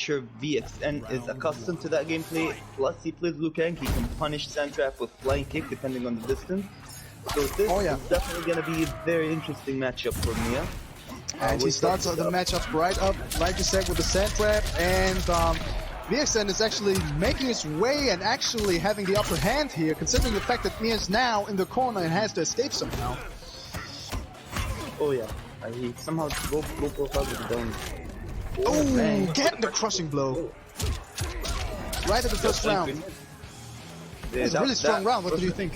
sure VXN is accustomed to that gameplay. Plus, he plays Liu Kang. He can punish Sandtrap with flying kick depending on the distance. So this is definitely going to be a very interesting matchup for Mia. And he starts the matchup right up, like you said, with the Sandtrap, and VXN is actually making his way and actually having the upper hand here, considering the fact that Mia is now in the corner and has to escape somehow. Oh yeah, he somehow go profile with the down. Oh, getting the crushing blow. Right at the first round. It's a really strong round, what do you think?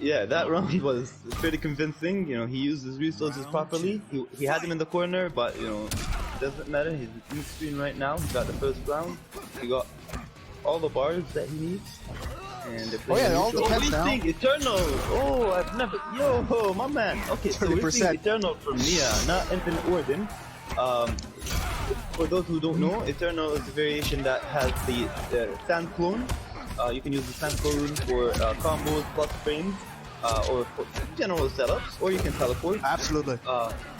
Yeah, that round was pretty convincing. You know, he used his resources properly. He had him in the corner, but you know, it doesn't matter. He's in screen right now. He got the first round. He got all the bars that he needs. And it all depends now. Eternal. Oh, I've never. Yo, my man. Okay, so we're seeing Eternal from Mia, not Infinite Warden. For those who don't know, Eternal is a variation that has the Sand Clone. You can use the Sand Clone for combos plus frames, or for general setups, or you can teleport. Absolutely.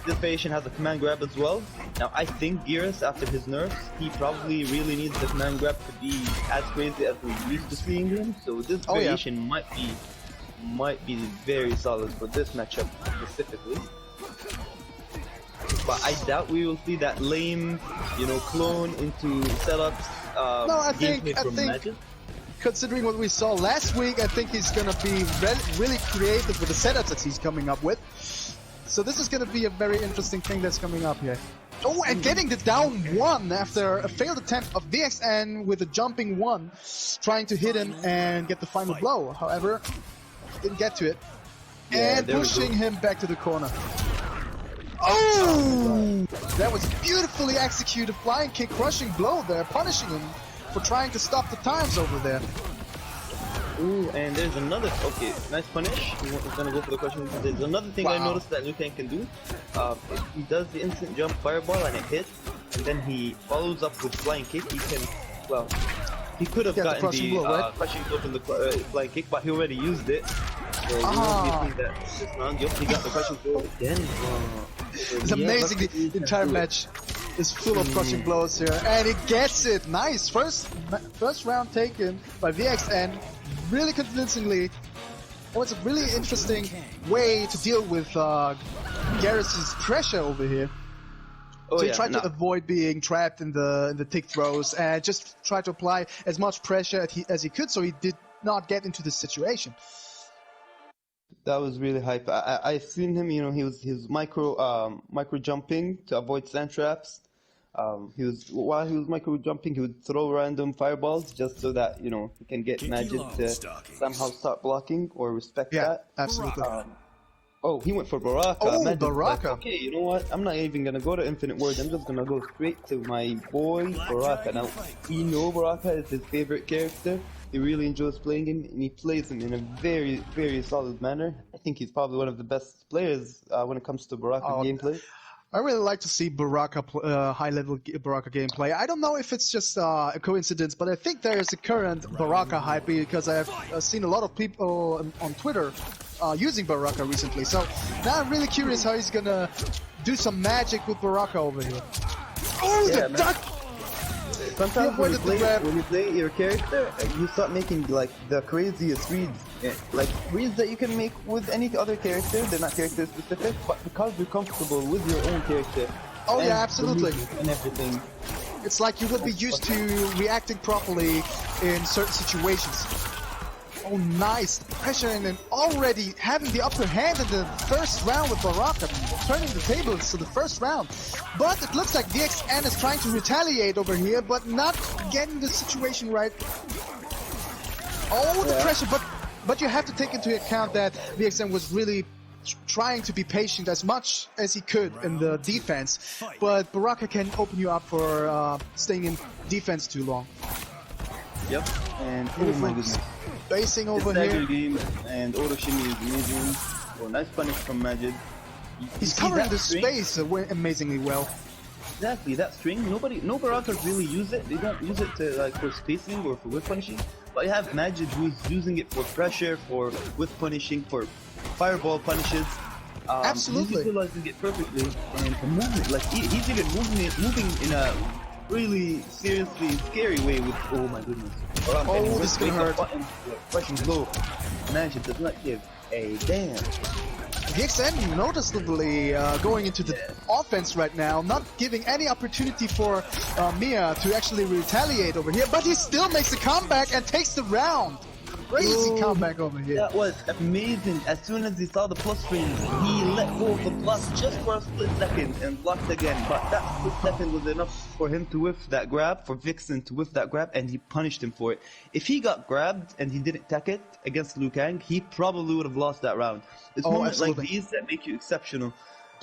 This variation has a command grab as well. Now I think GRS, after his nerfs, he probably really needs the command grab to be as crazy as we're used to seeing him. So this variation might be very solid for this matchup specifically. But I doubt we will see that lame, you know, clone into setups. No, I think Magic. Considering what we saw last week, I think he's gonna be really creative with the setups that he's coming up with. So this is gonna be a very interesting thing that's coming up here. Oh, and getting the down one after a failed attempt of VXN with a jumping one, trying to hit him and get the final blow. However, didn't get to it. And pushing him back to the corner. Oh! That was beautifully executed flying kick, crushing blow there, punishing him for trying to stop the times over there. Ooh, and there's another, okay, nice punish. He's gonna go for the crushing. There's another thing I noticed that Liu Kang can do. He does the instant jump fireball and it hits, and then he follows up with flying kick. He can, well, he could have gotten the crushing blow from the flying kick, but he already used it. So you won't be that this round. He got the crushing blow again. It's amazing, the entire match is full of crushing blows here, and he gets it. Nice, first round taken by VXN, really convincingly. It was a really interesting way to deal with GRS's pressure over here. So he tried to avoid being trapped in the tick throws and just try to apply as much pressure as he could, so he did not get into this situation. That was really hype. I've seen him, you know, he was micro jumping to avoid sand traps. While he was micro jumping, he would throw random fireballs just so that, you know, he can get Magic to somehow start blocking or respect that. Yeah, absolutely. Oh, he went for Baraka. Oh, Baraka. Like, okay, you know what? I'm not even gonna go to Infinite Ward. I'm just gonna go straight to my boy Baraka. Now, we know Baraka is his favorite character. He really enjoys playing him, and he plays him in a very, very solid manner. I think he's probably one of the best players when it comes to Baraka gameplay. I really like to see Baraka high-level Baraka gameplay. I don't know if it's just a coincidence, but I think there is a current Baraka hype because I've seen a lot of people on Twitter using Baraka recently. So now I'm really curious how he's gonna do some magic with Baraka over here. Oh, the duck! Sometimes when you play your character, you start making like the craziest reads. Like reads that you can make with any other character. They're not character specific, but because you're comfortable with your own character. Oh yeah, absolutely. And everything. It's like you would be used to reacting properly in certain situations. Oh, nice pressure, and then already having the upper hand in the first round with Baraka, turning the tables to the first round. But it looks like VXN is trying to retaliate over here, but not getting the situation right. Oh, the pressure, but you have to take into account that VXN was really trying to be patient as much as he could in the defense, but Baraka can open you up for staying in defense too long. Yep, and oh my goodness. Basing over here. Game and auto shimmy is amazing. Oh, nice punish from Majid. He's covering the space amazingly well. Exactly, that string. No Barakas really use it. They don't use it to like for spacing or for whip punishing. But you have Majid who's using it for pressure, for whip punishing, for fireball punishes. Absolutely. He's utilizing it perfectly, and the movement, like he's even moving in a really seriously scary way with. Oh my goodness. Oh, this is gonna hurt. Crushing blow. Mansion does not give a damn. GRsMe noticeably going into the offense right now, not giving any opportunity for Mia to actually retaliate over here, but he still makes a comeback and takes the round. Crazy comeback over here. That was amazing. As soon as he saw the plus frames, he let go of the plus just for a split second and blocked again. But that split second was enough for him to whiff that grab, for Vixen to whiff that grab, and he punished him for it. If he got grabbed and he didn't tech it against Liu Kang, he probably would have lost that round. It's moments like these that make you exceptional.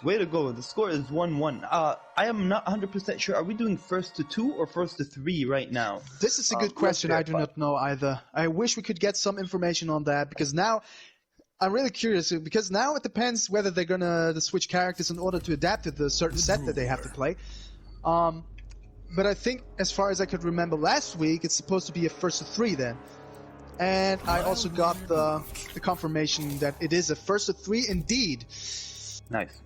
Way to go. The score is 1-1. I am not 100% sure. Are we doing first to 2 or first to 3 right now? This is a good question. I do not know either. I wish we could get some information on that, because now I'm really curious, because now it depends whether they're gonna switch characters in order to adapt to the certain set that they have to play. But I think, as far as I could remember last week, it's supposed to be a first to 3 then. And I also got the confirmation that it is a first to 3 indeed. Nice.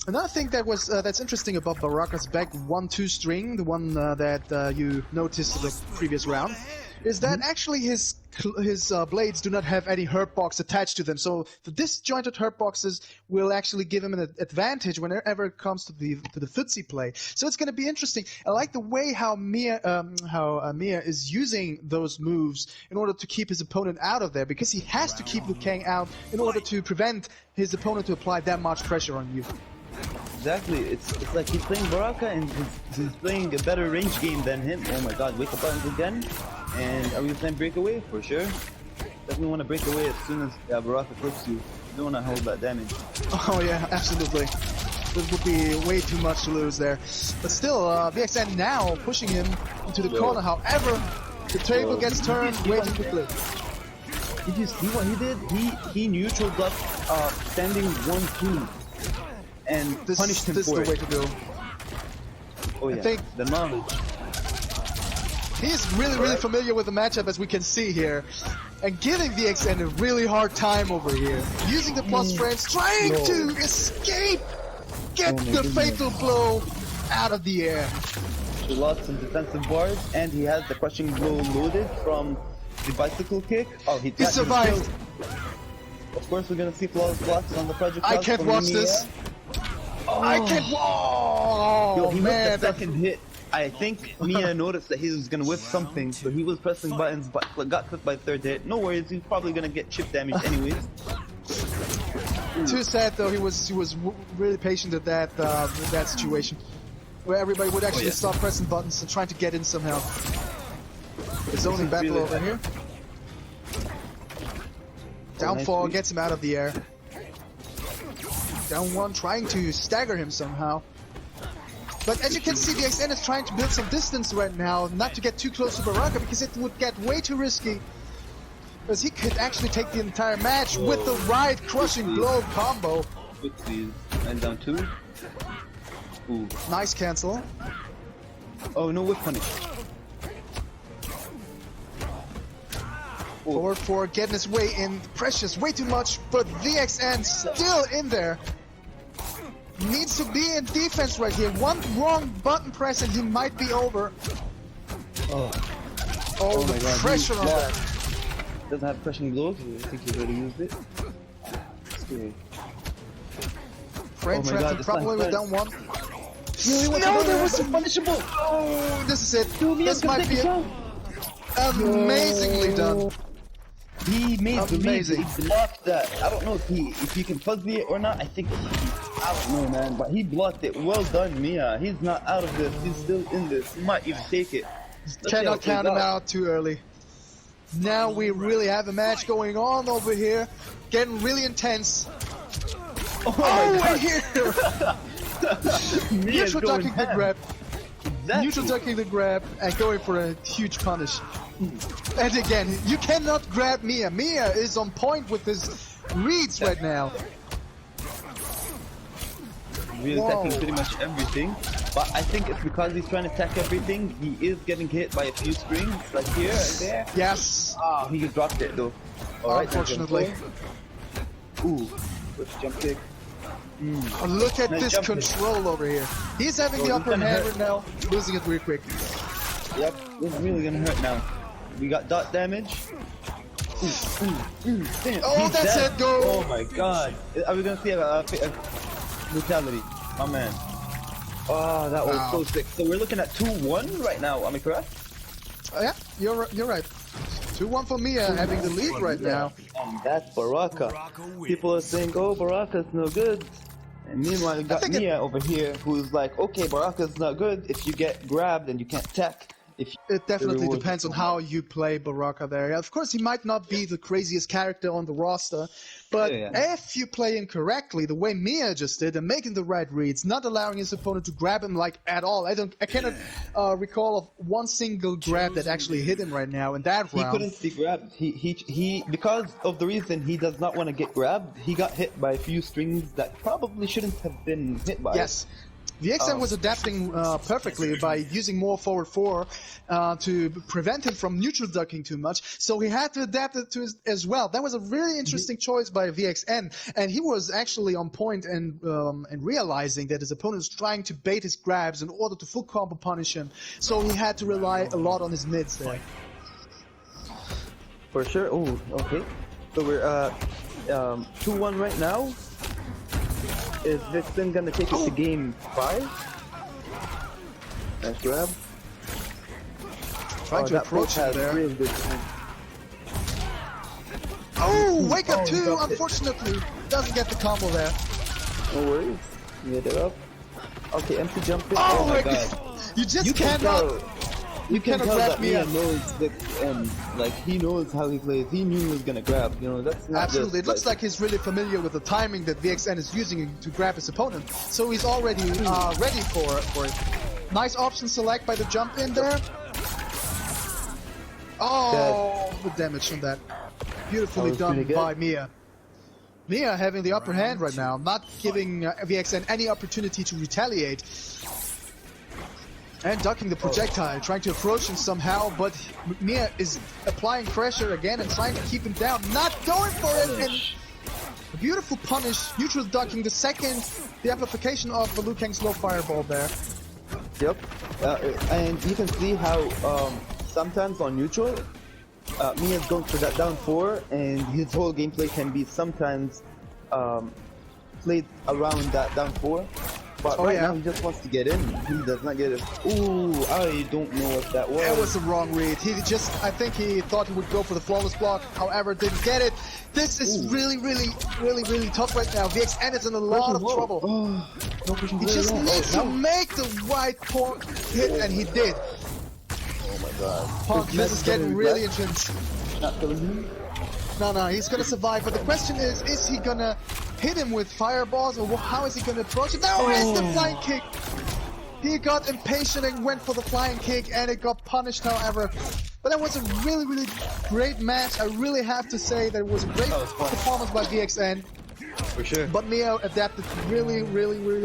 Another thing that was that's interesting about Baraka's back 1-2 string, the one that you noticed in the previous round, is that actually his blades do not have any hurt box attached to them. So the disjointed hurt boxes will actually give him an advantage whenever it comes to the footsie play. So it's going to be interesting. I like the way how Mia is using those moves in order to keep his opponent out of there, because he has to keep Liu Kang out in order to prevent his opponent to apply that much pressure on you. Exactly. It's like he's playing Baraka and he's playing a better range game than him. Oh my god, wake up buttons again. And are we playing breakaway? For sure. Definitely want to break away as soon as Baraka clips you. You don't want to hold that damage. Oh yeah, absolutely. This would be way too much to lose there. But still, GRsMe now pushing him into the corner. However, the table gets turned way too quickly. Did you see what he did? He neutral ducked standing 1-2 and punished him this for is the way to go. Oh yeah, I think the knowledge. He's really familiar with the matchup, as we can see here, and giving GRsMe a really hard time over here. Using the plus frames, trying to escape, get the fatal blow out of the air. He lost some defensive bars, and he has the crushing blow loaded from the bicycle kick. Oh, he survived. Of course, we're gonna see flawless blocks on the project. I can't watch this. Oh. I can't. Whoa! Yo, he man, missed the second hit. I think Mia noticed that he was gonna whiff something, so he was pressing buttons, but got clipped by the third hit. No worries, he's probably gonna get chip damage anyways. Too sad though. He was really patient at that situation, where everybody would actually stop pressing buttons and trying to get in somehow. His only battle really over here. Downfall gets him out of the air. Down one, trying to stagger him somehow. But as you can see, GRsMe is trying to build some distance right now, not to get too close to Baraka, because it would get way too risky. Because he could actually take the entire match with the right crushing blow combo. And down 2. Ooh. Nice cancel. Oh, no whip punish. Forward 4, getting his way in. Precious, way too much, but GRsMe still in there. Needs to be in defense right here. One wrong button press and he might be over. Oh, the pressure on that. Doesn't have crushing blows. I think he already used it. Frame trapping probably with down 1. No, there was some punishable. Oh, this is it. This might be it. Amazingly done. He made amazing. He blocked that. I don't know if he can fuzzy it or not. I think I don't know, man. But he blocked it. Well done, Mia. He's not out of this. He's still in this. He might even take it. Cannot count him out too early. Now we really have a match going on over here, getting really intense. Oh, right here! Neutral ducking the grab. Exactly. Neutral ducking the grab and going for a huge punish. And again, you cannot grab Mia. Mia is on point with his reads right now. Really attacking pretty much everything, but I think it's because he's trying to attack everything. He is getting hit by a few strings, like here and there. Yes. Ah, he dropped it though. All right, unfortunately. Ooh, push jump kick. Oh, look at Nice this jump control over here. He's having the he's upper gonna hand hurt. right now, losing it real quick. Yep, this is really gonna hurt now. We got dot damage. Damn, Oh, he's that's dead. it, go! Oh my god. Are we gonna see a brutality? My man. Oh, that was Wow. so sick. So we're looking at 2-1 right now, am I correct? Yeah, you're right. 2-1 for Mia, having the lead right now. And that's Baraka. People are saying, oh, Baraka's no good. And meanwhile, you got think Mia over here who's like, okay, Baraka's not good if you get grabbed and you can't tech. It definitely reward depends on is how you play Baraka there. Of course, he might not be the craziest character on the roster, but Yeah. if you play him correctly, the way Mia just did, and making the right reads, not allowing his opponent to grab him like at all. I cannot recall of one single grab that actually hit him right now in that He round. couldn't be grabbed. He because of the reason he does not want to get grabbed, he got hit by a few strings that probably shouldn't have been hit by. Yes. VXM was adapting perfectly by using more forward 4 to prevent him from neutral ducking too much, so he had to adapt it to as well. That was a really interesting choice by VXN, and he was actually on point and realizing that his opponent was trying to bait his grabs in order to full combo punish him, so he had to rely a lot on his mids there. For sure. Oh, okay. So we're 2-1 right now. Is Vixen gonna take it to game 5? Nice grab. Trying to that approach poke him has there. really good. Oh, wake up he two, dropped it. unfortunately. Doesn't get the combo there. No worries. Get it up. Okay, empty jump it. Oh my my god. god. You just You can cannot. tell. You can cannot tell grab that Mia. Mia knows Vixen. Like, he knows how he plays. He knew he was gonna grab. You know, that's not Absolutely. It just, looks like he's really familiar with the timing that VXN is using to grab his opponent. So he's already ready for it. Nice option select by the jump in there. Oh, the damage on that. Beautifully That was done pretty good. by Mia. Mia having the upper hand right now, not giving VXN any opportunity to retaliate. And ducking the projectile, trying to approach him somehow, but Mia is applying pressure again and trying to keep him down, not going for it, and a beautiful punish, neutral ducking the second, the amplification of the Liu Kang's low fireball there. Yep. And you can see how sometimes on neutral, Mia's going for that down 4, and his whole gameplay can be sometimes played around that down 4. But right now he just wants to get in. He does not get it. Ooh, I don't know what that was. That was the wrong read. I think he thought he would go for the flawless block, however didn't get it. This is really tough right now. VXN is in a lot of trouble. He just needs to make the right point hit, and he did. Oh my god. Punk, this is getting really intense. Not killing him? No, he's gonna survive, but the question is he gonna hit him with fireballs, or how is he gonna approach him? There is the flying kick! He got impatient and went for the flying kick, and it got punished, however. But that was a really great match. I really have to say that it was a great performance by VXN. For sure. But Mia adapted really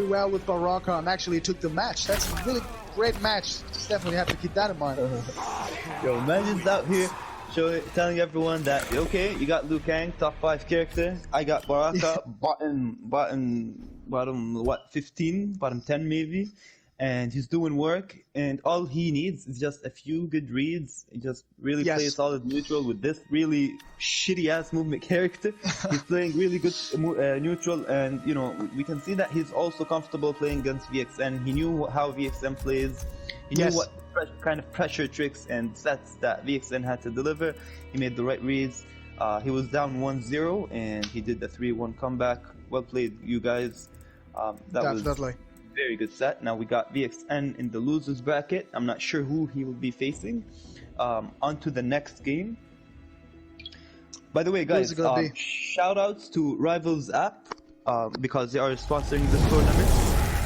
well with Baraka and actually took the match. That's a really great match. Just definitely have to keep that in mind. Yo, man is out here telling everyone that, okay, you got Liu Kang, top 5 character. I got Baraka, bottom what, 15, bottom 10 maybe. And he's doing work, and all he needs is just a few good reads. He just really plays solid neutral with this really shitty-ass movement character. He's playing really good neutral, and, you know, we can see that he's also comfortable playing against VXN. He knew how VXN plays. He knew what kind of pressure tricks and sets that VXN had to deliver. He made the right reads. He was down 1-0, and he did the 3-1 comeback. Well played, you guys. That was very good set. Now we got VXN in the losers bracket. I'm not sure who he will be facing. On to the next game. By the way, guys, shout outs to Rivals app because they are sponsoring this tournament.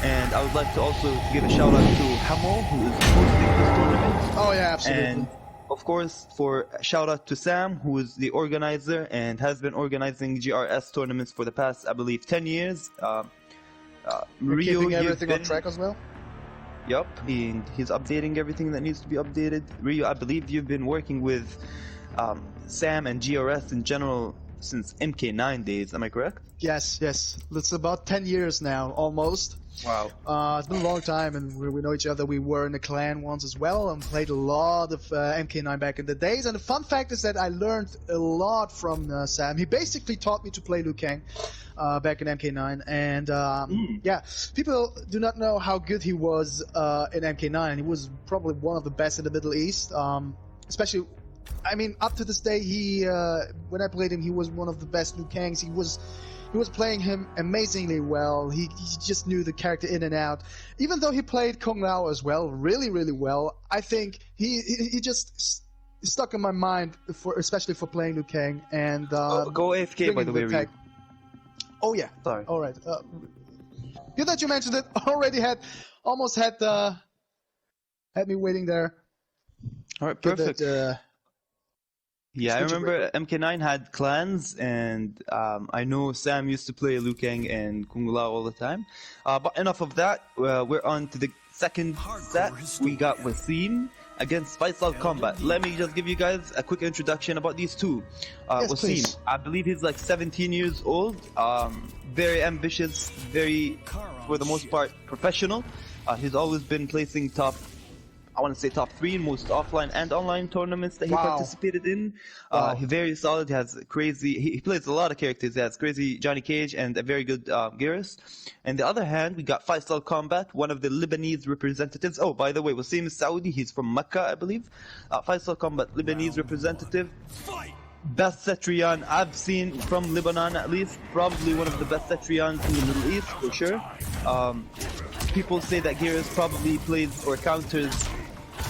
And I would like to also give a shout out to Hamo, who is hosting this tournament. Oh yeah, absolutely. And of course, for shout out to Sam, who is the organizer and has been organizing GRS tournaments for the past, I believe, 10 years. Rio, keeping everything on track as well? Yup, and he's updating everything that needs to be updated. Rio, I believe you've been working with Sam and GRS in general since MK9 days. Am I correct? Yes, yes. It's about 10 years now, almost. Wow. It's been a long time, and we know each other. We were in the clan once as well, and played a lot of MK9 back in the days. And the fun fact is that I learned a lot from Sam. He basically taught me to play Liu Kang back in MK9. And yeah, people do not know how good he was in MK9. He was probably one of the best in the Middle East, especially. I mean, up to this day, when I played him, he was one of the best Liu Kangs. He was playing him amazingly well. He just knew the character in and out. Even though he played Kung Lao as well, really, really well, I think he just stuck in my mind, especially for playing Liu Kang. And go AFK, by the way, Ryu. Oh yeah. Sorry. All right. Good that you mentioned it. Already almost had me waiting there. All right, perfect. That, yeah, I remember MK9 had clans, and I know Sam used to play Liu Kang and Kung Lao all the time. But enough of that. We're on to the second set. We got Wasim against Faisal Kombat. Let me just give you guys a quick introduction about these two. Yes, Wasim, please. I believe he's like 17 years old. Very ambitious, very, for the most part, professional. He's always been placing top 3 in most offline and online tournaments that he participated in. He's very solid. He has crazy. He plays a lot of characters. He has crazy Johnny Cage and a very good GRS. And the other hand, we got Faisal Kombat, one of the Lebanese representatives. Oh, by the way, Wasim is Saudi. He's from Mecca, I believe. Faisal Kombat, Lebanese representative. Best Cetrion I've seen from Lebanon, at least. Probably one of the best Cetrions in the Middle East, for sure. People say that GRS probably plays or counters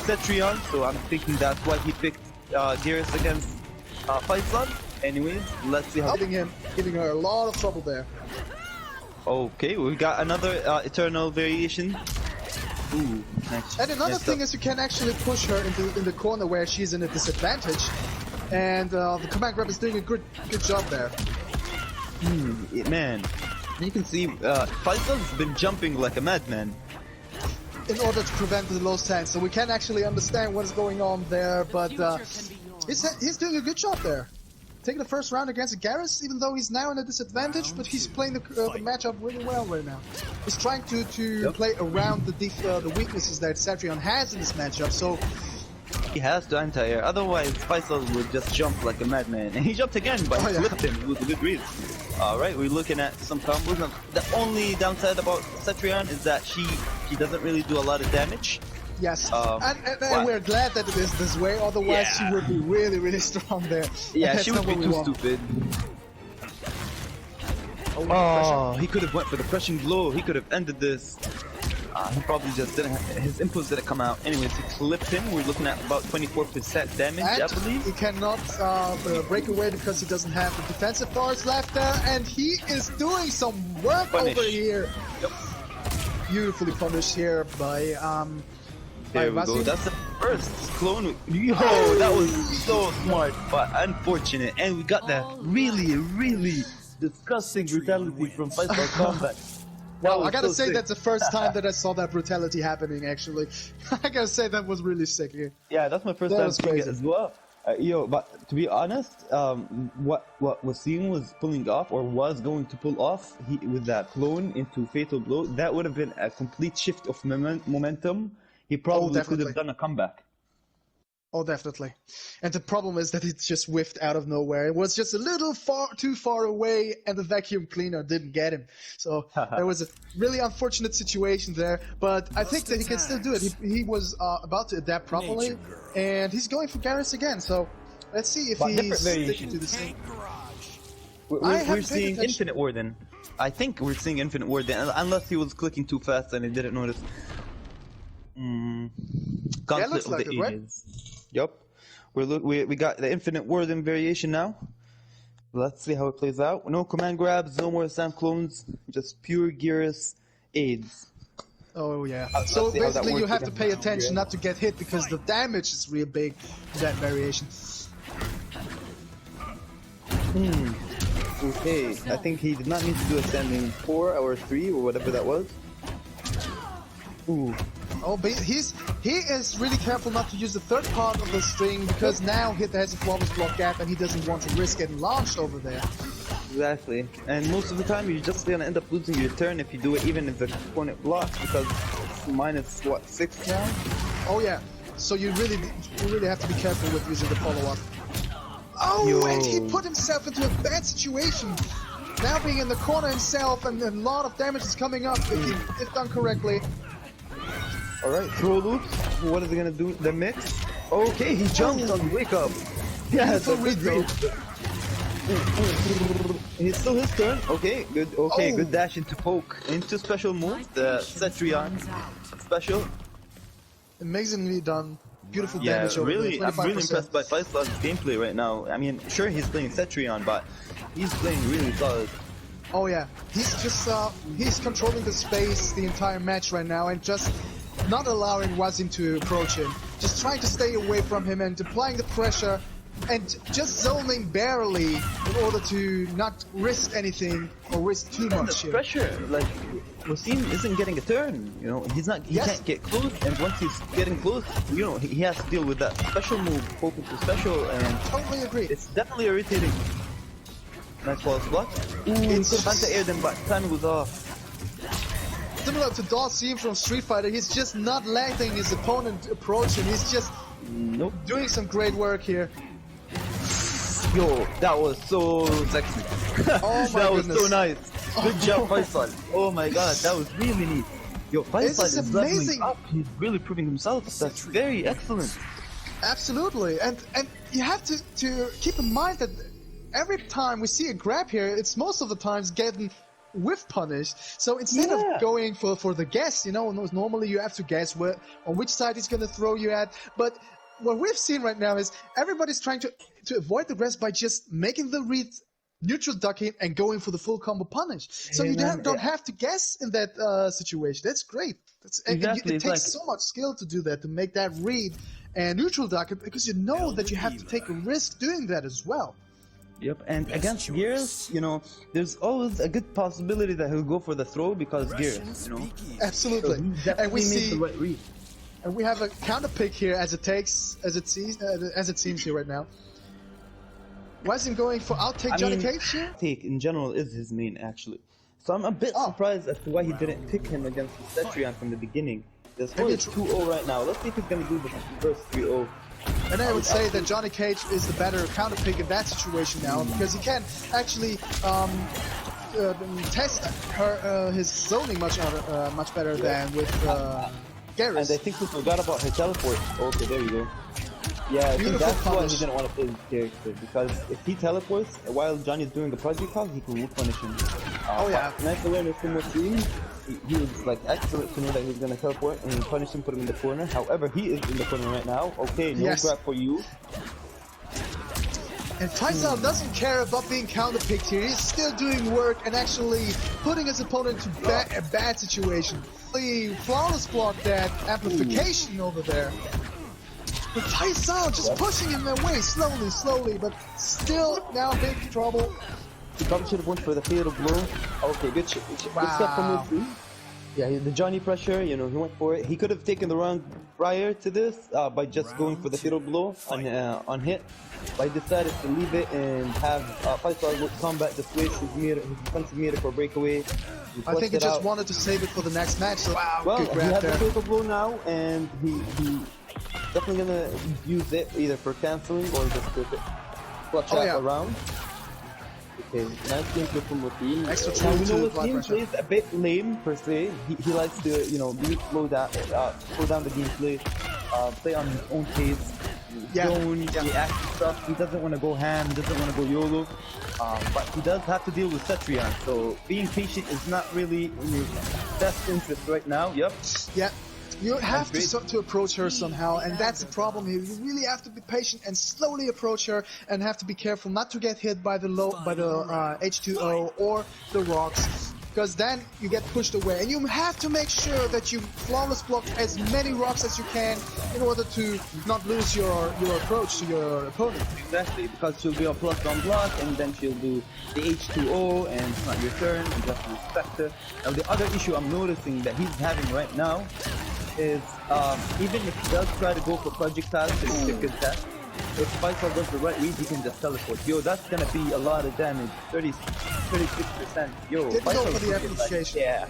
Cetrion, so I'm thinking that's why he picked GRS against Faisal. Anyways, let's see how... Giving her a lot of trouble there. Okay, we got another Eternal variation. Ooh, nice. And another thing is you can actually push her in the corner where she's in a disadvantage. And the command grab is doing a good job there. Man, you can see Faisal's been jumping like a madman in order to prevent the low stand, so we can actually understand what is going on there, but he's doing a good job there. Taking the first round against GRS, even though he's now in a disadvantage, but he's playing the matchup really well right now. He's trying to play around the weaknesses that Cetrion has in this matchup, so... He has to anti-air, otherwise Faisal would just jump like a madman. And he jumped again, but he flipped him with a good reason. Alright, we're looking at some combos. Now, the only downside about Cetrion is that she doesn't really do a lot of damage. Yes, and we're glad that it is this way, otherwise she would be really, really strong there. Yeah, she would be too stupid. Oh, he could have went for the crushing blow. He could have ended this. He probably just didn't. His impulse didn't come out. Anyways, he clipped him. We're looking at about 24% damage, and I believe. He cannot break away because he doesn't have the defensive bars left there, and he is doing some work over here. Yep. Beautifully punished here by There we go. That's the first clone. Yo, that was so smart, but unfortunate. And we got that really, really disgusting brutality from Faisal Kombat. Well, I gotta say that's the first time that I saw that brutality happening, actually. I gotta say that was really sick here. Yeah, that's my first time seeing it as well. But to be honest, what Wasim was pulling off, or was going to pull off, with that clone into Fatal Blow, that would have been a complete shift of momentum. He probably could have done a comeback. Oh, definitely. And the problem is that it just whiffed out of nowhere. It was just a little too far away, and the vacuum cleaner didn't get him. So there was a really unfortunate situation there. But I think that he can still do it. He was about to adapt properly, and he's going for GRS again. So let's see if he's sticking to the same. We're seeing Infinite Warden. I think we're seeing Infinite Warden, unless he was clicking too fast and he didn't notice. Gauntlet of the Ages. Right? Yep. We got the Infinite Warden variation now. Let's see how it plays out. No command grabs, no more Sam clones, just pure GRS aids. Oh yeah. So basically you have to pay attention not to get hit because the damage is real big for that variation. Okay, I think he did not need to do a standing 4 or 3 or whatever that was. Ooh. Oh, but he's he is really careful not to use the third part of the string because now Hit has a flawless block gap and he doesn't want to risk getting launched over there. Exactly. And most of the time you're just gonna end up losing your turn if you do it even if the opponent blocks because it's minus what, 6 now? Oh yeah. So you really have to be careful with using the follow-up. Oh, Yo. and he put himself into a bad situation. Now being in the corner himself and a lot of damage is coming up if done correctly. Alright, throw loops. What is he gonna do? The mix? Okay, he jumps on wake up. Yeah, that's a good read. It's still his turn. Okay, good. Okay, good dash into poke. Into special move, the Cetrion special. Amazingly done. Beautiful Yeah, damage over really, there. I'm really 25%. impressed by Faisal's gameplay right now. I mean, sure he's playing Cetrion, but he's playing really solid. Oh yeah, he's just he's controlling the space the entire match right now and just not allowing Wasim to approach him. Just trying to stay away from him and applying the pressure and just zoning barely in order to not risk anything or risk too much The here. pressure, like Wasim isn't getting a turn. You know, he Yes. can't get close, and once he's getting close, you know, he has to deal with that special move, poke into special, and Totally agree. it's definitely irritating. Nice false block. Ooh, he could have anti-aired him, but timing was off. Similar to Dalsim from Street Fighter, he's just not letting his opponent approach him. He's just Nope. doing some great work here. Yo, that was so sexy. Oh my that was goodness. so nice. Good job, Faisal. Oh my god, that was really neat. Yo, Faisal This is is leveling amazing. up. He's really proving himself. That's very excellent. Absolutely, and you have to keep in mind that every time we see a grab here, it's most of the times getting whiff punished. So instead Yeah. of going for the guess, you know, normally you have to guess on which side he's going to throw you at. But what we've seen right now is everybody's trying to avoid the grabs by just making the read, neutral ducking, and going for the full combo punish. So Hey, you man, don't yeah. have to guess in that situation. That's great. Exactly, It it's takes like- so much skill to do that, to make that read and neutral duck it, because you know that you have to take a risk doing that as well. Yep, and against Gears, you know, there's always a good possibility that he'll go for the throw because Gears, you know. Absolutely. He And definitely we made see, the right read. and we have a counter pick here as it seems here right now. Wasn't going for outtake Johnny Cage here? Take in general is his main actually. So I'm a bit Oh. surprised as to why he didn't pick him against the Cetrion from the beginning. The score Maybe is 2-0 right now. Let's see if he's gonna do the reverse 3-0. And I would say that Johnny Cage is the better counter pick in that situation now, because he can actually test his zoning much better than with And GRS. I think we forgot about her teleport. Okay, there you go. Yeah, I think Beautiful that's why he punish. didn't want to play this character, because if he teleports while Johnny's doing a projectile, he can punish him. Oh, yeah. but Nice awareness from Wasim. He was like excellent to know that he was gonna teleport and punish him, put him in the corner. However, he is in the corner right now. Okay, no Yes. grab for you. And Faisal doesn't care about being counterpicked here. He's still doing work and actually putting his opponent to a bad situation. He flawless block that amplification over there. But Faisal just pushing him away slowly, but still now big trouble. He probably should have went for the fatal blow. Okay, good step from Wow. Wasim. Yeah, the Johnny pressure, you know, he went for it. He could have taken the round prior to this by just going for the fatal blow on hit. But he decided to leave it and have Faisal with Kombat displace his defensive meter for breakaway. I think he just wanted to save it for the next match. So Well, good he grab has the there. fatal blow now, and he definitely gonna use it either for canceling or just to clutch Oh, out yeah. around. Okay, nice gameplay from Wasim. Extra Now, tool we know to apply Wasim pressure. plays a bit lame per se. He likes to, you know, slow down the gameplay, play on his own pace. Yeah, Zone, yeah. react to stuff. He doesn't want to go ham. He doesn't want to go YOLO. But he does have to deal with Cetrion. So being patient is not really in his best interest right now. Yep. Yeah, you have great. to approach her somehow, and that's the problem here. You really have to be patient and slowly approach her, and have to be careful not to get hit by the H2O or the rocks, because then you get pushed away. And you have to make sure that you flawless block as many rocks as you can in order to not lose your approach to your opponent. Exactly, because she'll be a plus on block, and then she'll do the H2O, and it's not your turn, and just respect her. Now, the other issue I'm noticing that he's having right now is even if he does try to go for projectiles to contest, if Faisal does the right read, he can just teleport. Yo, that's gonna be a lot of damage. 36%. Yo, Didn't go Faisal for the took it like- application. yeah.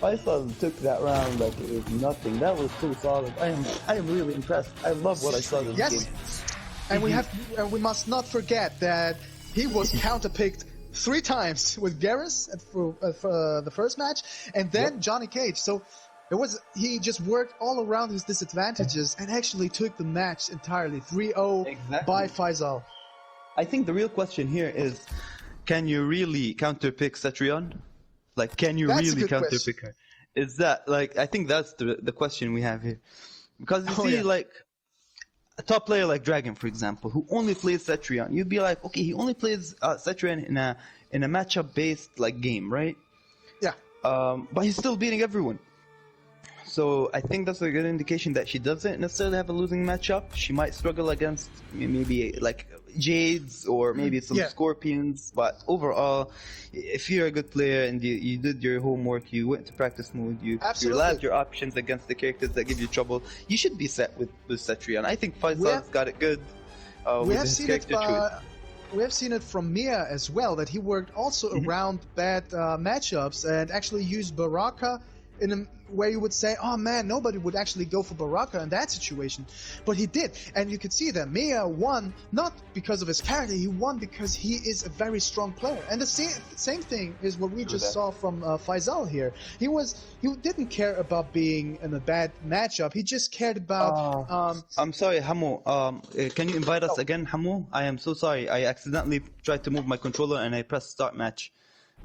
Faisal took that round like it was nothing. That was so solid. I am really impressed. I love what I saw this Yes, game. and we must not forget that he was counterpicked 3 times with GRS for the first match, and then Johnny Cage. So he just worked all around his disadvantages and actually took the match entirely. 3-0 by Faisal. I think the real question here is, can you really counterpick Cetrion? Like, can you That's a really good counterpick her? Is that, like, I think that's the question we have here. Because you see, yeah. like, a top player like Dragon, for example, who only plays Cetrion, you'd be like, okay, he only plays Cetrion in a matchup-based, like, game, right? Yeah. But he's still beating everyone. So I think that's a good indication that she doesn't necessarily have a losing matchup. She might struggle against maybe like Jades or maybe some Scorpions, but overall, if you're a good player and you did your homework, you went to practice mode, you labbed your options against the characters that give you trouble, you should be set with Cetrion. I think Faisal's got it good with his character choice. We have seen it from Mia as well, that he worked also around bad matchups and actually used Baraka in a way you would say, oh man, nobody would actually go for Baraka in that situation. But he did, and you could see that Mia won not because of his character, he won because he is a very strong player. And the same thing is what we just saw from Faisal here. He didn't care about being in a bad matchup, he just cared about... I'm sorry, Hamo, can you invite us again, Hamo? I am so sorry, I accidentally tried to move my controller and I pressed start match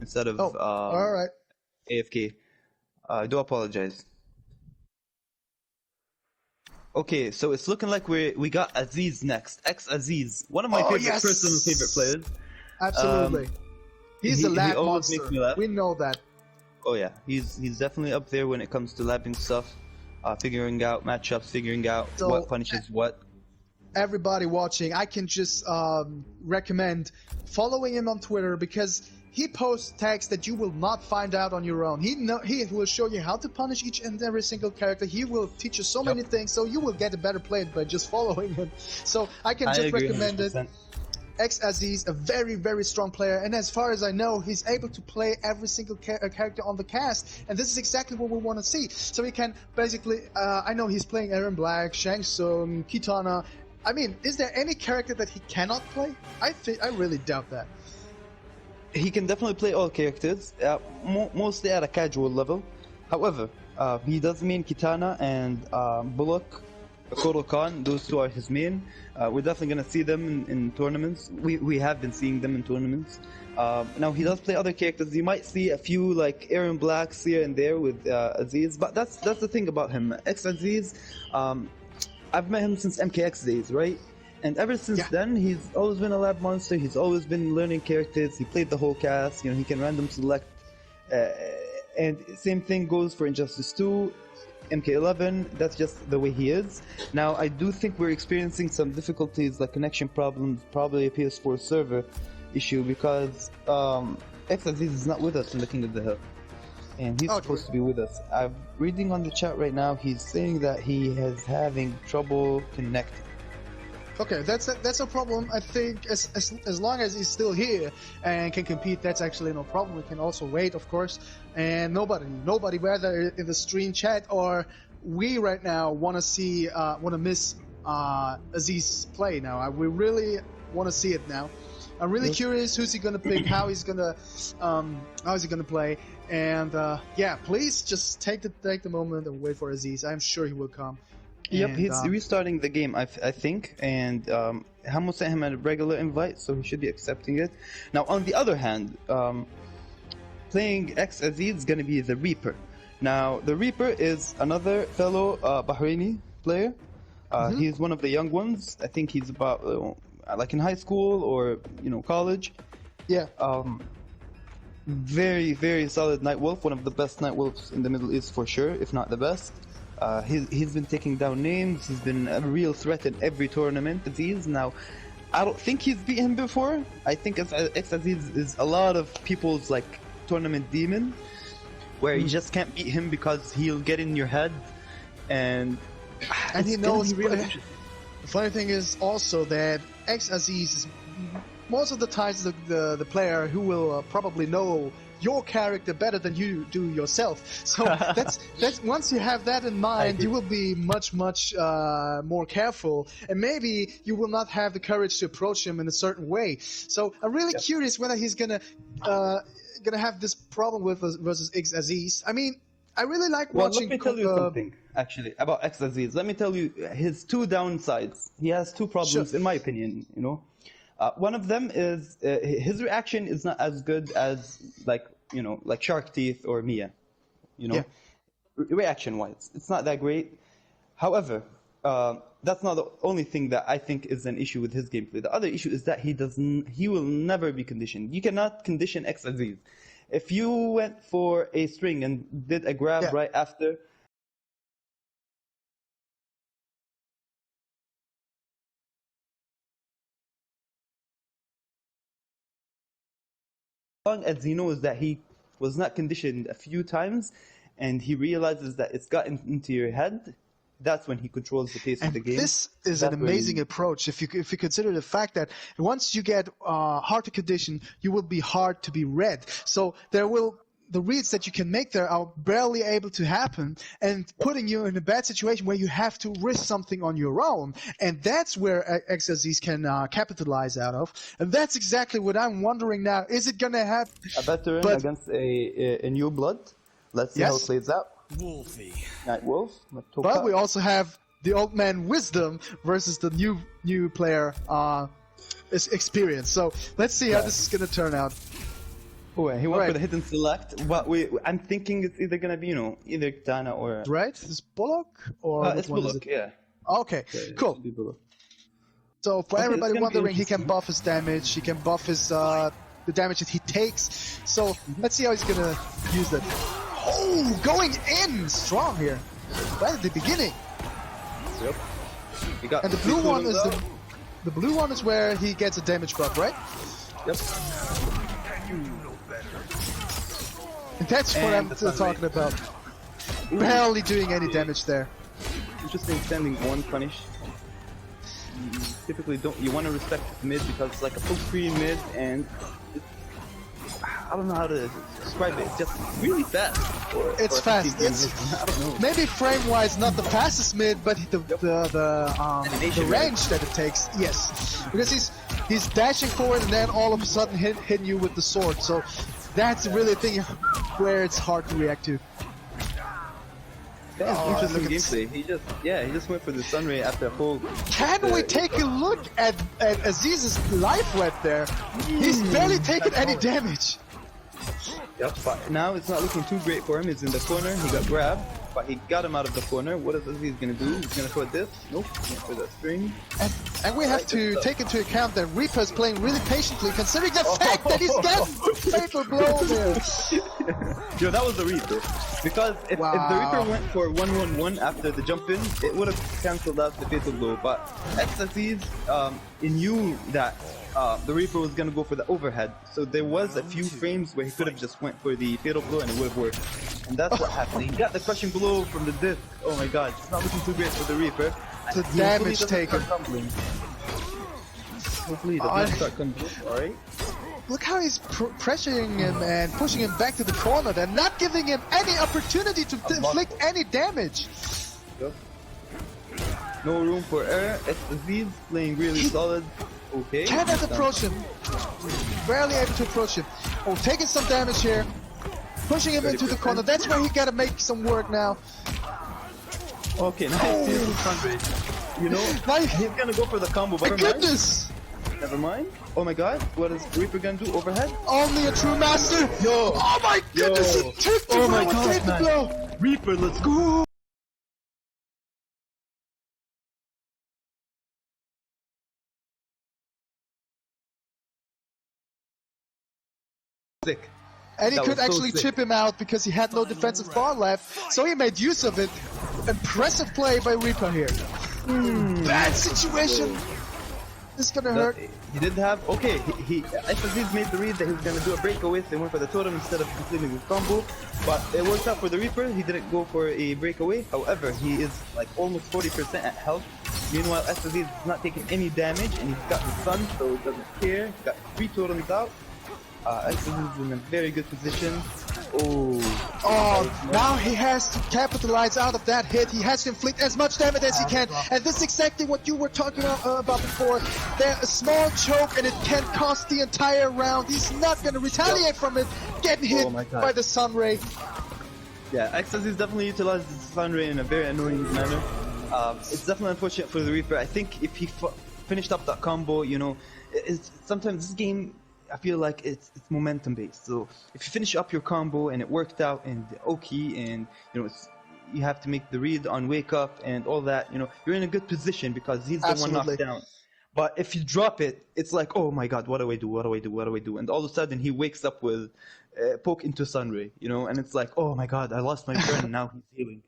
instead of alright. AFK. I do apologize. Okay, so it's looking like we got Aziz next. Aziz, one of my personal favorite players. Absolutely. He's a lab always monster. makes me laugh. We know that. Oh yeah, he's definitely up there when it comes to labbing stuff, figuring out matchups, figuring out what punishes what. Everybody watching, I can just recommend following him on Twitter because he posts tags that you will not find out on your own. He will show you how to punish each and every single character. He will teach you so many things, so you will get a better play by just following him. So I can just recommend 100%. it. Aziz, a very, very strong player, and as far as I know, he's able to play every single character on the cast, and this is exactly what we want to see. So he can basically, I know he's playing Aaron Black, Shang Tsung, Kitana. I mean, is there any character that he cannot play? I really doubt that. He can definitely play all characters, mostly at a casual level. However, he does main Kitana and Bullock, Kotal Khan. Those two are his main. We're definitely going to see them in tournaments. We have been seeing them in tournaments. Now he does play other characters. You might see a few like Aaron Blacks here and there with Aziz, but that's the thing about him. Aziz, I've met him since MKX days, right? And ever since then, he's always been a lab monster. He's always been learning characters. He played the whole cast. You know, he can random select. And same thing goes for Injustice 2, MK11. That's just the way he is. Now, I do think we're experiencing some difficulties, like connection problems, probably a PS4 server issue, because Aziz is not with us in the King of the Hill. And he's supposed to be with us. I'm reading on the chat right now, he's saying that he is having trouble connecting. Okay, that's a problem. I think as long as he's still here and can compete, that's actually no problem. We can also wait, of course. And nobody, whether in the stream chat or we right now, want to miss Aziz play now. We really want to see it now. I'm really curious who's he gonna pick, how is he gonna play, and please just take the moment and wait for Aziz. I'm sure he will come. Yep, he's restarting the game, I think, and Hamo sent him a regular invite, so he should be accepting it. Now, on the other hand, playing Aziz is going to be the Reaper. Now, the Reaper is another fellow Bahraini player. He's one of the young ones. I think he's about like in high school or college. Yeah. Very, very solid Nightwolf, one of the best Nightwolves in the Middle East for sure, if not the best. He's been taking down names. He's been a real threat in every tournament. Aziz, now, I don't think he's beat him before. I think Aziz is a lot of people's like tournament demon, where you just can't beat him because he'll get in your head and he it's gonna knows. be really interesting. The funny thing is also that Aziz is most of the times the player who will probably know your character better than you do yourself. So that's once you have that in mind, you will be much more careful, and maybe you will not have the courage to approach him in a certain way. So I'm really curious whether he's gonna have this problem with versus Aziz. I mean, I really like watching. Let me tell you something actually about Aziz. Let me tell you his two downsides. He has two problems, in my opinion. You know. One of them is his reaction is not as good as like Shark Teeth or Mia, reaction-wise, it's not that great. However, that's not the only thing that I think is an issue with his gameplay. The other issue is that he will never be conditioned. You cannot condition Aziz. If you went for a string and did a grab right after. As he knows that he was not conditioned a few times, and he realizes that it's gotten into your head, that's when he controls the pace of the game. This is an amazing approach. If you consider the fact that once you get hard to condition, you will be hard to be read. So the reads that you can make there are barely able to happen, and putting you in a bad situation where you have to risk something on your own, and that's where Aziz can capitalize out of, and that's exactly what I'm wondering now. Is it gonna happen? A veteran against a new blood. Let's see how it plays out. Wolfie. Night Wolf. But we also have the old man Wisdom versus the new player Experience. So let's see how this is gonna turn out. Oh, he went for the hidden select. But I'm thinking it's either gonna be, either Dana or. Right? Is Bullock or it's Bullock? Yeah. Okay, cool. So for everybody wondering, he can buff his damage. He can buff his the damage that he takes. So let's see how he's gonna use that. Oh, going in strong here, right at the beginning. Yep. And the blue one is the blue one is where he gets a damage buff, right? Yep. That's what I'm talking about. Barely doing any damage there. Interesting standing one punish. You typically you want to respect mid because it's like a full screen mid, and I don't know how to describe it. It's just really fast. It's fast. It's maybe frame-wise not the fastest mid, but the range that it takes. Yes, because he's dashing forward and then all of a sudden hitting you with the sword. So that's really a thing where it's hard to react to. That's interesting gameplay. He just went for the Sunray after a whole. Can we take a look at Aziz's life right there? He's barely taken any damage. Yep, but now it's not looking too great for him. He's in the corner. He got grabbed, but he got him out of the corner. What is Aziz gonna do? He's gonna put this. Nope. For the string. And we have to take into account that Reaper is playing really patiently, considering the fact that he's getting fatal blow there. Yo, that was the Reaper. Because if the Reaper went for 1-1-1 after the jump in, it would have cancelled out the fatal blow. But Aziz, he knew that the Reaper was gonna go for the overhead. So there was a few frames where he could have just went for the fatal blow and it would have worked. And that's what happened. He got the crushing blow from the disc. Oh my god, it's not looking too great for the Reaper. The damage taken. Hopefully he doesn't start tumbling. Alright. Look how he's pressuring him and pushing him back to the corner and not giving him any opportunity to inflict any damage. Yep. No room for error. Aziz playing really solid. Okay. Cannot approach him. Barely able to approach him. Oh, taking some damage here. Pushing him into the corner. That's where he gotta make some work now. Okay, nice. You know, he's gonna go for the combo, but goodness! Never mind. Oh my god, what is Reaper gonna do? Overhead? Only a true master! Yo! Oh my goodness! He took the blow! Reaper, let's go! Sick. And he could actually chip him out because he had no defensive bar left, so he made use of it. Impressive play by Reaper here. Bad situation. This is gonna hurt. He did have, okay, Aziz made the read that he was gonna do a breakaway, so he went for the totem instead of completing his combo. But it worked out for the Reaper, he didn't go for a breakaway. However, he is like almost 40% at health. Meanwhile, Aziz is not taking any damage, and he's got the sun, so he doesn't care. He's got 3 totems out. Aziz is in a very good position. Oh, now he has to capitalize out of that hit. He has to inflict as much damage as he can. And this is exactly what you were talking about before. There's a small choke and it can cost the entire round. He's not going to retaliate from it. Getting hit by the Sun Ray. Yeah, Aziz definitely utilizes the Sun Ray in a very annoying manner. It's definitely unfortunate for the Reaper. I think if he finished up that combo, you know, sometimes this game, I feel like it's momentum based. So if you finish up your combo and it worked out and okay, and you know you have to make the read on wake up and all that, you know, you're in a good position because he's the one knocked down. But if you drop it, it's like, oh my god, what do I do? What do I do? What do I do? And all of a sudden he wakes up with poke into Sunray, you know, and it's like, oh my god, I lost my friend. Now he's healing.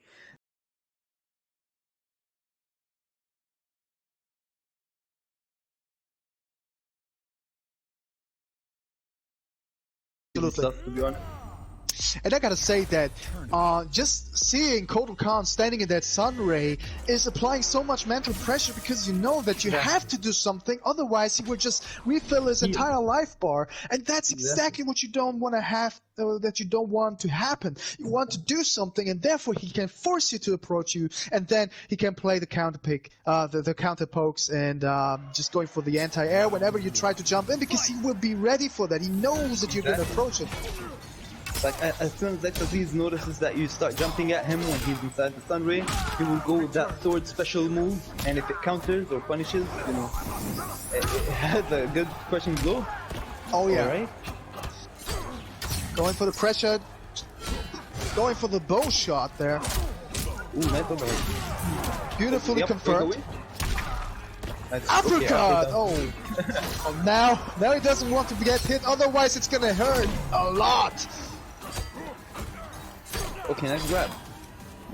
Stuff, to be honest. And I gotta say that just seeing Kotal Khan standing in that Sun Ray is applying so much mental pressure because you know that you have to do something, otherwise he would just refill his entire life bar, and that's exactly what you don't want to have, that you don't want to happen. You want to do something, and therefore he can force you to approach you, and then he can play the counter pick, the counter pokes, and just going for the anti-air whenever you try to jump in, because he will be ready for that. He knows that you're going to approach it. Like as soon as Aziz notices that you start jumping at him when he's inside the Sun Ray, he will go with that sword special move, and if it counters or punishes, you know, it has a good crushing blow. Oh yeah. Alright. Going for the pressure, going for the bow shot there. Ooh, nice overhead. Beautifully confirmed. Uppercut! Okay, oh, now he doesn't want to get hit, otherwise it's gonna hurt a lot. Okay, nice grab.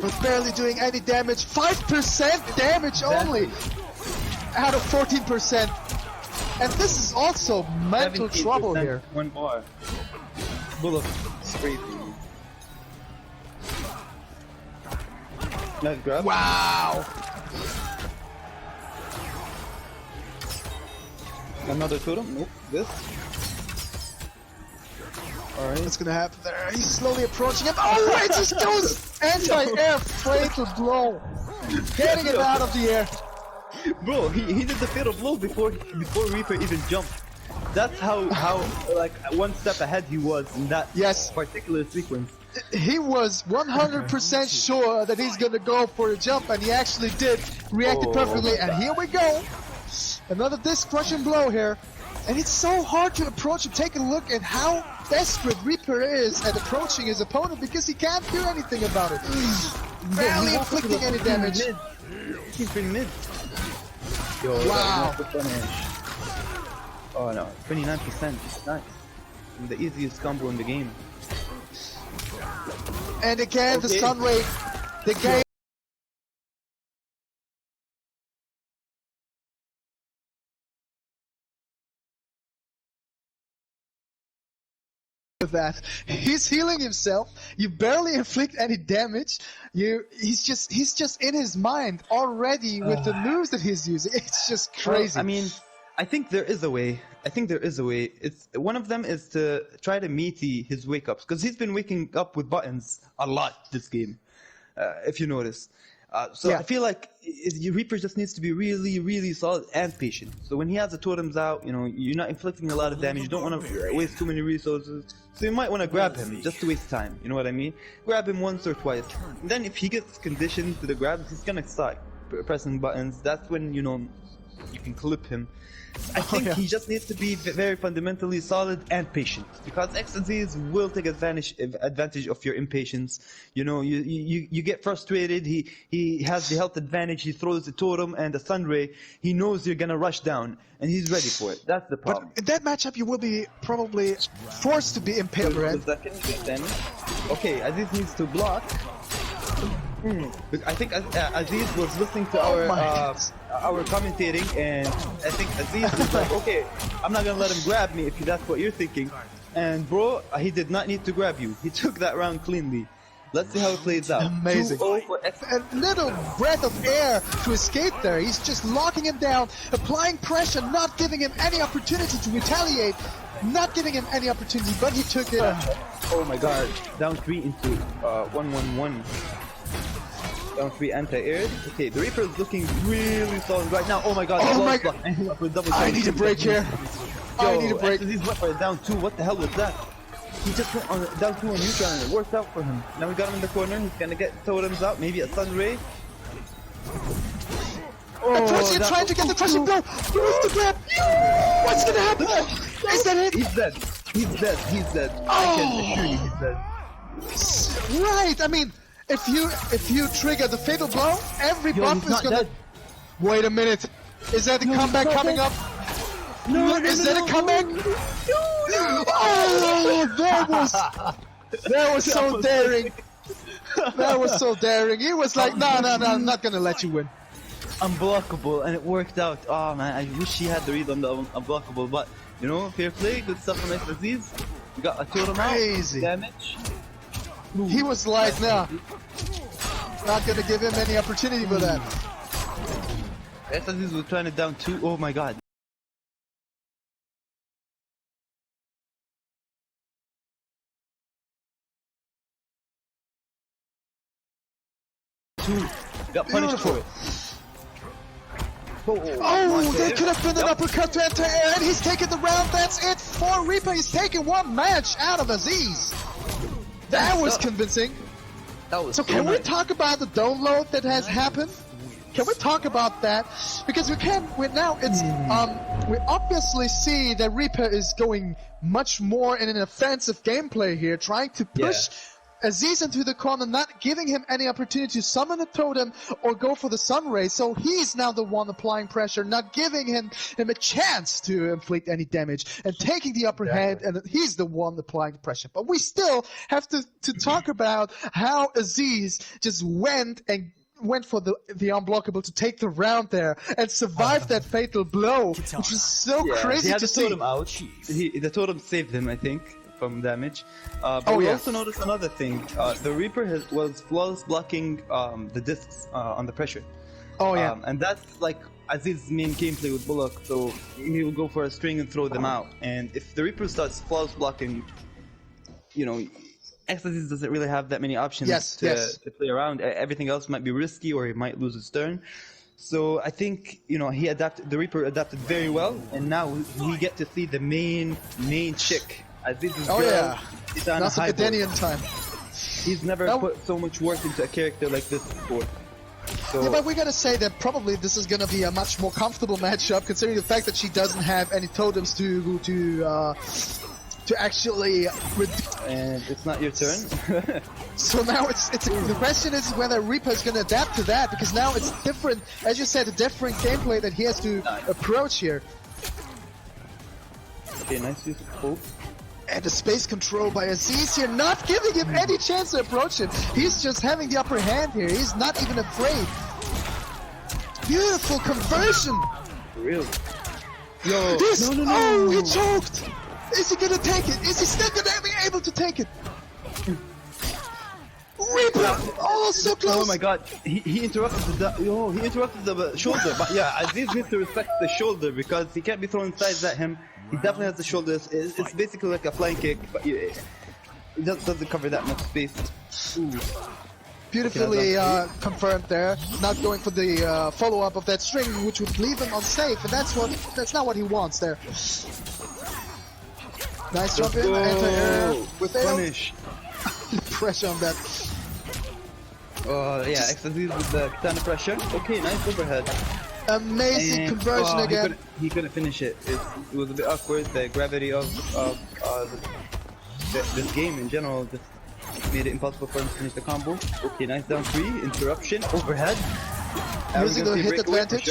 But barely doing any damage. 5% damage only out of 14%. And this is also mental trouble here. 1 bar. Bullet straight. Nice grab. Wow! Another totem? Nope. This. Alright. What's gonna happen there? He's slowly approaching him. Oh, it just goes anti-air fatal blow. Getting it out of the air. Bro, he did the fatal blow before Reaper even jumped. That's how like 1 step ahead he was in that particular sequence. He was 100% sure that he's gonna go for a jump, and he actually did. Reacted perfectly, and here we go. Another disc crushing blow here. And it's so hard to approach him. Take a look at how desperate Reaper is at approaching his opponent because he can't do anything about it. Barely inflicting any damage. He's been mid. Yo, wow. Oh no, 29%. It's nice. The easiest combo in the game. And again, the Sun Ray. The game. That he's healing himself, you barely inflict any damage, he's just in his mind already with the moves that he's using. It's just crazy. Well, I mean, I think there is a way. It's one of them is to try to meet his wake ups, because he's been waking up with buttons a lot this game, if you notice. So I feel like Reaper just needs to be really, really solid and patient. So when he has the totems out, you know, you're not inflicting a lot of damage. You don't want to waste too many resources. So you might want to grab him just to waste time. You know what I mean? Grab him once or twice. And then if he gets conditioned to the grabs, he's gonna start pressing buttons. That's when, you know, you can clip him. I think he just needs to be very fundamentally solid and patient, because Aziz will take advantage of your impatience. You know, you get frustrated. He has the health advantage. He throws the totem and the Sun Ray. He knows you're gonna rush down, and he's ready for it. That's the problem. But in that matchup, you will be probably forced to be impaled, right? Okay, Aziz needs to block. I think Aziz was listening to our commentating, and I think Aziz was like, okay, I'm not gonna let him grab me if that's what you're thinking. And bro, he did not need to grab you. He took that round cleanly. Let's see how it plays out. Amazing. A little breath of air to escape there. He's just locking him down, applying pressure, not giving him any opportunity to retaliate, not giving him any opportunity, but he took it. Oh my god. Down 3 into 1-1-1. Down 3 anti-air. Okay, the Reaper is looking really solid right now. Oh my god. Oh my god. I need a break here. I need a break. He's went for a down 2. What the hell was that? He just went on down 2 on neutral and it worked out for him. Now we got him in the corner. He's gonna get totems out. Maybe a sun ray. Approaching, trying to get the crushing blow. He wants to grab. What's gonna happen? Is that it? He's dead. He's dead. He's dead. I can assure you he's dead. Right. I mean, if you trigger the fatal blow, every buff is gonna. Dead. Wait a minute. Is that the comeback coming up? No, is that a comeback? Oh, that was so daring. That was so daring. He was like, no, I'm not gonna let you win. Unblockable, and it worked out. Oh man, I wish he had the read on the unblockable, but you know, fair play, good stuff from Aziz. We got a totem out, damage. He was like, no, not gonna give him any opportunity for that. Aziz was trying to down 2. Oh my god. Got punished for it. Oh, that could have been an uppercut to anti-air, and he's taking the round. That's it for Reaper. He's taking one match out of Aziz. That was convincing. That was so can we talk about the download that has happened? Can we talk about that? Because we obviously see that Reaper is going much more in an offensive gameplay here, trying to push Aziz into the corner, not giving him any opportunity to summon a totem or go for the sun ray. So he's now the one applying pressure, not giving him a chance to inflict any damage and taking the upper hand, and he's the one applying the pressure. But we still have to talk about how Aziz just went for the unblockable to take the round there and survive that fatal blow, which was so crazy to see. Totem out. The totem saved him, I think, from damage. But we also noticed another thing. The Reaper was flawless blocking the discs on the pressure. And that's like Aziz's main gameplay with Bullock, so he will go for a string and throw them out. And if the Reaper starts flawless blocking, you know, Aziz doesn't really have that many options to play around. Everything else might be risky, or he might lose his turn. So I think, you know, the Reaper adapted very well, and now we get to see the main chick. Aziz's girl is on a high time. He's never put so much work into a character like this before. So, yeah, but we gotta say that probably this is gonna be a much more comfortable matchup, considering the fact that she doesn't have any totems to actually. And it's not your turn. So now the question is whether Reaper is gonna adapt to that, because now it's different, as you said, a different gameplay that he has to approach here. Okay, nice use of hope. And the space control by Aziz here, not giving him any chance to approach him. He's just having the upper hand here. He's not even afraid. Beautiful conversion. Really? Yo, no. Oh, he choked. Is he gonna take it? Is he still gonna be able to take it? Reaper! Oh, so close! Oh my god, he interrupted the shoulder, but yeah, Aziz needs to respect the shoulder because he can't be throwing sides at him. He definitely has the shoulders. It's basically like a flying kick, but it doesn't cover that much space. Ooh. Beautifully confirmed there. Not going for the follow-up of that string, which would leave him unsafe, and that's not what he wants there. Nice jump in, anti-air with punish. Pressure on that. Oh yeah, Aziz with the katana pressure. Okay, nice overhead. Amazing conversion again. He couldn't finish it. It was a bit awkward. The gravity of this game in general just made it impossible for him to finish the combo. Okay, nice down 3, interruption, overhead. Using the hit advantage.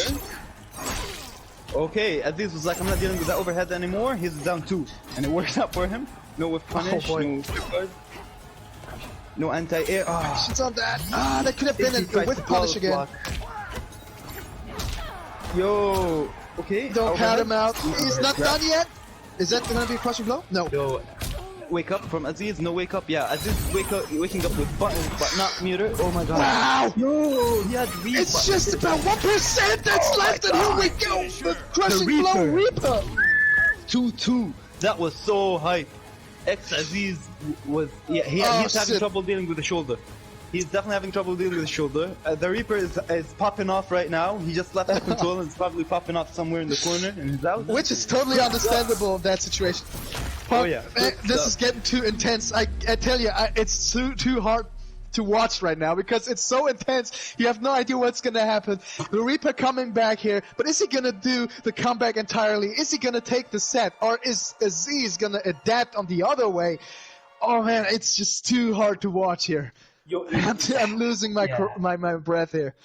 Okay, Aziz was like, I'm not dealing with that overhead anymore. He's down 2, and it worked out for him. No whiff punish, no flip guard. No anti-air. Ah, Shit's on that. Ah, that could have been he a tried whiff to punish again. block. Yo, okay. Don't count him out. He's not Grab. done yet. Is that gonna be a crushing blow? No. Yo, wake up from Aziz. No wake up. Yeah, Aziz waking up with buttons, but not muted. Oh my god. Wow! Yo, he had Reaper. It's just about 1% that's left, and here we go. The crushing blow, Reaper. 2-2. That was so hype. Aziz was he's having trouble dealing with the shoulder. He's definitely having trouble dealing with the shoulder. The Reaper is popping off right now. He just left the control and it's probably popping off somewhere in the corner and he's out. Which is totally understandable in that situation. But, Oh yeah. this is getting too intense. I tell you, it's too hard to watch right now because it's so intense. You have no idea what's gonna happen. The Reaper coming back here, but is he gonna do the comeback entirely? Is he gonna take the set, or is Aziz gonna adapt on the other way? Oh man, it's just too hard to watch here. Yo, I'm losing my breath here.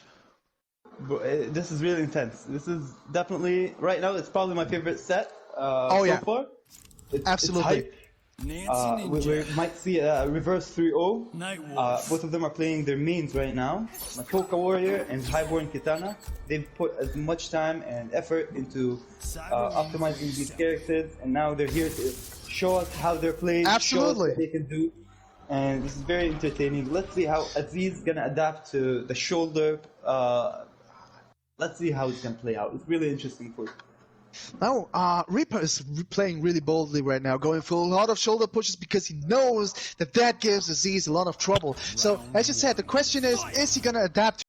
This is really intense. This is definitely right now. It's probably my favorite set yeah. so far. Absolutely. It's hype. We might see a reverse 3-0. Both of them are playing their mains right now. Matoka Warrior and Highborn Kitana. They've put as much time and effort into optimizing these characters, and now they're here to show us how they're playing, show us what they can do. And this is very entertaining. Let's see how Aziz is gonna adapt to the shoulder. Let's see how it's gonna play out. It's really interesting for. Now, Reaper is playing really boldly right now, going for a lot of shoulder pushes because he knows that gives Aziz a lot of trouble. So, as you said, the question is he gonna adapt?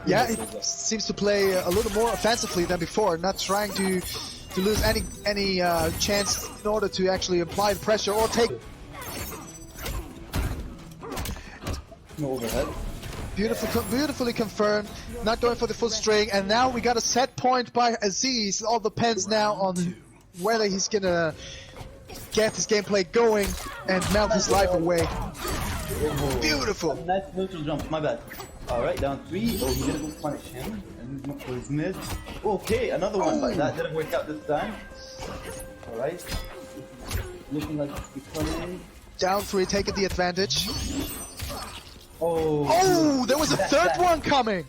Yeah, he seems to play a little more offensively than before, not trying to lose any chance in order to actually apply the pressure or take. No overhead. Beautifully confirmed, not going for the full string, and now we got a set point by Aziz. It all depends now on whether he's gonna get his gameplay going and melt his life away. Beautiful. Nice neutral jump, my bad. Alright, down 3. Oh, he's gonna go punish him. And he's not for his mid. Okay, another one like that. Didn't work out this time. Alright. Looking like he's coming. Down 3, taking the advantage. Oh, there was a third one coming!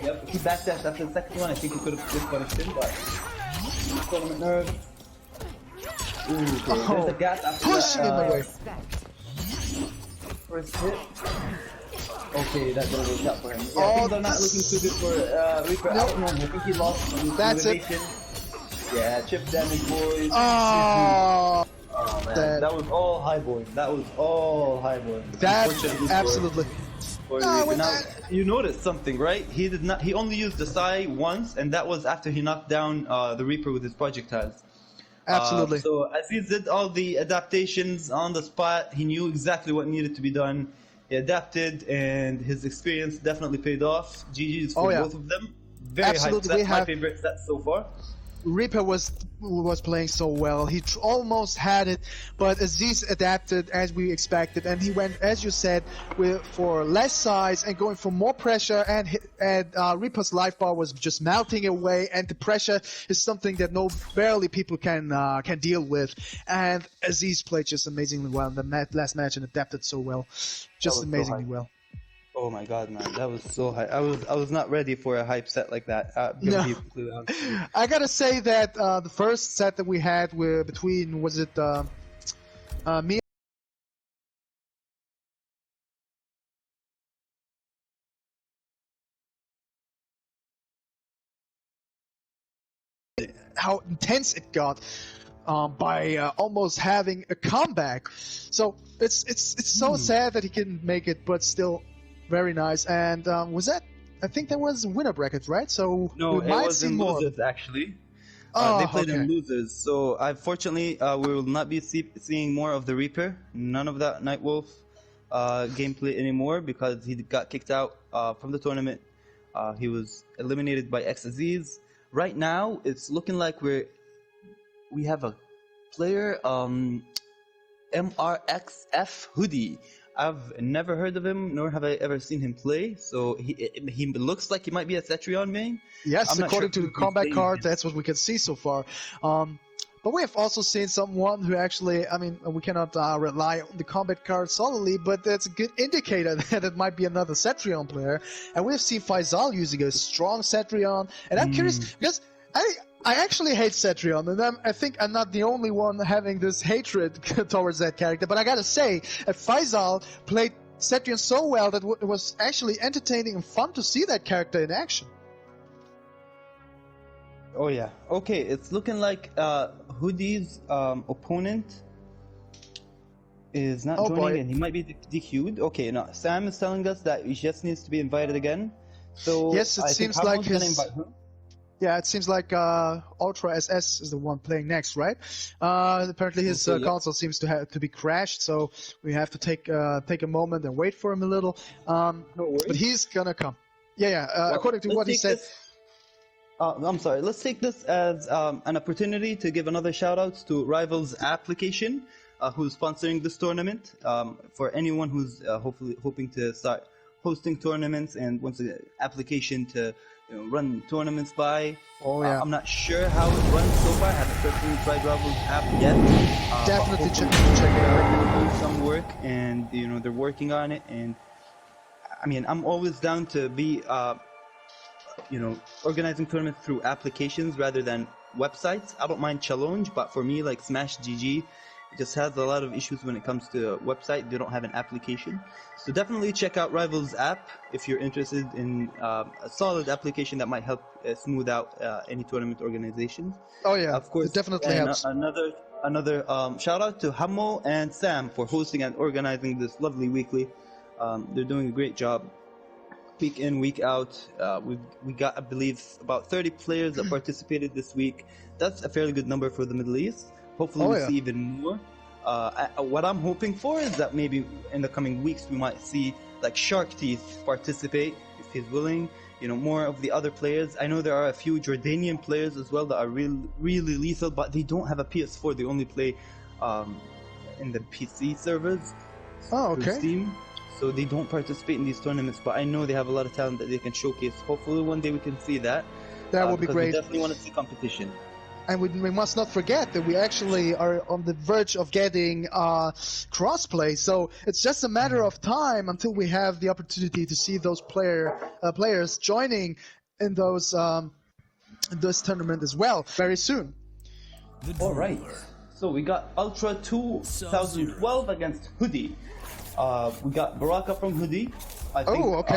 Yep, he backdashed after the second one. I think he could have just punished him, but tournament nerve. Ooh, okay. There's a gap after pushing him away. First hit. Okay, that didn't work out for him. Yeah, things are not looking too good for Reaper. I don't know, I think he lost his motivation. Yeah, chip damage, boys. Oh man, that was all Highborn. That was all Highborn. Absolutely. Now, you noticed something, right? He did not. He only used the Sai once, and that was after he knocked down the Reaper with his projectiles. Absolutely. So Aziz did all the adaptations on the spot. He knew exactly what needed to be done. He adapted, and his experience definitely paid off. GG's for both of them. Very hyped. That's my favorite set so far. Reaper was playing so well. He almost had it, but Aziz adapted as we expected, and he went, as you said, for less size and going for more pressure. And Reaper's life bar was just melting away, and the pressure is something that barely people can deal with. And Aziz played just amazingly well in the last match and adapted so well, just amazingly well. Oh my god, man, that was so hype. I was not ready for a hype set like that. No. I gotta say that the first set that we had between, was it me how intense it got by almost having a comeback. So it's so sad that he couldn't make it, but still very nice. And was that? I think that was winner bracket, right? So no, we might it was see in more. losers actually. Oh, they played okay. in losers. So unfortunately, we will not be seeing more of the Reaper. None of that Nightwolf gameplay anymore because he got kicked out from the tournament. He was eliminated by Aziz. Right now, it's looking like we have a player, MRXF Hoodie. I've never heard of him, nor have I ever seen him play. So he looks like he might be a Cetrion main. Yes, I'm not according sure to the combat card, that's what we can see so far. But we have also seen someone who actually, I mean, we cannot rely on the combat card solely, but that's a good indicator that it might be another Cetrion player. And we have seen Faisal using a strong Cetrion. And I'm curious, because I actually hate Cetrion, and I think I'm not the only one having this hatred towards that character. But I gotta say, that Faisal played Cetrion so well that it was actually entertaining and fun to see that character in action. Oh yeah. Okay, it's looking like Hoodie's opponent is not joining in. He might be DQ'd. Okay, no. Sam is telling us that he just needs to be invited again. So yes, it seems like his. Yeah, it seems like Ultra SS is the one playing next, right? Apparently his console seems to be crashed, so we have to take a moment and wait for him a little. No worries. But he's gonna come. According to what he said. I'm sorry. Let's take this as an opportunity to give another shout out to Rivals application, who's sponsoring this tournament. For anyone who's hopefully hoping to start hosting tournaments and wants an application to run tournaments by. Oh yeah. I'm not sure how it runs so far. I haven't personally tried Rivals app yet. Definitely check it out. They're doing some work, and they're working on it. And I mean, I'm always down to be organizing tournaments through applications rather than websites. I don't mind challenge, but for me, like Smash GG, it just has a lot of issues when it comes to a website. They don't have an application. So definitely check out Rivals app if you're interested in a solid application that might help smooth out any tournament organizations. Oh yeah, of course, it definitely helps. Another shout out to Hammo and Sam for hosting and organizing this lovely weekly. They're doing a great job. Week in, week out. We got, I believe, about 30 players that participated this week. That's a fairly good number for the Middle East. Hopefully we'll see even more. What I'm hoping for is that maybe in the coming weeks we might see like Shark Teeth participate if he's willing. More of the other players. I know there are a few Jordanian players as well that are really lethal, but they don't have a PS4. They only play in the PC servers. Oh, okay. Steam. So they don't participate in these tournaments, but I know they have a lot of talent that they can showcase. Hopefully one day we can see that. That would be great. We definitely want to see competition. And we must not forget that we actually are on the verge of getting crossplay. So it's just a matter of time until we have the opportunity to see those players joining in those this tournament as well very soon. All right. So we got Ultra 2012 against Hoodie. We got Baraka from Hoodie, I think,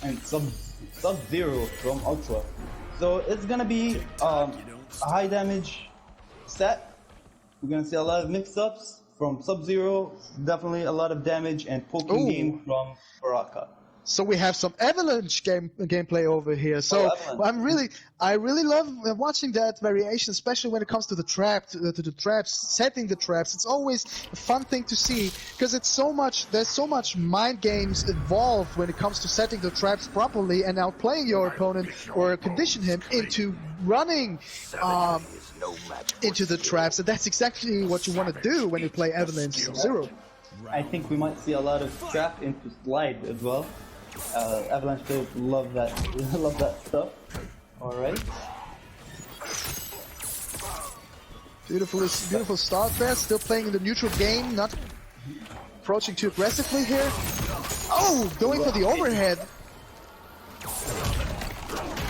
and Sub-Zero from Ultra. So it's gonna be a high damage set. We're gonna see a lot of mix-ups from Sub-Zero, definitely a lot of damage, and poking game from Baraka. So we have some Avalanche gameplay over here. So I really love watching that variation, especially when it comes to the traps, setting the traps. It's always a fun thing to see because there's so much mind games involved when it comes to setting the traps properly and outplaying your opponent or condition him into running into the traps. And that's exactly what you want to do when you play Avalanche Sub-Zero. I think we might see a lot of trap into slide as well. Avalanche players love that stuff. Alright. Beautiful start there, still playing in the neutral game, not approaching too aggressively here. Oh, going for the overhead.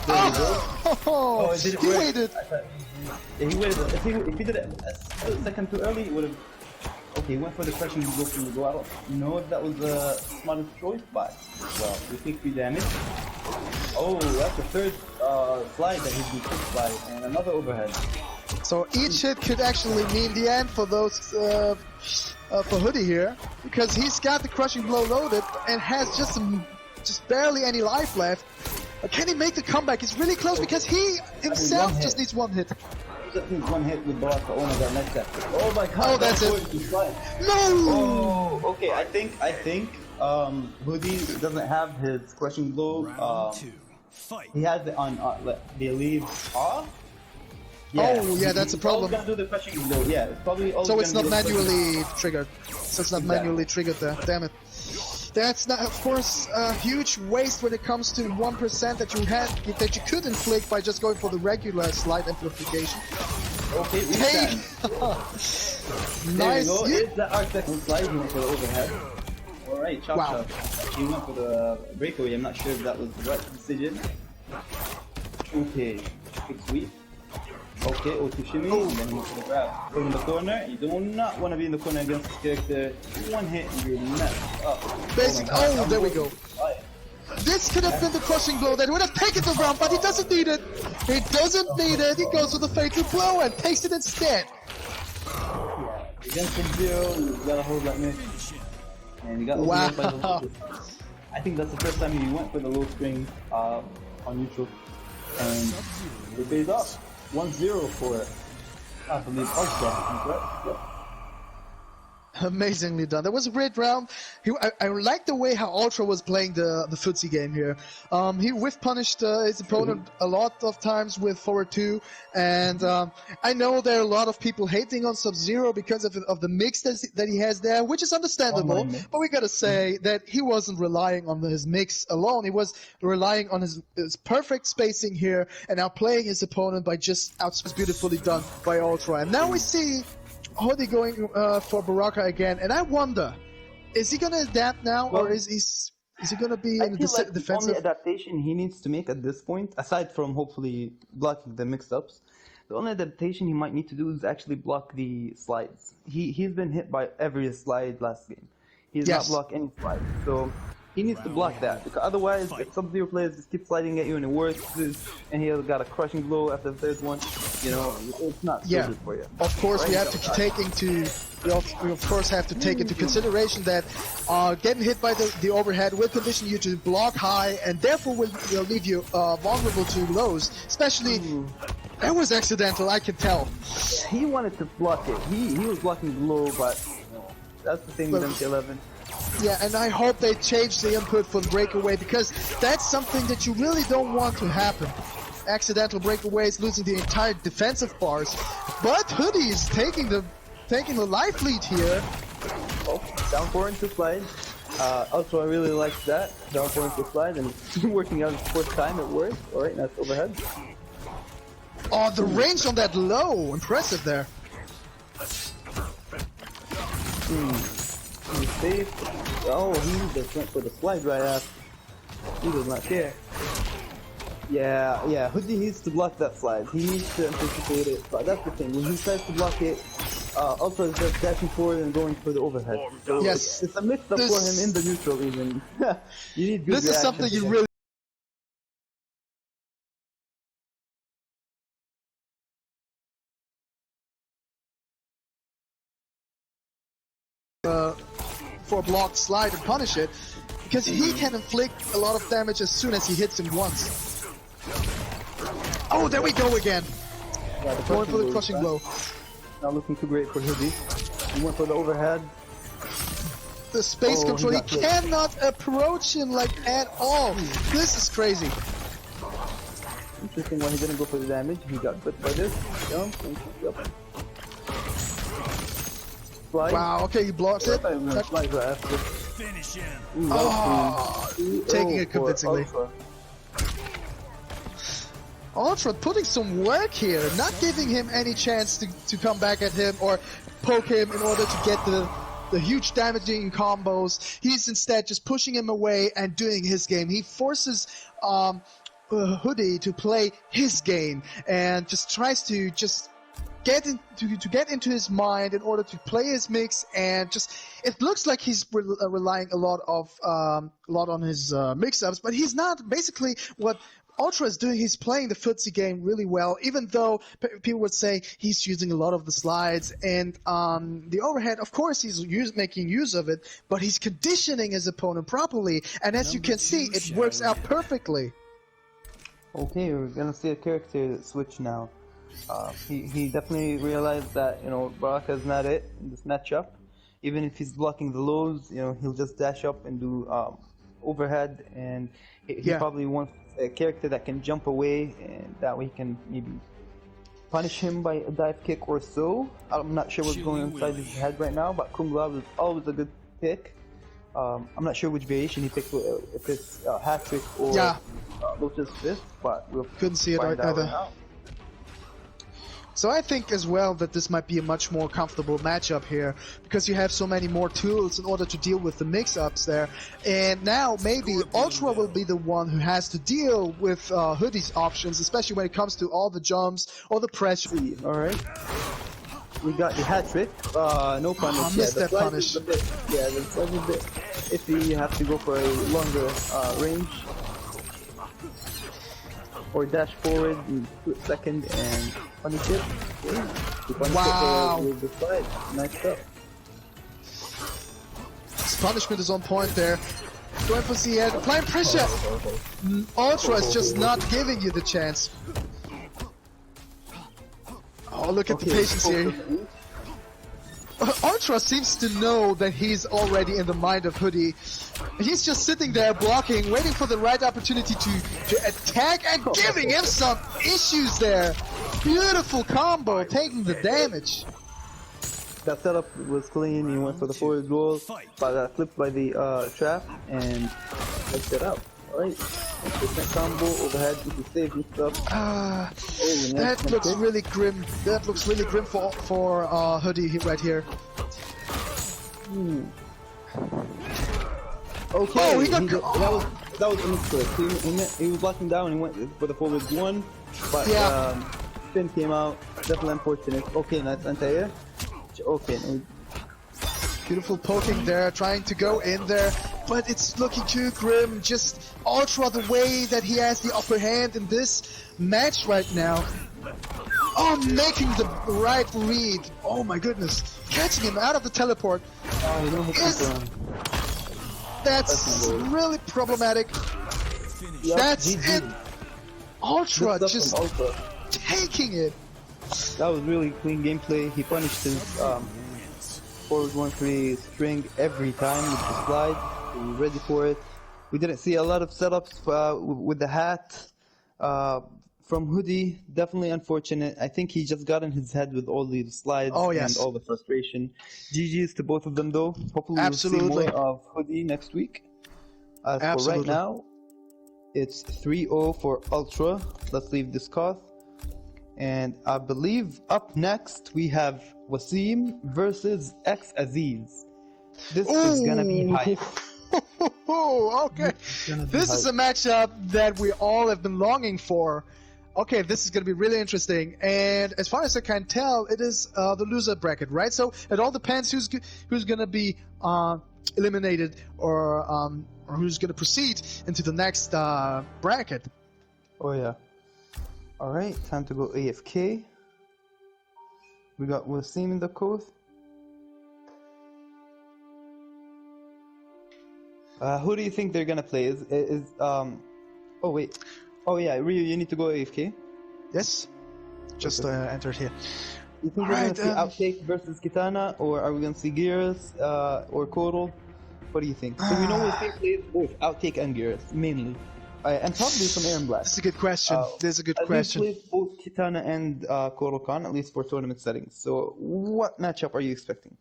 Oh, he waited. He waited. If he did it a second too early, it would have. Okay, he went for the crushing blow from the go. I don't know if that was the smartest choice, but well, we take 3 damage. Oh, that's the third slide that he's been pushed by, and another overhead. So each hit could actually mean the end for those for Hoodie here, because he's got the crushing blow loaded and has just barely any life left. But can he make the comeback? It's really close because he himself just needs 1 hit. Just needs 1 hit with Baraka. Oh my god, next step. Oh my god. Oh, that's it. No! Oh, okay. I think Hoodie doesn't have his crushing blow. He has it on, they leave off. Oh, yeah, that's a problem. It's gonna do the crushing blow. Yeah, it's probably all So it's gonna not do the manually triggered. So it's not manually triggered there. Damn it. That's not, of course, a huge waste when it comes to 1% that you could inflict by just going for the regular slide amplification. Okay, Hey! There you Nice. go. It's the R-second slide. He went for the overhead. Alright, chop Wow. chop. He went for the breakaway. I'm not sure if that was the right decision. Okay, big sweep. Okay, O2 shimmy, and then he went for the grab. From the corner, you do not want to be in the corner against this character. One hit and you're messed up. Basic. Oh, my God. Oh, there we go. This could have been the crushing blow that would have taken the round, but he doesn't need it. He doesn't need it. He goes for the fatal blow and takes it instead. Yeah, against Sub-Zero, you gotta hold that miss. And you got Wow. by the low. I think that's the first time he went for the low string on neutral. And it pays off. 1-0 for, I believe, Ultra, correct? Yep. Amazingly done. That was a great round. I like the way how Ultra was playing the footsie game here. He whiff punished his opponent a lot of times with forward 2, and I know there are a lot of people hating on Sub-Zero because of the mix that he has there, which is understandable. But we gotta say that he wasn't relying on his mix alone. He was relying on his perfect spacing here, and now playing his opponent by just beautifully done by Ultra. And now we see Hoodie going for Baraka again, and I wonder, is he gonna adapt now, or is he gonna be in like defensive? The only adaptation he needs to make at this point, aside from hopefully blocking the mix-ups, the only adaptation he might need to do is actually block the slides. He's been hit by every slide last game. He has not blocked any slides, so he needs to block that, because otherwise, if Sub-Zero players just keep sliding at you and it works, and he has got a crushing blow after the third one, you know, it's not good for you. Of course, we have to take into consideration that getting hit by the overhead will condition you to block high, and therefore will leave you vulnerable to lows. Especially, that was accidental. I can tell. He wanted to block it. He was blocking the low, but you know, that's the thing with MT11. Yeah, and I hope they change the input for the breakaway, because that's something that you really don't want to happen. Accidental breakaways, losing the entire defensive bars. But Hoodie is taking the life lead here. Oh, down 4 into slide. Ultra really likes that. Down 4 into slide, and it's working out the first time it worked. Alright, that's overhead. Oh, the range on that low. Impressive there. He's safe. Oh, he just went for the slide right after. He does not care. Yeah, Hoodie needs to block that slide. He needs to anticipate it. But that's the thing, when he tries to block it, Ultra is just dashing forward and going for the overhead. So yes, it's a mix-up for him in the neutral even. You need good This is something you really for a blocked slide and punish it, because he can inflict a lot of damage as soon as he hits him once. Oh, there we go again. Going for the crushing blow. Not looking too great for Hoodie. He went for the overhead. The space control, he cannot approach him like at all. This is crazy. Interesting why he didn't go for the damage. He got bit by this. Jump. Slide. Wow, okay, he blocks it. Slide right after. Finish him. Taking it convincingly. Ultra putting some work here, not giving him any chance to come back at him or poke him in order to get the huge damaging combos. He's instead just pushing him away and doing his game. He forces Hoodie to play his game and just tries to get into his mind in order to play his mix, and it looks like he's relying a lot on his mix-ups, but he's not. Basically, what Ultra is doing, he's playing the footsie game really well, even though people would say he's using a lot of the slides and the overhead. Of course, he's making use of it, but he's conditioning his opponent properly, and as you can see, it works out perfectly. Okay, we're gonna see a character switch now. He definitely realized that, you know, Baraka is not it in this matchup. Even if he's blocking the lows, you know, he'll just dash up and do overhead, and he probably wants a character that can jump away, and that way he can maybe punish him by a dive kick or so. I'm not sure what's going inside his head right now, but Kung Lao is always a good pick. I'm not sure which variation he picked, if it's hat trick or Lotus Fist, but we'll couldn't see it find out either. right now. So I think as well that this might be a much more comfortable matchup here, because you have so many more tools in order to deal with the mix-ups there. And now maybe Ultra will be the one who has to deal with Hoodie's options, especially when it comes to all the jumps, all the pressure. Alright. We got the hat trick. No punish. I missed that punish. Yeah, that's a bit iffy. You have to go for a longer range. Or dash forward in split second and punish it. Okay. Wow. With the slide. Nice stuff. His punishment is on point there. Going for the head, applying pressure. Ultra is just not giving you the chance. Oh, look at the patience here. Ultra seems to know that he's already in the mind of Hoodie. He's just sitting there blocking, waiting for the right opportunity to attack and giving him some issues there. Beautiful combo, taking the damage. That setup was clean. He went for the forward roll, but got flipped by the trap and picked it up. Alright, different combo overhead. You can save this stuff. That looks really grim. That looks really grim for Hoodie right here. Okay, oh, he got that was a mistake. He was blocking down and he went for the forward one, but spin came out. Definitely unfortunate. Okay, nice anti-air. Okay. Beautiful poking there, trying to go in there, but it's looking too grim. Just Ultra, the way that he has the upper hand in this match right now. Oh, making the right read. Oh my goodness. Catching him out of the teleport. That's really problematic. Yep, That's GG. it. Ultra just taking it. That was really clean gameplay. He punished his forward 1-3 string every time with the slide. We were ready for it. We didn't see a lot of setups with the hat from Hoodie. Definitely unfortunate. I think he just got in his head with all the slides and all the frustration. GG's to both of them though. Hopefully we'll see more of Hoodie next week. As for right now, it's 3-0 for Ultra. Let's leave this cost. And I believe up next we have Wasim versus X Aziz. This is gonna be hype. Okay. This is a matchup that we all have been longing for. Okay, this is gonna be really interesting. And as far as I can tell, it is the loser bracket, right? So it all depends who's gonna be eliminated or who's gonna proceed into the next bracket. Oh yeah. Alright, time to go AFK. We got Wasim in the coast. Who do you think they're gonna play? Oh wait. Oh yeah, Ryu, you need to go AFK. Yes. Just entered here. You think we're gonna see Outtake versus Kitana, or are we gonna see GRS or Kotal? What do you think? So we know Wasim plays both Outtake and GRS, mainly. And probably some Air and Blast. That's a good question. There's a good question. Plays both Kitana and Kotal-Khan, at least for tournament settings. So what matchup are you expecting?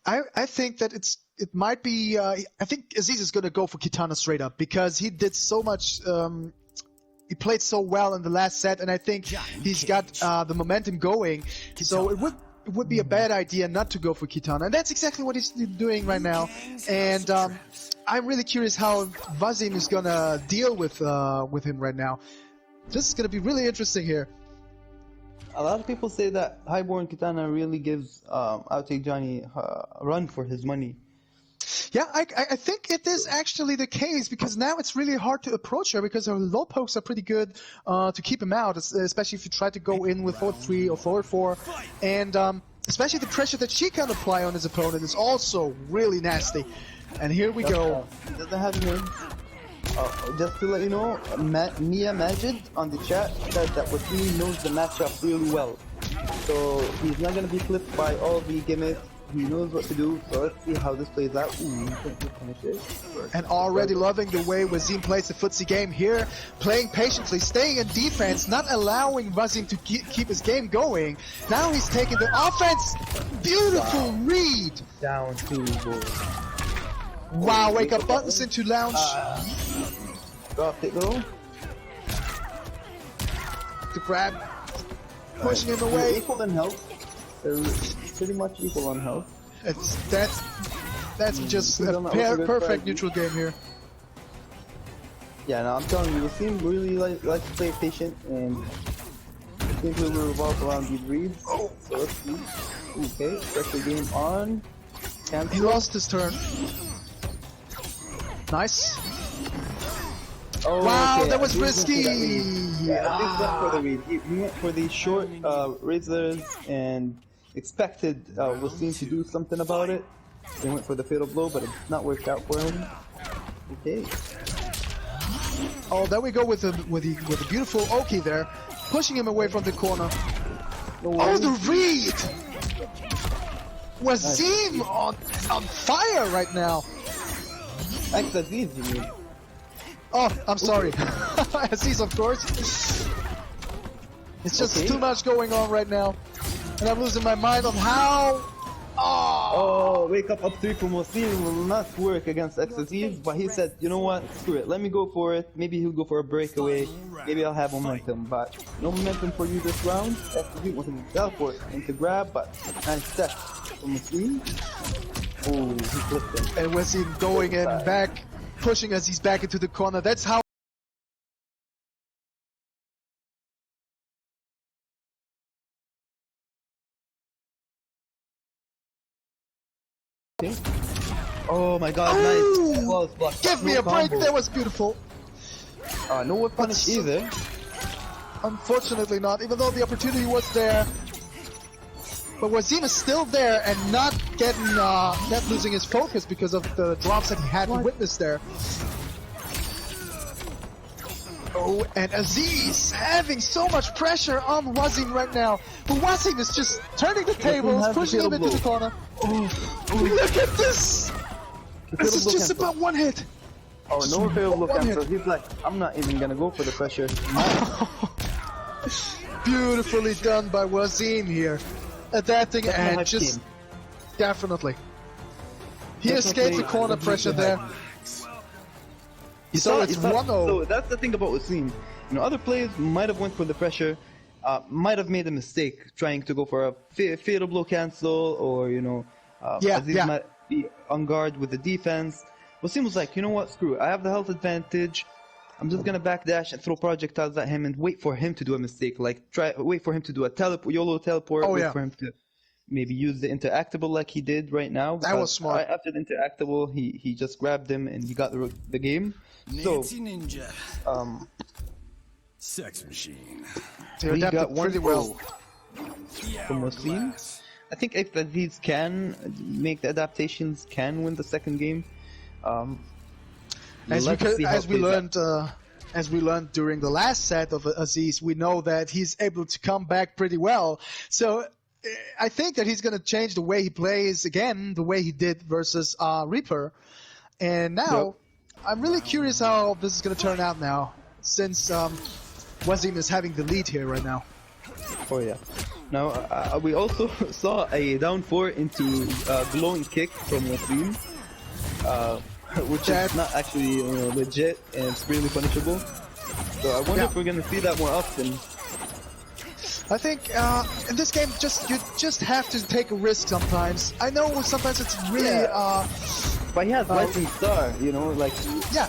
I think that it might be. I think Aziz is going to go for Kitana straight up because he did so much. He played so well in the last set, and I think he's got the momentum going. So it would be a bad idea not to go for Kitana, and that's exactly what he's doing right now. And I'm really curious how Wasim is gonna deal with him right now. This is gonna be really interesting here. A lot of people say that Highborn Kitana really gives Outtake Johnny a run for his money. Yeah, I think it is actually the case because now it's really hard to approach her because her low pokes are pretty good to keep him out, especially if you try to go in with 4-3 or 4-4, and especially the pressure that she can apply on his opponent is also really nasty. And here we go. He doesn't have him. Just to let you know, Mia Majid on the chat said that Wasim knows the matchup really well. So he's not going to be flipped by all the gimmicks. He knows what to do, so let's see how this plays out. Ooh, he can't finish it. And already loving the way Wazim plays the footsie game here, playing patiently, staying in defense, not allowing Wazim to keep his game going. Now he's taking the offense. Beautiful read. Down 2 goals. Wow, wake up buttons into lounge. Dropped it though. To grab, pushing him They're away. equal in health. They're pretty much equal on health. That's just a perfect neutral game here. Yeah, now I'm telling you, the team really like to play patient, and I think we will revolve around these reads. So let's see. Okay, pressure game on. Cancel. He lost his turn. Nice. Oh, wow, okay, that was I think risky. Yeah, I think that's for the read. He went for the short razors and expected Wasim to do something about it. He went for the fatal blow, but it's not worked out for him. Okay. Oh, there we go with the beautiful Oki there, pushing him away from the corner. Oh, the read! Wazim on fire right now. Aziz, you mean? Oh, I'm sorry. Aziz, of course. It's just too much going on right now, and I'm losing my mind on how. Oh, wake up 3 from Wasim will not work against Aziz, but he said, you know what, screw it, let me go for it. Maybe he'll go for a breakaway. Maybe I'll have momentum, but no momentum for you this round. Aziz wanted to teleport and to grab, but nice step from Wasim. Oh, he flipped him. And Wasim going in back, pushing Aziz back into the corner. That's how. Oh my god, Ooh, nice. Close block. give me a break, that was beautiful. No one punished either. Unfortunately not, even though the opportunity was there. But Wazim is still there and not getting, not losing his focus because of the drops that he had to witness there. Oh, and Aziz having so much pressure on Wazim right now. But Wazim is just turning the tables, pushing him into the corner. Oh, look at this! This is just about one hit. Oh, no fatal blow cancel. He's like, I'm not even gonna go for the pressure. Beautifully done by Wazim here. Adapting and just definitely. He escaped the corner pressure there. So it's 1-0. So that's the thing about Wasim. You know, other players might have went for the pressure, might have made a mistake trying to go for a fatal blow cancel, or you know, Aziz might be on guard with the defense. Wasim was like, you know what, screw it. I have the health advantage. I'm just gonna backdash and throw projectiles at him and wait for him to do a mistake. Like wait for him to do a YOLO teleport. Wait for him to maybe use the interactable like he did right now. That was smart. After the interactable, he just grabbed him and he got the game. So, Ninja. Sex machine. They adapted pretty well. From Wasim. I think if these can make the adaptations, can win the second game. As we learned during the last set of Aziz, we know that he's able to come back pretty well. So I think that he's going to change the way he plays again, the way he did versus Reaper. And now, I'm really curious how this is going to turn out now, since Wazim is having the lead here right now. Oh yeah. Now, we also saw a down 4 into glowing kick from Wasim. Which is not actually legit, and it's really punishable. So I wonder if we're gonna see that more often. I think in this game, you just have to take a risk sometimes. I know sometimes it's really. But he has Rising Star, you know, like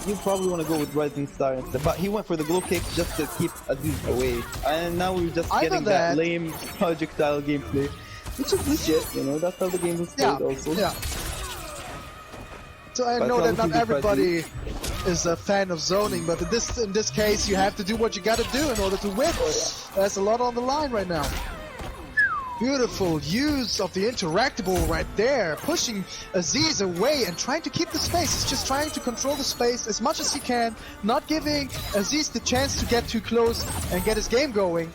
you probably want to go with Rising Star instead. But he went for the glow kick just to keep Aziz away, and now we're just getting that lame projectile gameplay, which is legit. You know, that's how the game was played also. Yeah. So I know that not everybody is a fan of zoning, but in this case, you have to do what you gotta do in order to win. There's a lot on the line right now. Beautiful use of the interactable right there, pushing Aziz away and trying to keep the space. He's just trying to control the space as much as he can, not giving Aziz the chance to get too close and get his game going.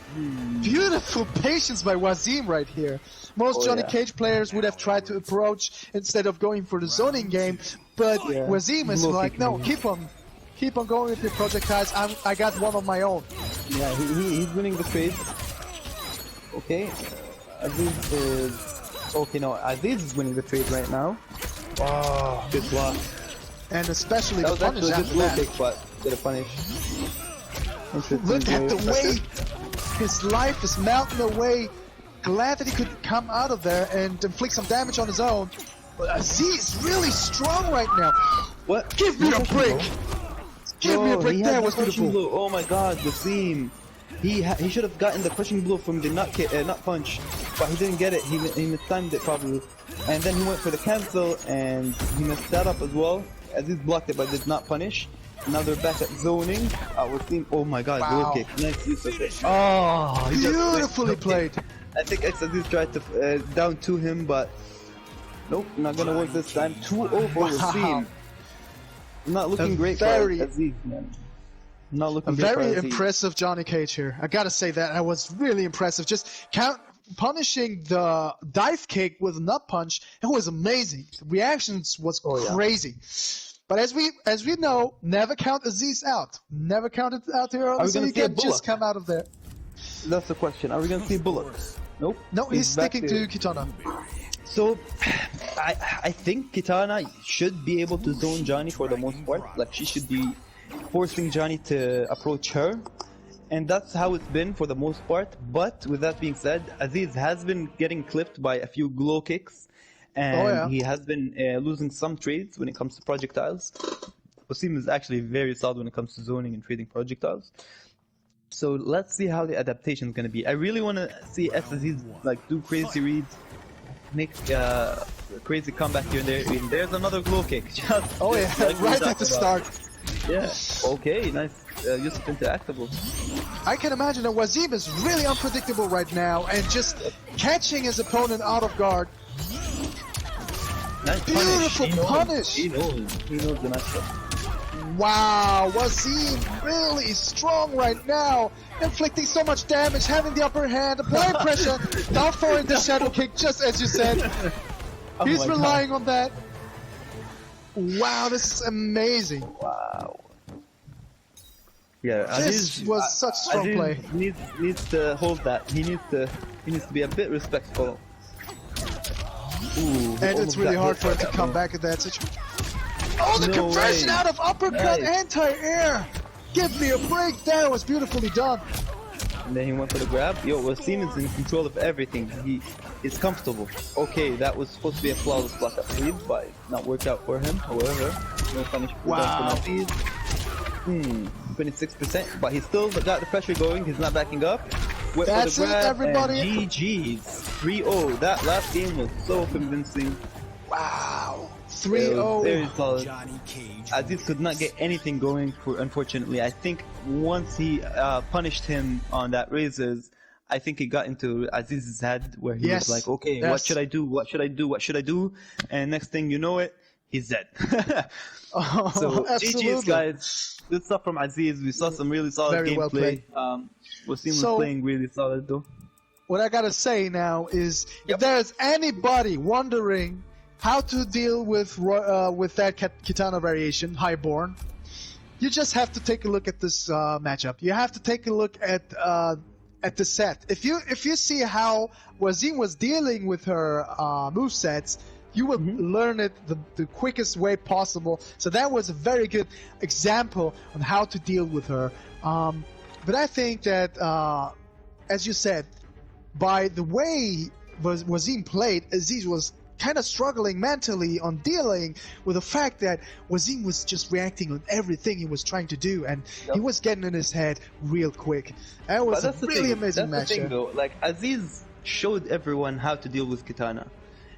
Beautiful patience by Wazim right here. Most Johnny Cage players would have tried to approach instead of going for the zoning game, but Wazim is like, no, keep on going with your projectiles. I got one on my own. Yeah, he's winning the trade. Okay, Aziz is... Okay, no, Aziz is winning the trade right now. Oh, good block. And especially that the was punish actually a after good that. kick, but get a punish. Look at the way his life is melting away. Glad that he could come out of there and inflict some damage on his own. But Aziz is really strong right now. What? Give me a break! Give me a break. That was beautiful. Blow. Oh my god, Wazim. He should have gotten the crushing blow from the nut punch, but he didn't get it. He mistimed it probably. And then he went for the cancel and he messed that up as well. Aziz blocked it but did not punish. Now they're back at zoning. Wazim, oh my god, wow. Goal kick. Nice use of it. Oh, beautifully played. I think Aziz tried to down to him, but nope, not gonna work this time. 2-0 for Wazim. Not looking great for Aziz, man. Not looking great for Aziz. Very impressive Johnny Cage here. I gotta say that. I was really impressive. Just punishing the dive kick with a nut punch, it was amazing. The reactions was crazy. But as we know, never count Aziz out. Never count it out here until you can just come out of there. That's the question. Are we gonna see bullets? Nope. No, he's sticking to Kitana. So, I think Kitana should be able to zone Johnny for the most part. Like, she should be forcing Johnny to approach her. And that's how it's been for the most part. But, with that being said, Aziz has been getting clipped by a few glow kicks. And he has been losing some trades when it comes to projectiles. Wazim is actually very solid when it comes to zoning and trading projectiles. So, let's see how the adaptation is going to be. I really want to see Aziz like do crazy reads. Make a crazy comeback here and there. There's another glow kick. Just like right at the start. Yeah. Okay. Nice. Use of interactable. I can imagine that Wazim is really unpredictable right now and just catching his opponent out of guard. Nice beautiful punish. He knows the matchup. Wow, Wazim really strong right now, inflicting so much damage, having the upper hand, applying pressure, down throwing the shadow kick, just as you said. He's relying on that. Wow, this is amazing. Wow. Yeah, this was such strong play. Needs to hold that. He needs to be a bit respectful. Ooh, and it's really hard for him to come back at that situation. Oh, the conversion out of uppercut anti-air! Give me a break! That was beautifully done. And then he went for the grab. Yo, Wazim is in control of everything. He is comfortable. Okay, that was supposed to be a flawless block, I believe, but it not worked out for him. However, no punish for 26%, but he still got the pressure going. He's not backing up. That's it, everybody. GG's. 3-0. That last game was so convincing. Wow. 3-0. Very solid. Aziz could not get anything going, unfortunately. I think once he punished him on that raises, I think it got into Aziz's head where he was like, okay, what should I do? What should I do? What should I do? And next thing you know it, he's dead. So GG's, guys. Good stuff from Aziz. We saw some really solid gameplay. Wazim was playing really solid though. What I gotta say now is, if there's anybody wondering how to deal with that Kitana variation, Highborn, you just have to take a look at this matchup. You have to take a look at the set. If you see how Wazim was dealing with her movesets, you will learn it the quickest way possible. So that was a very good example on how to deal with her. But I think that, as you said, by the way Wazim played, Aziz was kind of struggling mentally on dealing with the fact that Wazim was just reacting on everything he was trying to do, and he was getting in his head real quick. That was a really amazing match. That's the thing, though. Like, Aziz showed everyone how to deal with Kitana.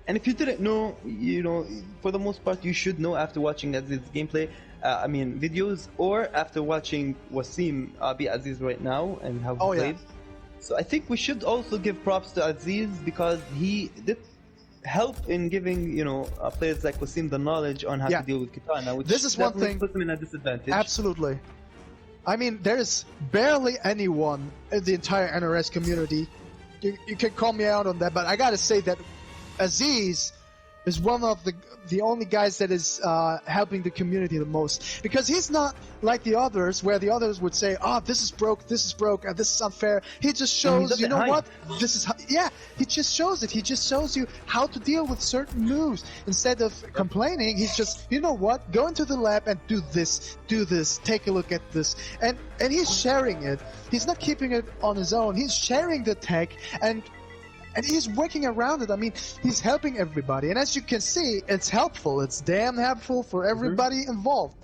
And if you didn't know, you know, for the most part, you should know after watching Aziz's gameplay, videos, or after watching Wazim beat Aziz right now and how he played. So I think we should also give props to Aziz because he did help in giving, you know, players like Wasim the knowledge on how to deal with Kitana, which this is one thing puts him in a disadvantage. Absolutely. I mean, there is barely anyone in the entire NRS community. You can call me out on that, but I gotta say that Aziz is one of the only guys that is helping the community the most, because he's not like the others, where the others would say, "Oh, this is broke, and this is unfair." He just shows, you know what? This is he just shows it. He just shows you how to deal with certain moves. Instead of complaining, he's just, you know what? Go into the lab and do this, take a look at this, and he's sharing it. He's not keeping it on his own. He's sharing the tech and he's working around it. I mean, he's helping everybody, and as you can see, it's helpful. It's damn helpful for everybody involved.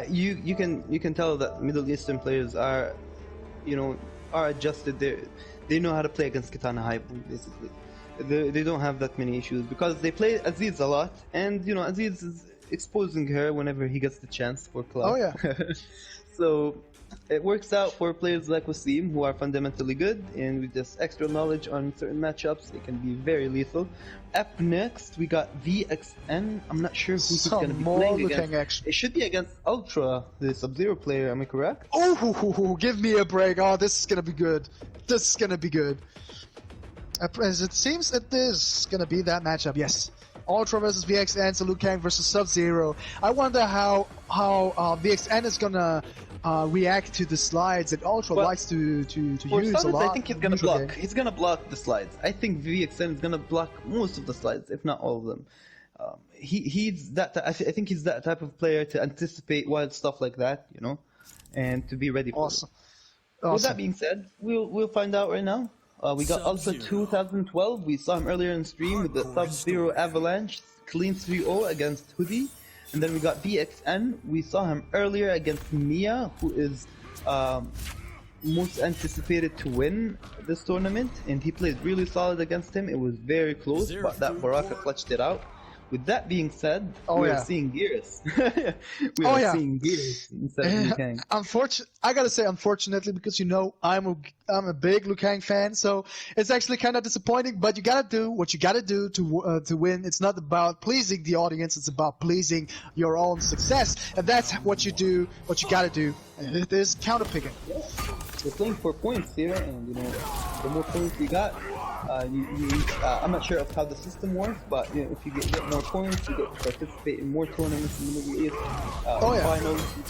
You can tell that Middle Eastern players are, you know, are adjusted. They know how to play against Kitana Hype, basically. They don't have that many issues because they play Aziz a lot, and you know, Aziz is exposing her whenever he gets the chance for club. Oh yeah. So it works out for players like Wasim, who are fundamentally good, and with just extra knowledge on certain matchups, they can be very lethal. Up next, we got VXN. I'm not sure who he's going to be playing against. It should be against Ultra, the Sub-Zero player, am I correct? Oh, give me a break. Oh, this is going to be good. This is going to be good. As it seems, it is going to be that matchup, yes. Ultra versus VXN, so Liu Kang versus Sub-Zero. I wonder how VXN is gonna react to the slides that Ultra likes to use a lot. I think he's gonna block. He's gonna block the slides. I think VXN is gonna block most of the slides, if not all of them. He's that. I think he's that type of player to anticipate wild stuff like that, you know, and to be ready for it. With that being said, we'll find out right now. We got Ultra 2012. We saw him earlier in stream with the Sub-Zero Avalanche clean 3-0 against Hoodie. And then we got BXN. We saw him earlier against Mia, who is most anticipated to win this tournament. And he played really solid against him. It was very close, but that Baraka clutched it out. With that being said, we are seeing GRS. we are seeing GRS instead of Liu Kang. I gotta say, unfortunately, because you know I'm a big Liu Kang fan, so it's actually kind of disappointing. But you gotta do what you gotta do to win. It's not about pleasing the audience; it's about pleasing your own success, and that's what you do. What you gotta do. And it is counter picking. Yeah. We're playing for points here, and you know, the more points you got. I'm not sure of how the system works, but you know, if you get more points, you get to participate in more tournaments in the Middle East, finals and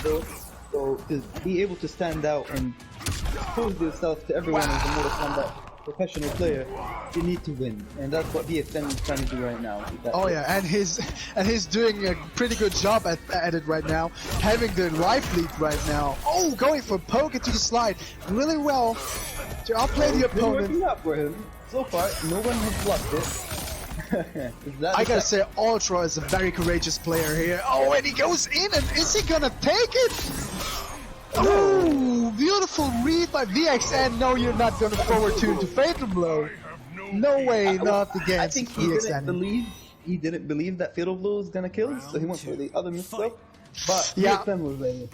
so to be able to stand out and expose yourself to everyone as a Mortal Kombat professional player, you need to win, and that's what VXN is trying to do right now. And he's doing a pretty good job at it right now, having the life lead right now. Oh, going for poke into the slide, really well to outplay the opponent. Working out for him. So far, no one has blocked it. I gotta say, Ultra is a very courageous player here. Oh, and he goes in, and is he gonna take it? Oh, beautiful read by VXN. No, you're not gonna forward to Fatal Blow. No way, not against I think VXN. He didn't believe that Fatal Blow was gonna kill, so he went for the other mix-up. But VXN was ready.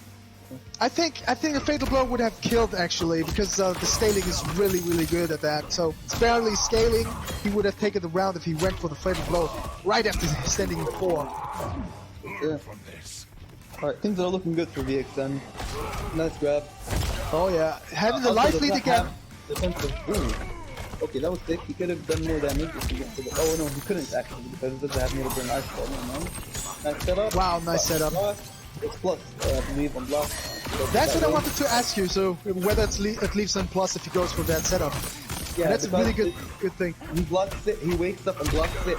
I think a Fatal Blow would have killed actually, because the scaling is really good at that. So it's barely scaling. He would have taken the round if he went for the Fatal Blow right after standing in 4. Yeah. Alright, things are looking good for VXN. Nice grab. Oh yeah, having the life lead again. Okay, that was sick. He could have done more damage if he went to the... Oh no, he couldn't actually, because he doesn't have Needle Burn Ice Ball. Nice setup. Wow, nice setup. It's plus, I believe, on block. That's what I wanted to ask you, so whether it leaves him plus if he goes for that setup. Yeah, that's a really good thing. He blocks it, he wakes up and blocks it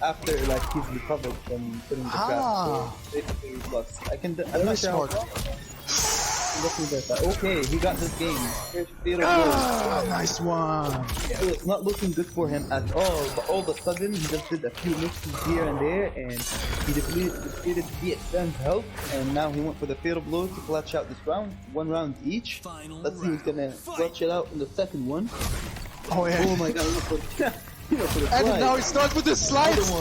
after like he's recovered from putting the trap. So basically he blocks. I'm not sure how okay, he got this game. Nice one. So it's not looking good for him at all, but all of a sudden he just did a few mixes here and there, and he defeated VXN's help, and now he went for the Fatal Blow to clutch out this round. 1 round each. Let's see who's gonna clutch it out in the second one. Oh yeah. Oh my god, and now he starts with the slides.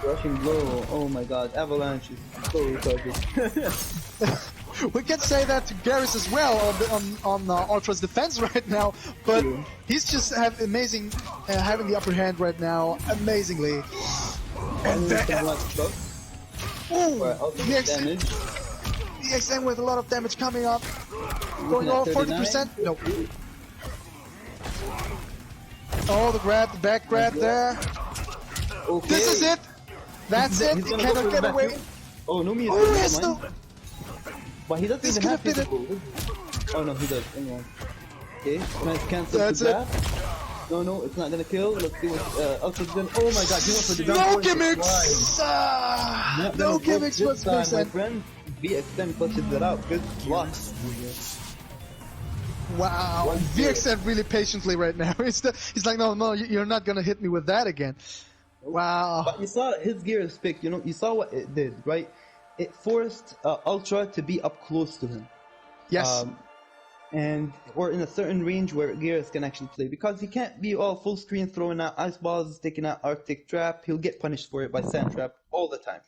Rushing blow. Oh my god, Avalanche is so retarded. we can say that to GRS as well on Ultra's defense right now, but he's just having the upper hand right now, amazingly. And VXN with a lot of damage coming up, going over 40%. Nope. Oh, the back grab there. Okay. This is it. That's it. He cannot get away. Oh, no, me. Oh, yes, no. But he doesn't This even could have have been physical. Oh no, he does. Hang on. Okay, nice cancel. That's it. No, it's not gonna kill. Let's see what Ultra's gonna. Oh my god, he went for the down. No gimmicks! No gimmicks this time, my VXN. friend. VXN clutches it out. Good block. Wow, VXN really patiently right now. He's like, no, you're not gonna hit me with that again. Wow. But you saw his gears pick, you saw what it did, right? It forced Ultra to be up close to him. Yes. Or in a certain range where Gears can actually play. Because he can't be all full screen throwing out ice balls, taking out Arctic Trap. He'll get punished for it by Sand Trap all the time.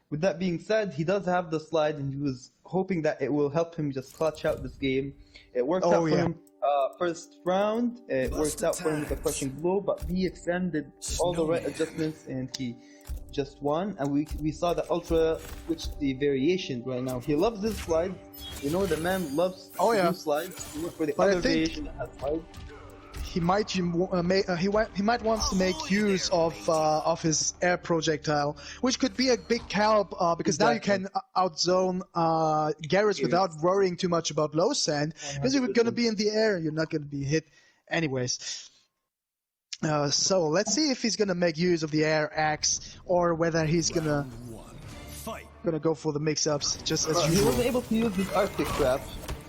With that being said, he does have the slide and he was hoping that it will help him just clutch out this game. It worked out for him. First round, it worked out for him with a crushing blow, but VXN did all the right adjustments and he just won. And we saw the Ultra switch the variation right now. He loves his slides. You know, the man loves to do slides. He went for the other variation that has slides. He might want to make use of his air projectile, which could be a big help because now you can outzone GRS without worrying too much about low sand, because you're going to be in the air and you're not going to be hit anyways. So let's see if he's going to make use of the air axe or whether he's going to go for the mix-ups just as usual. He wasn't able to use his Arctic Trap.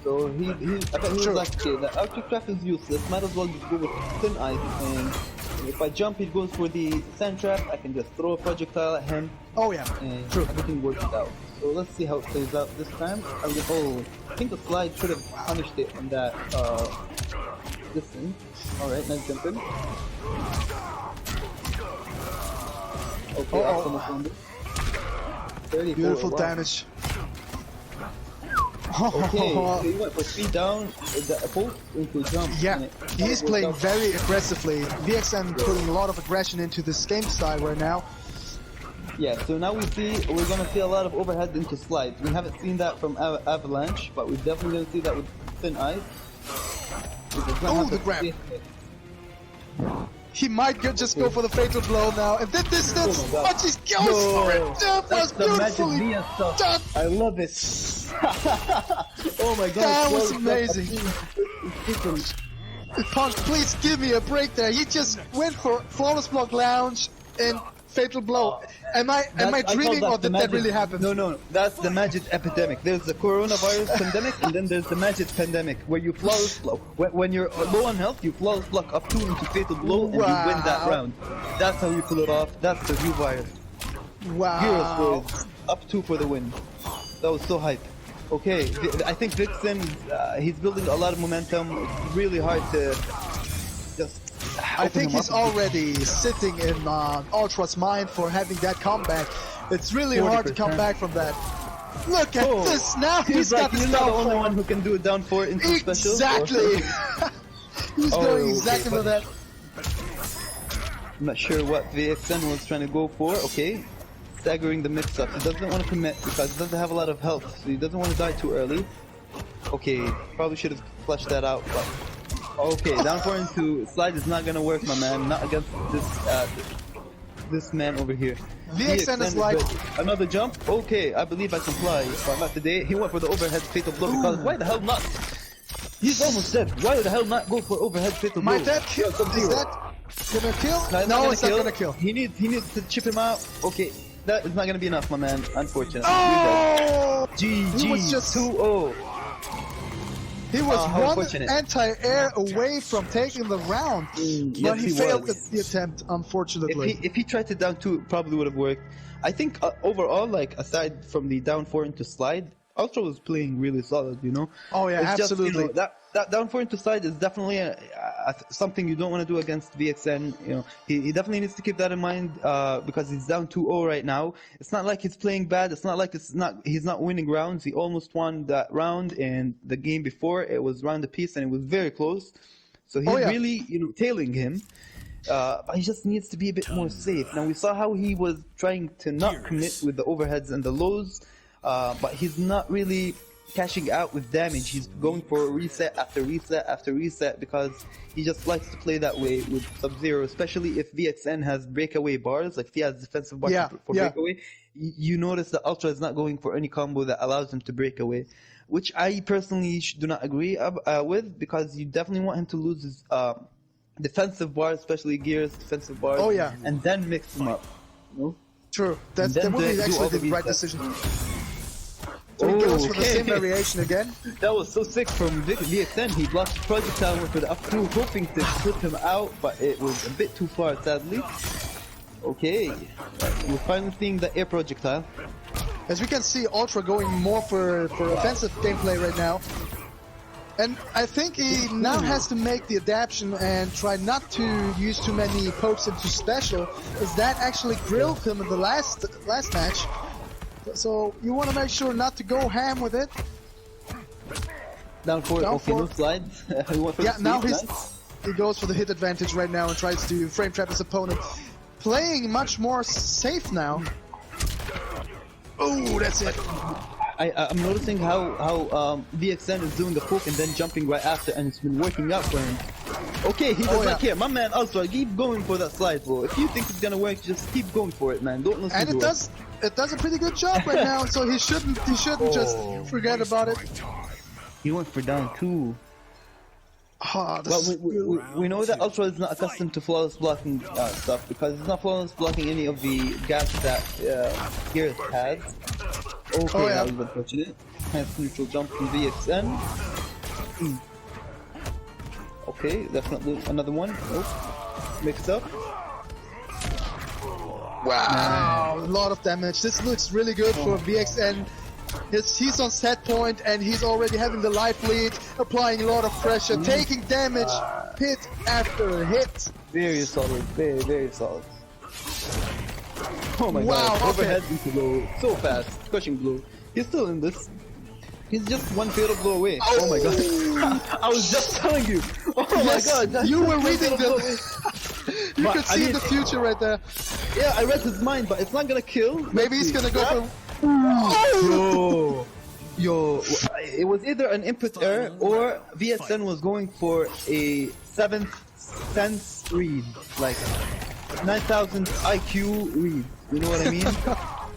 So I bet he was like, okay, the Arctic Trap is useless, might as well just go with Thin Ice, and if I jump he goes for the Sand Trap, I can just throw a projectile at him. Oh yeah, and everything works out. So let's see how it plays out this time. I think the slide should have punished it on that distance. Alright, nice jumping. Okay, awesome. Beautiful damage. Okay, so he went for speed down, both into jump. Yeah, he's playing very aggressively. VXN putting a lot of aggression into this game style right now. Yeah, so now we're gonna see a lot of overhead into slides. We haven't seen that from Avalanche, but we're definitely gonna see that with Thin Ice. Oh, the grab! He might just go for the fatal blow now, and that distance, but he goes for it! That was beautifully done! I love it! Oh my god! That was amazing! Punk, please give me a break there. He just went for flawless block lounge and fatal blow. Am I dreaming, or did that really happen? No, that's the magic epidemic. There's the coronavirus pandemic, and then there's the magic pandemic, where you flawless blow. When you're low on health, you flawless block up 2 into fatal blow, and you win that round. That's how you pull it off. That's the new virus. Wow. Heroes was up 2 for the win. That was so hype. Okay, I think Vixen, he's building a lot of momentum. It's really hard to just... I think he's already sitting in Ultra's mind for having that comeback. It's really hard to come back from that. Look at this! Now he's got you're not the only one who can do a down 4 into special. Exactly! He's going exactly for that. I'm not sure what VXN was trying to go for. Okay. Staggering the mix-up. He doesn't want to commit because he doesn't have a lot of health, so he doesn't want to die too early. Okay, probably should have fleshed that out, but... Okay, down 4 into slide is not gonna work, my man. Not against this man over here. VXN is like... Another jump? Okay, I believe I can fly, but not today. He went for the overhead fatal blow because why the hell not? He's almost dead. Why the hell not go for overhead fatal blow? Might that kill? Is that gonna kill? No, it's not gonna kill. He needs to chip him out. Okay, that is not gonna be enough, my man. Unfortunately. Oh! GG. He was just 2-0. He was one anti-air away from taking the round, but he failed the attempt, unfortunately. If he tried to down 2, it probably would have worked. I think overall, like aside from the down 4 into slide, Ultra was playing really solid, you know. Oh yeah, It's just, absolutely. you know, that down 4 into slide is definitely something you don't want to do against VXN. You know, he definitely needs to keep that in mind because he's down 2-0 right now. It's not like he's playing bad. It's not like he's not winning rounds. He almost won that round, and the game before it was round apiece, and it was very close. So he's really, you know, tailing him. But he just needs to be a bit more safe. Now we saw how he was trying to not commit with the overheads and the lows. But he's not really cashing out with damage. He's going for reset after reset after reset because he just likes to play that way with Sub-Zero, especially if VXN has breakaway bars, like if he has defensive bars for breakaway. You notice that Ultra is not going for any combo that allows him to break away, which I personally do not agree with, because you definitely want him to lose his defensive bars, especially Gears defensive bars, and then mix them up. You know? True. That would be actually the right decision. So he goes for the same variation again. That was so sick from VXN. He blocked the projectile for the up through, hoping to flip him out, but it was a bit too far, sadly. Okay, we're finally seeing the air projectile. As we can see, Ultra going more for offensive gameplay right now. And I think he now has to make the adaptation and try not to use too many pokes into special, as that actually grilled him in the last match. So you want to make sure not to go ham with it. Down 4, okay, no slides. Now he goes for the hit advantage right now and tries to frame trap his opponent. Playing much more safe now. Oh, that's it. I'm noticing how VXN is doing the poke and then jumping right after, and it's been working out for him. Okay, he does not care. My man Ultra, keep going for that slide, bro. If you think it's gonna work, just keep going for it, man. Don't listen to it. And it does a pretty good job right now, so he shouldn't just forget about it. He went for down 2. Oh, we know that Ultra is not accustomed to flawless blocking stuff, because he's not flawless blocking any of the gaps that Gears has. Okay, that was unfortunate. Nice neutral jump from VXN. Okay, definitely another one. Oh, mixed up. Wow, a lot of damage. This looks really good for VXN. He's on set point and he's already having the life lead, applying a lot of pressure, taking damage, hit after hit. Very solid, very, very solid. Oh my god, overhead into low, so fast, crushing blow. He's still in this. He's just one fatal blow away. Oh my god. I was just telling you. Oh my god. You were reading you could see the future right there. Yeah, I read his mind, but it's not gonna kill. Maybe he's gonna go for... Yo, it was either an input error or VXN was going for a 7th sense read, like 9,000 IQ read. You know what I mean?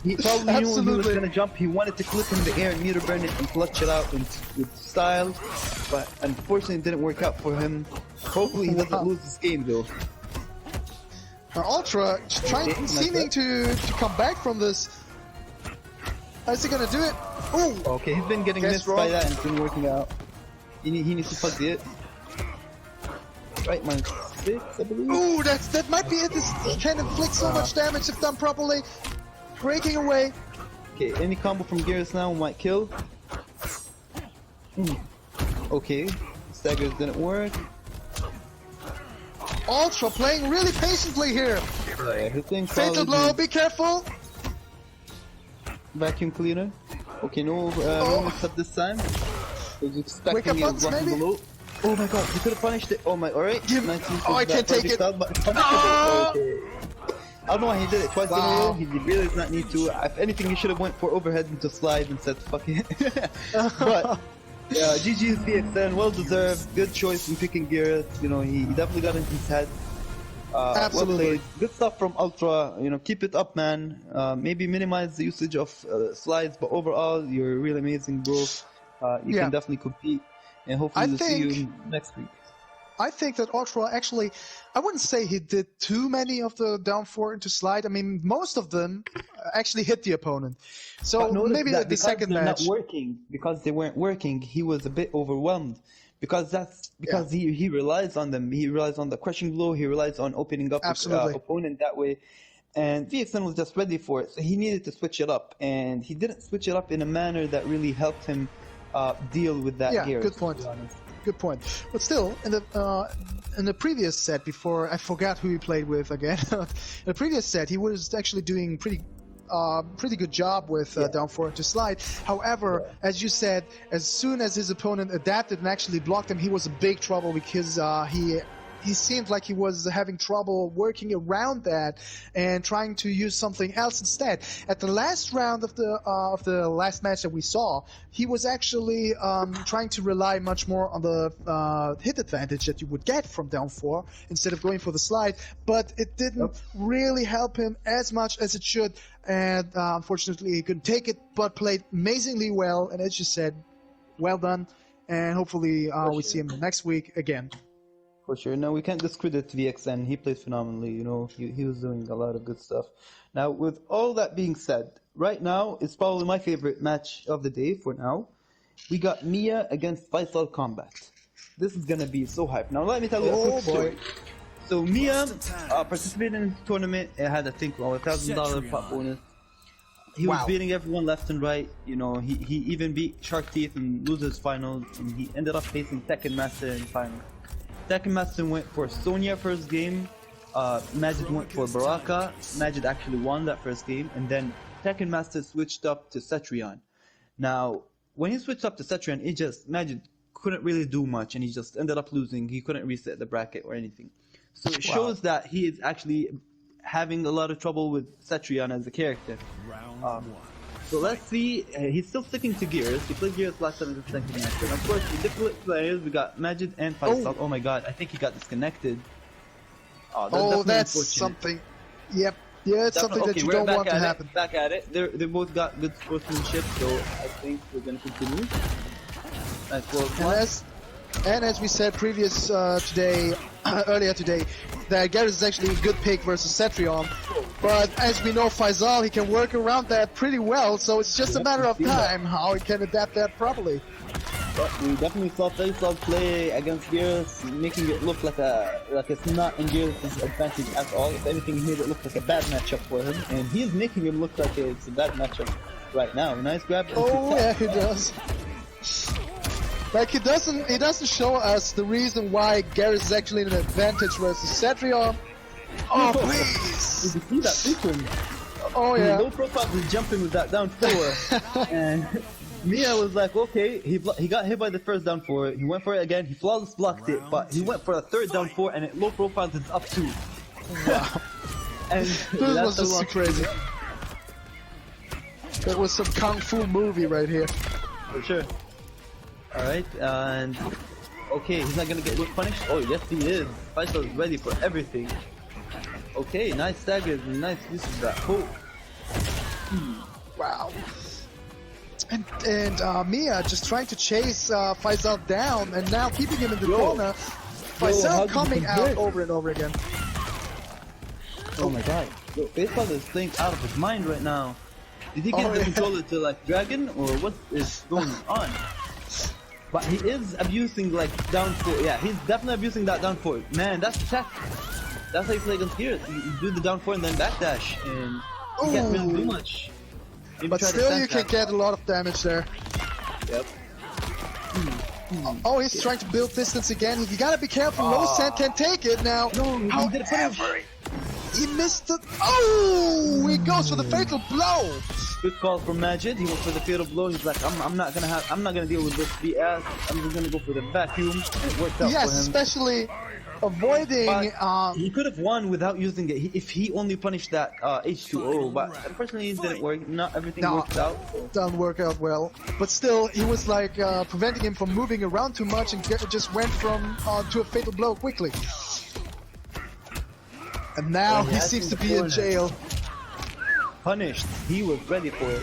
He probably knew when he was gonna jump. He wanted to clip in the air and meter burn it and clutch it out with style, but unfortunately it didn't work out for him. Hopefully he doesn't lose this game though. Ultra seeming to come back from this. How's he gonna do it? Ooh! Okay, he's been getting missed by that and it's been working out. He needs to plug it. Right, -6, I believe. Ooh, that might be it. He can inflict so much damage if done properly. Breaking away. Okay, any combo from GRS now might kill. Okay, staggers didn't work. Ultra playing really patiently here. Fatal blow, be careful. Vacuum cleaner. Okay, no mix up this time. I was expecting it blocking below. Oh my god, he could have punished it. Oh my, alright. I can't take it. Okay. I don't know why he did it twice in a row. He really does not need to. If anything, he should have went for overhead into slide and said fuck it. But GG's VXN, well deserved. Good choice in picking Gears. You know, he definitely got into his head. Absolutely. Well good stuff from Ultra. You know, keep it up, man. Maybe minimize the usage of slides, but overall, you're really amazing, bro. You can definitely compete, and hopefully we'll see you next week. I think that Ultra actually, I wouldn't say he did too many of the down 4 into slide. I mean, most of them actually hit the opponent. So maybe the second match. Not working, because they weren't working, he was a bit overwhelmed. Because he relies on them. He relies on the crushing blow. He relies on opening up the opponent that way. and VXN was just ready for it, so he needed to switch it up, and he didn't switch it up in a manner that really helped him deal with that Yeah, gear. good point. Good point. But still, in the previous set, before I forgot who he played with again, in the previous set he was actually doing pretty good job with down four to slide. However, as you said, as soon as his opponent adapted and actually blocked him, he was in big trouble because he seemed like he was having trouble working around that and trying to use something else instead. At the last round of the last match that we saw, he was actually trying to rely much more on the hit advantage that you would get from down four instead of going for the slide, but it didn't really help him as much as it should, and unfortunately he couldn't take it, but played amazingly well, and as you said, well done, and hopefully we see him next week again. For sure. No, we can't discredit VXN. He plays phenomenally. You know, he was doing a lot of good stuff. Now, with all that being said, right now it's probably my favorite match of the day for now. We got Mia against Faisal Kombat. This is gonna be so hype. Now, let me tell you a quick story. So Mia participated in the tournament. It had, I think, $1,000 pot bonus. He was beating everyone left and right. You know, he even beat Shark Teeth and loses finals, and he ended up facing Tekken Master in finals. Tekken Master went for Sonya first game, Majid went for Baraka. Majid actually won that first game, and then Tekken Master switched up to Cetrion. Now, when he switched up to Cetrion, Majid couldn't really do much, and he just ended up losing. He couldn't reset the bracket or anything. So it shows that he is actually having a lot of trouble with Cetrion as a character. So let's see, he's still sticking to gears. He played gears last time in the second match. And of course, the different players, we got Majid and Faisal. Oh my god, I think he got disconnected. That's something. Yep. Yeah, it's something that you don't want to happen. Back at it. They both got good sportsmanship, so I think we're going to continue. And as we said earlier today, that GRS is actually a good pick versus Cetrion. But as we know, Faisal, he can work around that pretty well, so it's just a matter of time how he can adapt that properly. But we definitely saw Faisal play against GRS, making it look like it's not in GRS' advantage at all. If anything, he made it look like a bad matchup for him, and he's making him look like it's a bad matchup right now. Nice grab. Oh yeah, he does. Like he doesn't show us the reason why GRS is actually an advantage versus Cetrion. Oh please! Did you see that sequence? Oh yeah. Low profile was jumping with that down four, and Mia was like, okay, he got hit by the first down four. He went for it again. He flawless blocked it, but he went for a third down four, and it low profile is up two. Wow! And this was just crazy. That was some kung fu movie right here. For sure. Alright, and okay, he's not gonna get punished. Oh yes he is. Faisal is ready for everything. Okay, nice staggers and nice use of that hook. Wow. And Mia just trying to chase Faisal down and now keeping him in the corner. Faisal coming out over and over again. Oh my god. Yo, Faisal is playing out of his mind right now. Did he get the controller to like Dragon, or what is going on? But he is abusing like down four. Yeah, he's definitely abusing that down four. Man, that's tech. That's how you play against gears. You do the down four and then backdash, and you can't really do much. Maybe but still, you can get a lot of damage there. Yep. Oh, he's trying to build distance again. You gotta be careful. Low Sand can take it now. No, he did it. He missed it. Oh, he goes for the fatal blow. Good call from Majid. He went for the fatal blow. He's like, I'm not gonna deal with this BS. I'm just gonna go for the vacuum. It worked out for him. Yes, especially avoiding. He could have won without using it if he only punished that H2O. But unfortunately, it didn't work. Not everything worked out. Doesn't work out well. But still, he was like preventing him from moving around too much and just went from to a fatal blow quickly. And now he seems to be in jail. Punished. He was ready for it.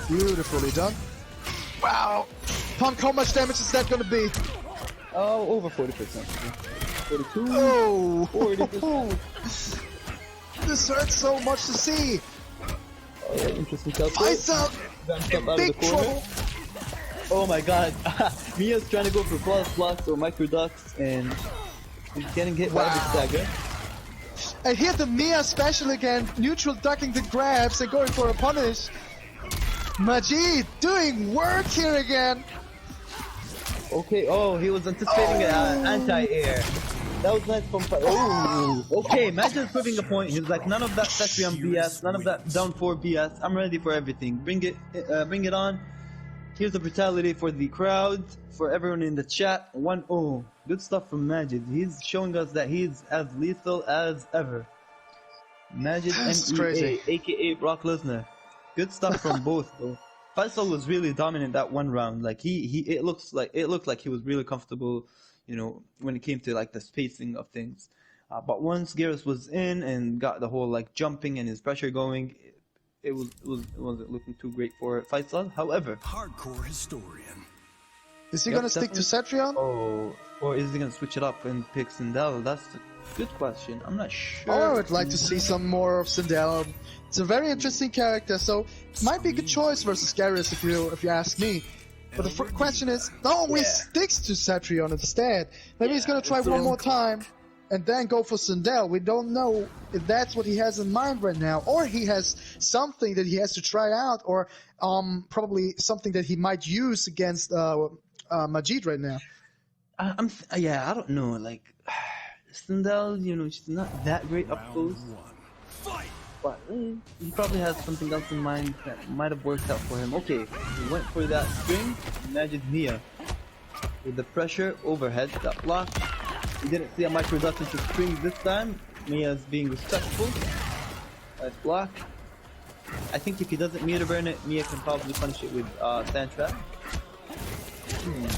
Beautifully done. Wow. Punk, how much damage is that going to be? Oh, over 40%. 42. Oh. 40%. This hurts so much to see. Interesting calculate. Faisal in big trouble. Oh my god. Mia's trying to go for flawless blocks or micro ducks, and he's getting hit by the stagger. And here the Mia special again, neutral ducking the grabs and going for a punish. Majid doing work here again. Okay, oh, he was anticipating an anti-air. That was nice from... Oh, okay, Majid's proving a point. He's like, none of that Cetrion BS, none of that down 4 BS. I'm ready for everything. Bring it on. Here's the brutality for the crowd, for everyone in the chat. 1-0. Good stuff from Majid. He's showing us that he's as lethal as ever. Majid MEA, aka Brock Lesnar. Good stuff from both though. Faisal was really dominant that one round. Like it looked like he was really comfortable, you know, when it came to like the spacing of things. But once GRS was in and got the whole like jumping and his pressure going, it wasn't looking too great for Faisal. However, hardcore historian. Is he gonna stick to Cetrion? Oh, or is he gonna switch it up and pick Sindel? That's a good question. I'm not sure. I would like to see some more of Sindel. It's a very interesting character, so might be a good choice versus GRS if you ask me. But the question is, no, he sticks to Cetrion instead. Maybe he's gonna try one more time and then go for Sindel. We don't know if that's what he has in mind right now, or he has something that he has to try out, or probably something that he might use against Majid right now. I don't know. Like Sindel, you know, she's not that great up close. But he probably has something else in mind that might have worked out for him. Okay, he went for that string. Imagine Mia with the pressure overhead, that block. He didn't see a micro duck into strings this time. Mia's being respectful. Nice block. I think if he doesn't meter burn it, Mia can probably punish it with sand trap.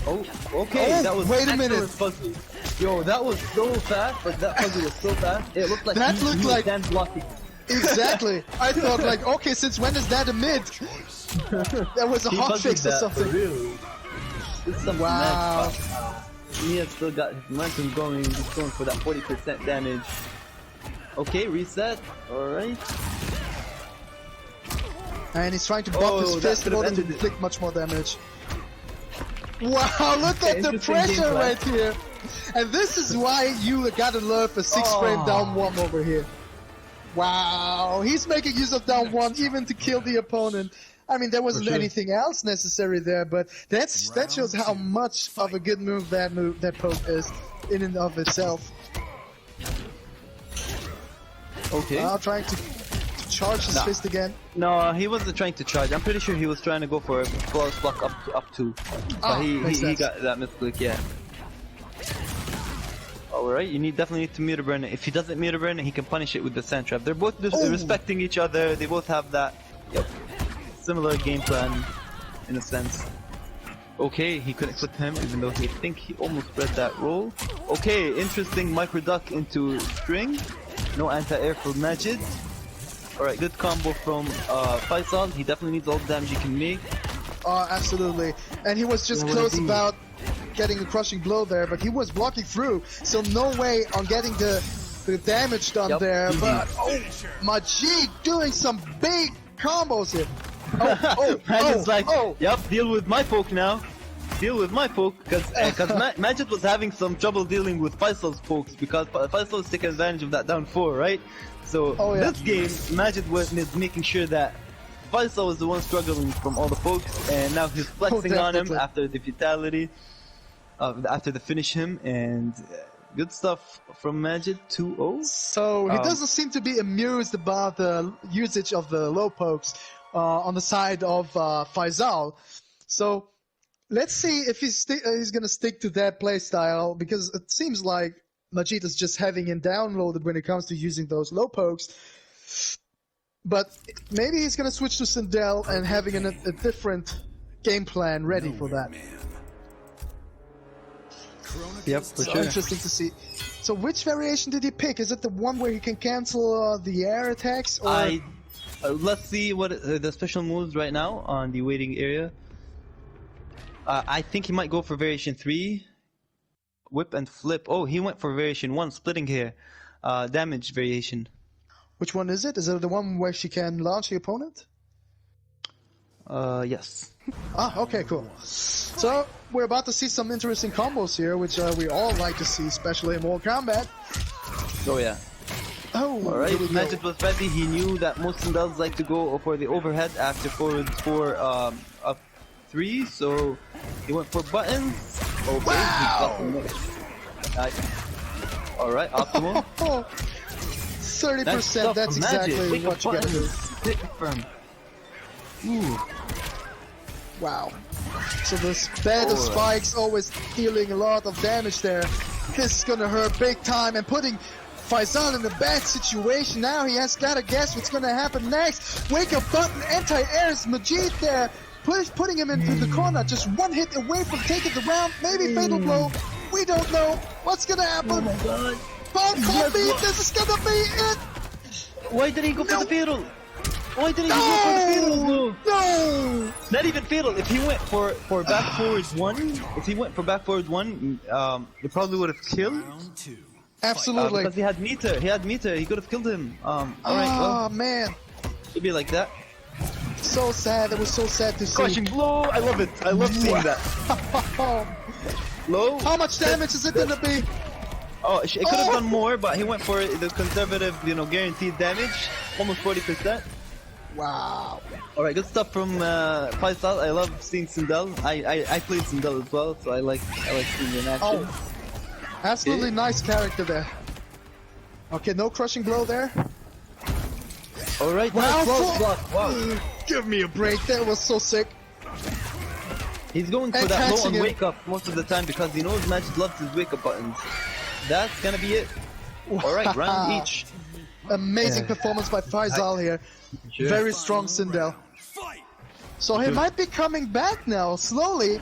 Oh, okay. That was wait a minute. Puzzle. Yo, that was so fast, but that puzzle was so fast. It looked like that he looked was like sand blocking. Exactly. I thought like, okay, since when is that a mid? That was a hotfix or something. Really. Wow. Mia still got his momentum going. He's going for that 40% damage. Okay, reset. Alright. And he's trying to buff his fist in order to inflict much more damage. Wow, look at the pressure right here. And this is why you gotta love a 6-frame down 1 over here. Wow, he's making use of down 1 even to kill the opponent. I mean, there wasn't anything else necessary there, but that shows how much of a good move that poke is in and of itself. Okay. Now trying to charge his fist again. No, he wasn't trying to charge. I'm pretty sure he was trying to go for a flawless block up 2. But he got that misclick, yeah. Alright, you definitely need to meter burn it. If he doesn't meter burn it, he can punish it with the sand trap. They're both respecting each other. They both have that similar game plan in a sense. Okay, he couldn't clip him even though he think he almost spread that roll. Okay, interesting micro duck into string. No anti-air for Majid. Alright, good combo from Faisal. He definitely needs all the damage he can make. Absolutely. And he was just close about getting a crushing blow there, but he was blocking through, so no way on getting the damage done there. But Majid doing some big combos here. Majid's like, yep, deal with my poke now. Deal with my poke, because Majid was having some trouble dealing with Faisal's pokes because Faisal was taking advantage of that down 4, right? So this game, Majid was making sure that Faisal was the one struggling from all the pokes, and now he's flexing on him after the fatality. After the finish him, and good stuff from Majid. 2-0. So he doesn't seem to be amused about the usage of the low pokes on the side of Faisal. So let's see if he's gonna stick to that playstyle, because it seems like Majid is just having him downloaded when it comes to using those low pokes. But maybe he's gonna switch to Sindel and having a different game plan ready for that. Yep, for sure. Interesting to see. So which variation did he pick? Is it the one where he can cancel the air attacks? Or let's see what the special moves right now on the waiting area. I think he might go for variation 3. Whip and flip. Oh, he went for variation 1, splitting hair. Damage variation. Which one is it? Is it the one where she can launch the opponent? Yes. Okay, cool. So we're about to see some interesting combos here, which we all like to see, especially in Mortal Kombat. Oh yeah. Oh, Alright, here we go. Magic was ready. He knew that most Sindels like to go for the overhead after forward 4 up 3, so he went for buttons. Okay, Wow! Alright, optimal. 30%, that's exactly what you gotta do. Firm. Ooh. Wow. So this bed of spikes always dealing a lot of damage there. This is gonna hurt big time and putting Faisal in a bad situation. Now he has gotta guess what's gonna happen next. Wake up button, anti-airs Majid there. Putting him into the corner, just one hit away from taking the round, maybe fatal blow. We don't know what's gonna happen. Oh my god. But Kobe, this is gonna be it. Why did he go for the fatal? Why did he go for the fatal blow? No! Not even fatal. If he went for back forward 1, he probably would have killed. Round 2. Absolutely. Because he had meter. He could have killed him. Alright, Oh well, man, it'd be like that. so sad. It was so sad to see. Crushing blow. I love it. I love seeing that. Low. How much damage is it gonna be? Oh, it could have done more, but he went for the conservative, guaranteed damage, almost 40%. Wow. Alright, good stuff from Faisal. I love seeing Sindel. I played Sindel as well, so I like seeing him in action. Oh, absolutely nice character there. Okay, no crushing blow there. Alright, Wow, nice close full- block. Wow. Give me a break. That was so sick. He's going for And that low catching on him. wake up most of the time because he knows Magic loves his wake up buttons. That's gonna be it. Alright, round each. Amazing performance by Faisal here. Sure. Very strong Sindel. So he might be coming back now, slowly.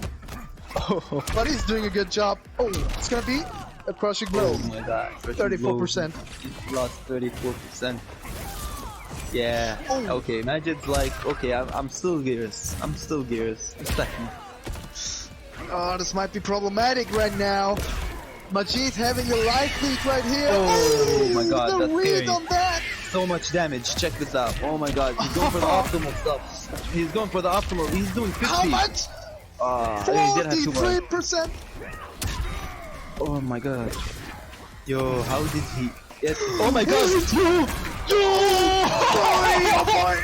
But he's doing a good job. Oh, it's gonna be a crushing blow. Oh my god. 34%. He's lost 34%. Yeah. Oh. Okay, Magic's like, okay, I'm still gears. I'm second. Oh, this might be problematic right now. Majid having a life lead right here. Oh my god, the that's read scary. on that. So much damage. Check this out. Oh my god, he's going for the optimal stuff. He's going for the optimal. He's doing 50. How much? I think he did have too much. 43%. Oh my god. Yo, how did he? Yes. Oh my god. Oh boy.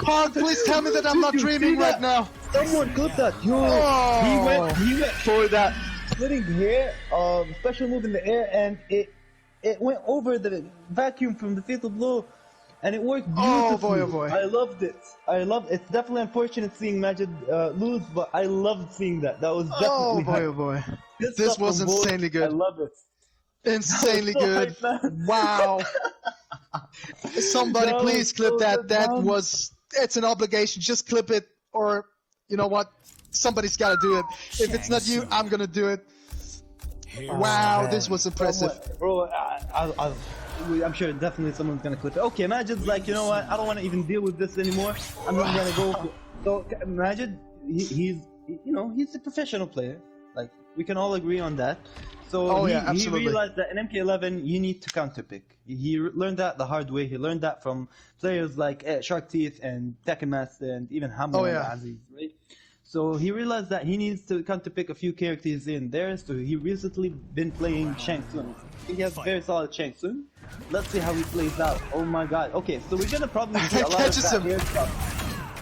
Pog, please tell me that I'm not dreaming right now. Someone clip that. Yo, Oh. he went for that splitting hair, special move in the air, and it went over the vacuum from the fatal blow, and it worked beautifully. Oh boy. I loved it. It's definitely unfortunate seeing Majid lose, but I loved seeing that. That was definitely hype. Oh boy. Good This stuff was from both. insanely I good. love it. Insanely That was so good. hype, man. Wow. Somebody That was please clip so that. good, That man. it's an obligation. Just clip it, or you know what? Somebody's gotta do it. If it's not you, I'm gonna do it. Wow, this was impressive. Bro, I'm sure definitely someone's gonna clip it. Okay, Majid's like, you know what? I don't want to even deal with this anymore. I'm just gonna go. So Majid, he's a professional player. Like we can all agree on that. So Oh, he, yeah, he absolutely. realized that in MK11 you need to counterpick. He learned that the hard way. He learned that from players like Shark Teeth and Tekken Master and even Hamza Oh, and yeah. Aziz, right? So he realized that he needs to counterpick a few characters in there. So he recently been playing Shang Tsung. I think he has very solid Shang Tsung. Let's see how he plays out. Oh my god. Okay, so we're gonna probably see a lot Catches of that him. here stuff.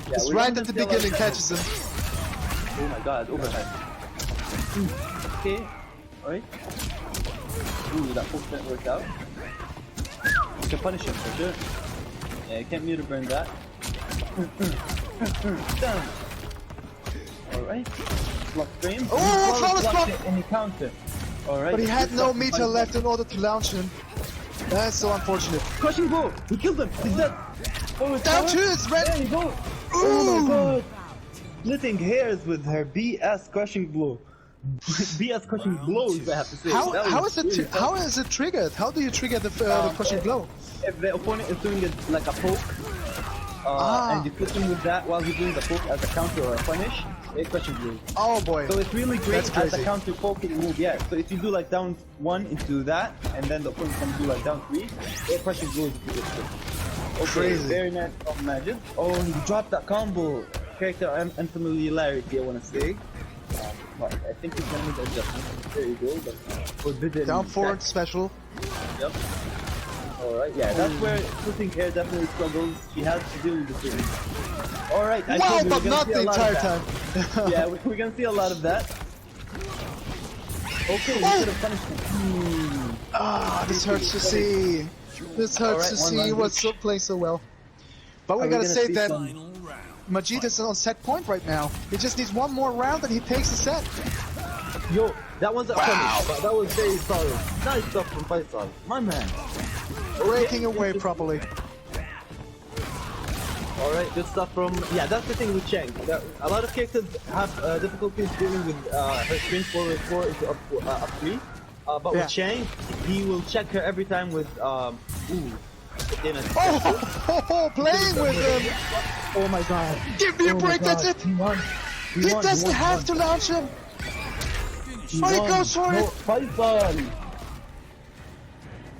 Yeah, It's we're right gonna at the see a lot of beginning, that. catches him. Oh my god, overhead. Okay, alright. Ooh, that full sprint worked out. You can punish him for sure. Yeah, you can't meter burn that. Down. Alright. Block frame. Oh, flawless block! And he counter. Alright. But he had no meter left in order to launch him. That's so unfortunate. Crushing blow! He killed him! He's dead! Oh, it's Down over. two, it's red. There you go! Oh my god! Splitting hairs with her BS crushing blow. BS crushing blows, I have to say. How That was really tough. how is it triggered? How do you trigger the crushing blow? If the opponent is doing it like a poke, and you put him with that while he's doing the poke as a counter or a punish, it crushing blows. Oh boy. So it's really great That's as a crazy. counter poking move, yeah. So if you do like down 1 into that, and then the opponent can do like down 3, it crushing blows if you get it. Okay, Crazy. very nice from Magic. Oh, he dropped that combo. Character unfamiliarity, I want to say. But I think he's gonna make the adjustment. There you go. But forbidden Down forward attack. special. Yep. Alright, yeah, that's where Flipping Hair definitely struggles. She has to deal with the thing. Alright, I Wow, told you but we're not gonna see the a lot entire of time. that. Yeah, we're gonna see a lot of that. Okay, we should have punished him. Ah, this hurts to see. This hurts to see. He was so playing so well. But we Are we gotta gonna say see that some- Final round. Majid is on set point right now. He just needs one more round and he takes the set. Yo, that one's a punish, but that was very solid. Nice stuff from Faisal. My man. Breaking away properly. Alright, good stuff from... Yeah, that's the thing with Cheng. A lot of characters have difficulties dealing with her sprint forward 4 into up 3. But Yeah. with Cheng, he will check her every time with... ooh. Damn it. Oh, playing with him. Oh my god. Give me a Oh my break, that's God. it. He won. He doesn't have to launch him. He Oh, he won. goes for No, it. Faisal.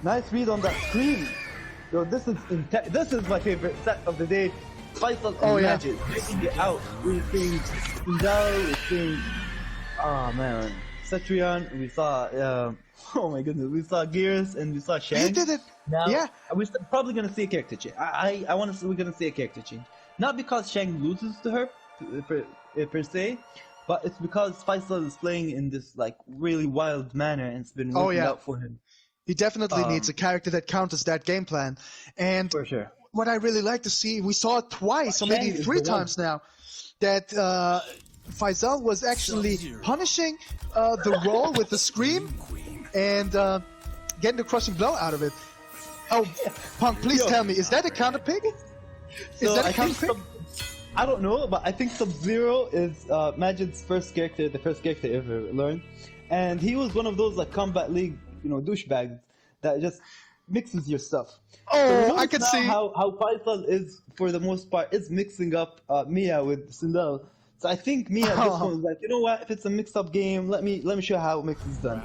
Nice read on that screen. Yo, this is my favorite set of the day. Faisal Oh, and yeah. Magic taking it out. We're seeing Indal, we're seeing... Oh man. Cetrion, we saw... oh my goodness, we saw GRS and we saw Shang. He did it. Now, Yeah. we're probably gonna see a character change. I want to. We're gonna see a character change. Not because Shang loses to her per se, but it's because Faisal is playing in this like really wild manner and it's been working yeah. out for him. He definitely needs a character that counters that game plan. And For sure. what I really like to see, we saw it twice or maybe Shang is 3 the one. times now, that Faisal was actually punishing the roll with the scream and getting the crushing blow out of it. Oh, Punk, please Yo. tell me, is that a counter pick? Is So that a I counter think pick? I don't know, but I think Sub-Zero is Majid's first character, the first character ever learned, and he was one of those like Combat League, douchebags that just mixes your stuff. Oh, So I can see. how Faisal is for the most part is mixing up Mia with Sindel. So I think Mia just was like, you know what? If it's a mixed-up game, let me show how mix is done.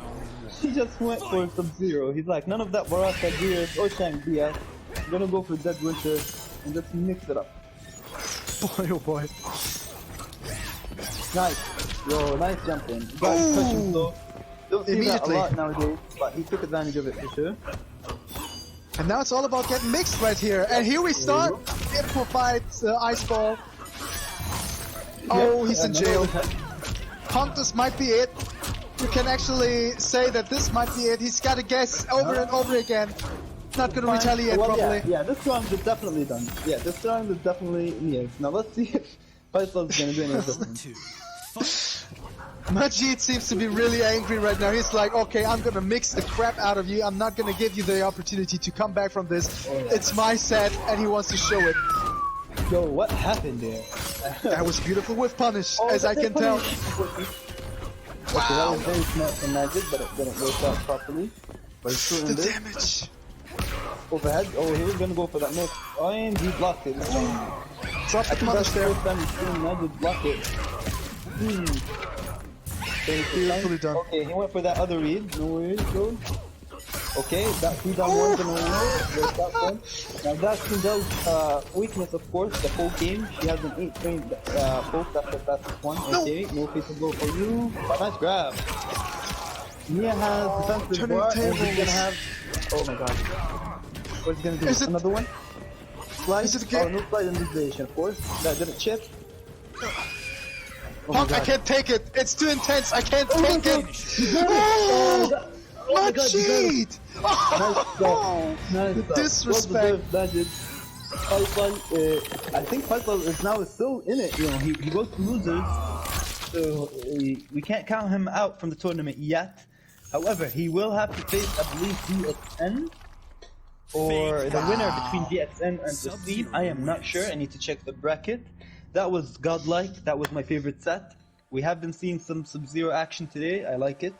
He just went for Sub-Zero. He's like, none of that Baraka, Gears, or Shang BS. I'm gonna go for Dead Winter and just mix it up. Boy, oh boy. Nice. Yo, nice jumping. Ooh. Crushing blow. Don't see that a Immediately. lot nowadays, but he took advantage of it for sure. And now it's all about getting mixed right here. And here we start. Improvised ice ball. Oh, he's in Another jail. attack. Punk, this might be it. You can actually say that this might be it. He's got to guess over and over again. Not going to Fine. retaliate Well, properly. yeah, this round is definitely done. Yeah, this round is definitely yes. Now let's see if Faisal's gonna do any adjustments. 2. Fight. Majid seems to be really angry right now. He's like, okay, I'm going to mix the crap out of you. I'm not going to give you the opportunity to come back from this. It's my set, and he wants to show it. Yo, what happened there? That was beautiful with punish, Oh, as I can tell. Okay, that was very smart from Magic, but it didn't work out properly. But he's still The in this. damage. Overhead. Oh, he was gonna go for that mix. Oh, and he blocked it. Drop the That's punish the there. first time we've seen Magic block it. Beautifully done. Okay, he went for that other read. No worries, bro. Okay, that 3 down 1 gonna work that one. Now that's Sindel's weakness, of course, the whole game. She has an 8 trained poke, that's the fastest one. Okay, no face to go for you. But nice grab. Mia has defensive Turning bar, and tables. he's gonna have... Oh my god. What's he gonna do? Is it- Another one? Slide? Is it again? Oh, no slide in this variation, of course. That didn't chip. Oh my Punk, I God. can't take it. It's too intense. I can't take it. Oh, my God, you got it. Majid! Nice stuff. Nice The stuff. disrespect. Well deserved, Faisal, I think Faisal is now still in it. He goes to losers, so we can't count him out from the tournament yet. However, he will have to face, I believe, GXN or the winner between GXN and Prestige. I am not sure. I need to check the bracket. That was godlike. That was my favorite set. We have been seeing some Sub-Zero action today. I like it.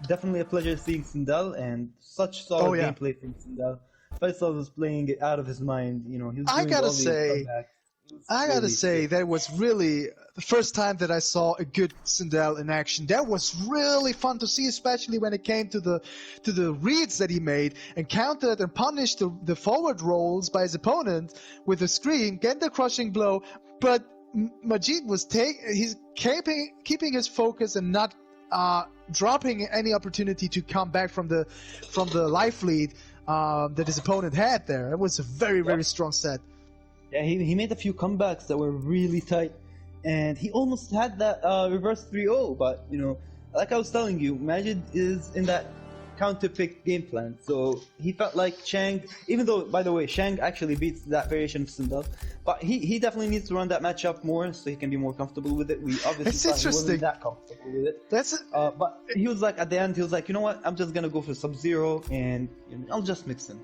Definitely a pleasure seeing Sindel and such solid yeah. gameplay from Sindel. Faisal was playing it out of his mind. He was I doing gotta all these say, comebacks. It was I gotta really say, good. that was really the first time that I saw a good Sindel in action. That was really fun to see, especially when it came to the reads that he made and countered and punished the forward rolls by his opponent with a scream, get the crushing blow, but Majid was he's keeping his focus and not dropping any opportunity to come back from the life lead that his opponent had there. It was a very strong set. Yeah, he made a few comebacks that were really tight, and he almost had that reverse 3-0, but you know, like I was telling you, Majid is in that counter-pick game plan, so he felt like Shang, even though, by the way, Shang actually beats that variation of Sindel, but he definitely needs to run that matchup more so he can be more comfortable with it. We obviously thought he wasn't that comfortable with it. But he was like, at the end, he was like, you know what, I'm just gonna go for Sub-Zero, and you know, I'll just mix him.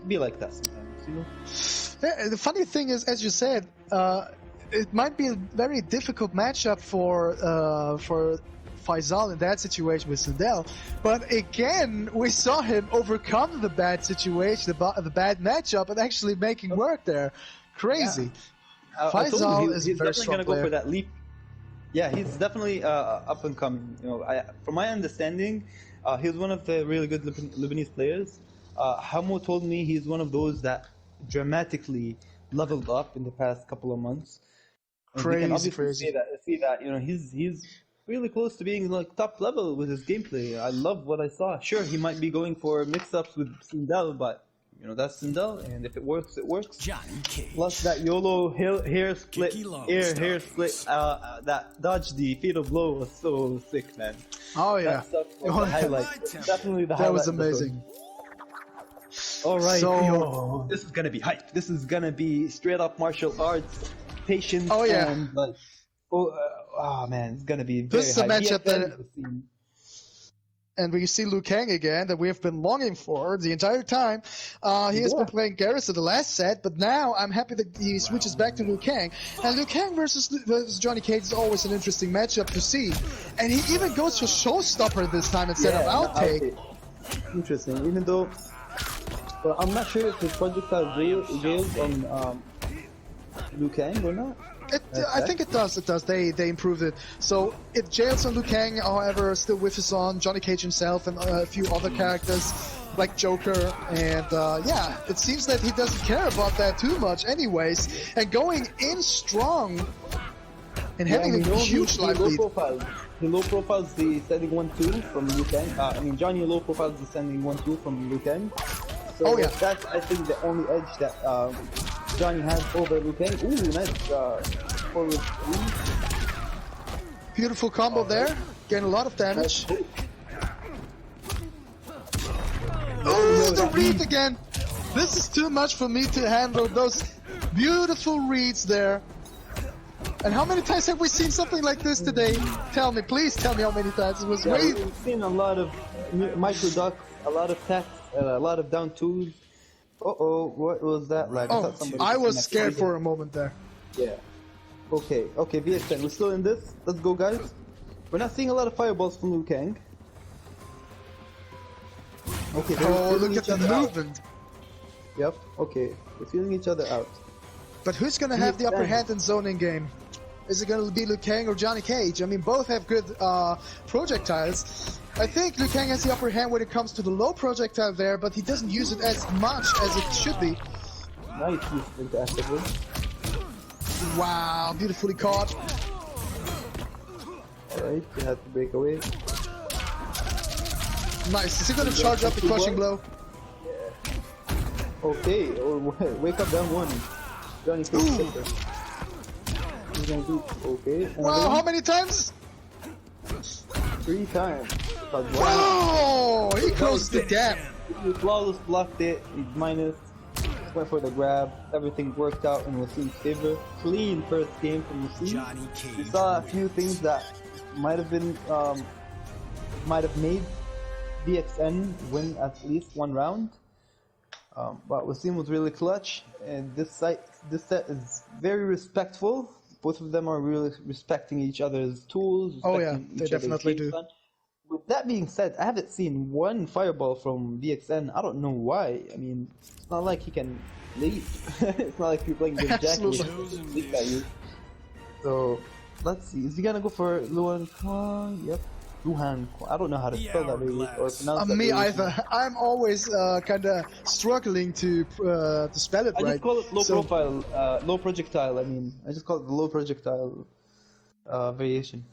Be like that sometimes, you know? Yeah, the funny thing is, as you said, it might be a very difficult matchup for Faisal in that situation with Sindel, but again, we saw him overcome the bad situation, the bad matchup, and actually making work there. Crazy. Yeah. Faisal is he's a very definitely strong going to go player. for that leap. Yeah, he's definitely up and coming. You know, from my understanding, he's one of the really good Lebanese players. Hamo told me he's one of those that dramatically leveled up in the past couple of months. And we can obviously see that you know he's really close to being like top level with his gameplay. I love what I saw. Sure, he might be going for mix-ups with Sindel, but you know that's Sindel, and if it works, it works. Johnny Cage. Plus that YOLO hair split, that dodge the fatal blow was so sick, man. Oh yeah, that stuff was the highlight. Definitely the highlight. That was amazing. All right, so this is gonna be hype. This is gonna be straight up martial arts, patience, and like, oh man, it's gonna be very this is a matchup that, and we see Liu Kang again that we have been longing for the entire time. He has been playing GRS in the last set, but now I'm happy that he switches back to Liu Kang. And Liu Kang versus Johnny Cage is always an interesting matchup to see. And he even goes for Showstopper this time instead of Outtake. Interesting, even though. Well, I'm not sure if his projectile jails on Liu Kang or not. I think it does. It does. They improved it. So it jails on Liu Kang, however, still whiffs on Johnny Cage himself and a few other characters like Joker. And yeah, it seems that he doesn't care about that too much, anyways. And going in strong and having a huge life lead. He low profiles the sending 1-2 from Liu Kang. Johnny low profiles the sending 1-2 from Liu Kang. So that's, I think, the only edge that Johnny has over Liu Kang. Ooh, nice forward three. Beautiful combo there. Getting a lot of damage. Oh, the read again. This is too much for me to handle. Those beautiful reads there. And how many times have we seen something like this today? Tell me, please tell me how many times. It was we've seen a lot of micro ducks, a lot of tech, a lot of down twos. What was that like? I was scared for a moment there. Yeah. Okay, VXN, we're still in this. Let's go, guys. We're not seeing a lot of fireballs from Liu Kang. Okay, look at the movement. Yep, okay. We're feeling each other out. But who's gonna have the upper hand in zoning game? Is it gonna be Liu Kang or Johnny Cage? I mean, both have good projectiles. I think Liu Kang has the upper hand when it comes to the low projectile there, but he doesn't use it as much as it should be. Nice use into actively. Wow, beautifully caught. Alright, you have to break away. Nice. Is he gonna charge up the crushing blow? Yeah. Okay, or wake up down one. Johnny Cage. He's gonna do okay. Wow, how many times? 3 times. Whoa! He closed the gap. He flawless blocked it. He minus. Went for the grab. Everything worked out in Wasim's favor. Clean first game from Wasim. We saw a few things that might have been, might have made VXN win at least one round. But Wasim was really clutch, and this set is very respectful. Both of them are really respecting each other's tools. Oh yeah, they definitely do. With that being said, I haven't seen one fireball from VXN. I don't know why. I mean, it's not like he can leap. It's not like you're playing with Jackie and leap at you. So, let's see. Is he gonna go for Luan Kong? Yep. Luhan. I don't know how to spell that really, or pronounce that. Me variation. either. I'm always kind of struggling to spell it I right. just call it low So- profile, low projectile. I mean, I just call it the low projectile variation.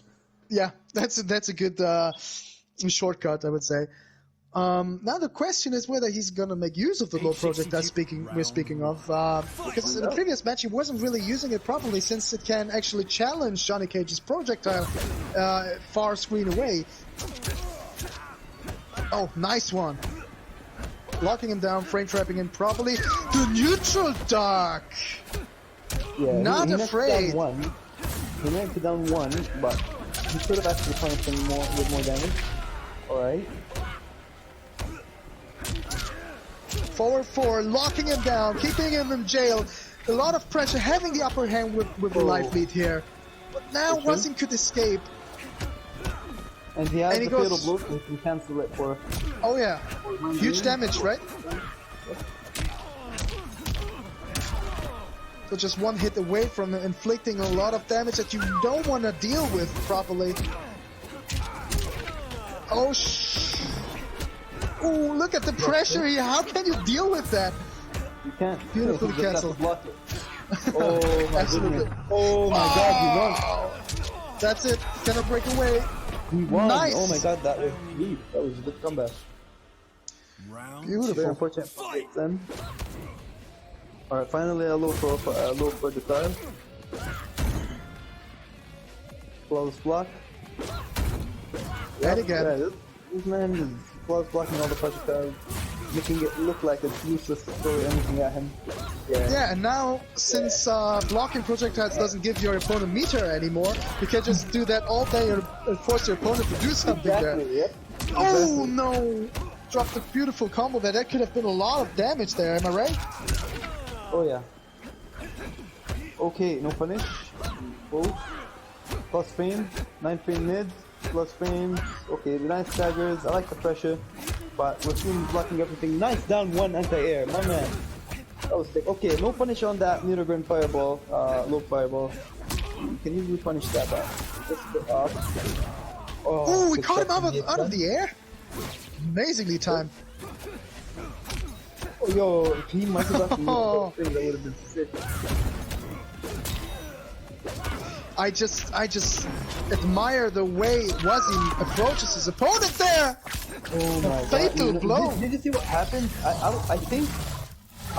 Yeah, that's a good shortcut, I would say. Now the question is whether he's gonna make use of the low projectile we're speaking of, because in the previous match he wasn't really using it properly, since it can actually challenge Johnny Cage's projectile far screen away. Oh, nice one! Locking him down, frame trapping him properly. The neutral dark. Yeah, Not he afraid. He knocked it down one, but he could have actually punished him more with more damage. Alright. Forward 4, locking him down, keeping him in jail. A lot of pressure, having the upper hand with the life lead here. But now Wasim could escape. And he has And he the fatal goes- blow, so he can cancel it for... Oh yeah, huge damage, right? So just one hit away from inflicting a lot of damage that you don't want to deal with properly. Oh Ooh, look at the pressure here. How can you deal with that? You can't. Beautifully You just have to canceled. block it. Oh my Absolutely. goodness. Oh my god, That's it. Cannot break away. he won. He won. Nice. Oh my god, that was deep. That was a good comeback. Round Very Beautiful. unfortunate for then. Alright, finally a low projectile. Flawless block. And again. Yeah, this man is flawless blocking all the projectiles, making it look like it's useless to throw anything at him. Yeah, and now, since blocking projectiles doesn't give your opponent meter anymore, you can just do that all day and force your opponent to do something there. Exactly, yep. Oh no! Dropped a beautiful combo there. That could have been a lot of damage there, am I right? Oh yeah. Okay, no punish. Oh. Plus frame, 9 frame mid, plus frames. Okay, the nice staggers. I like the pressure, but with him blocking everything. Nice down one anti-air, my man. That was sick. Okay, no punish on that Mutagrin fireball, low fireball. You can easily punish that back. Just a bit off. Oh, we good caught him shot out of the air. Amazingly timed. Oh, yo, if he might have left Oh. the thing, that would have been sick. I just admire the way Wasim approaches his opponent there. Oh my god. Fatal blow. Did you see what happened? I think,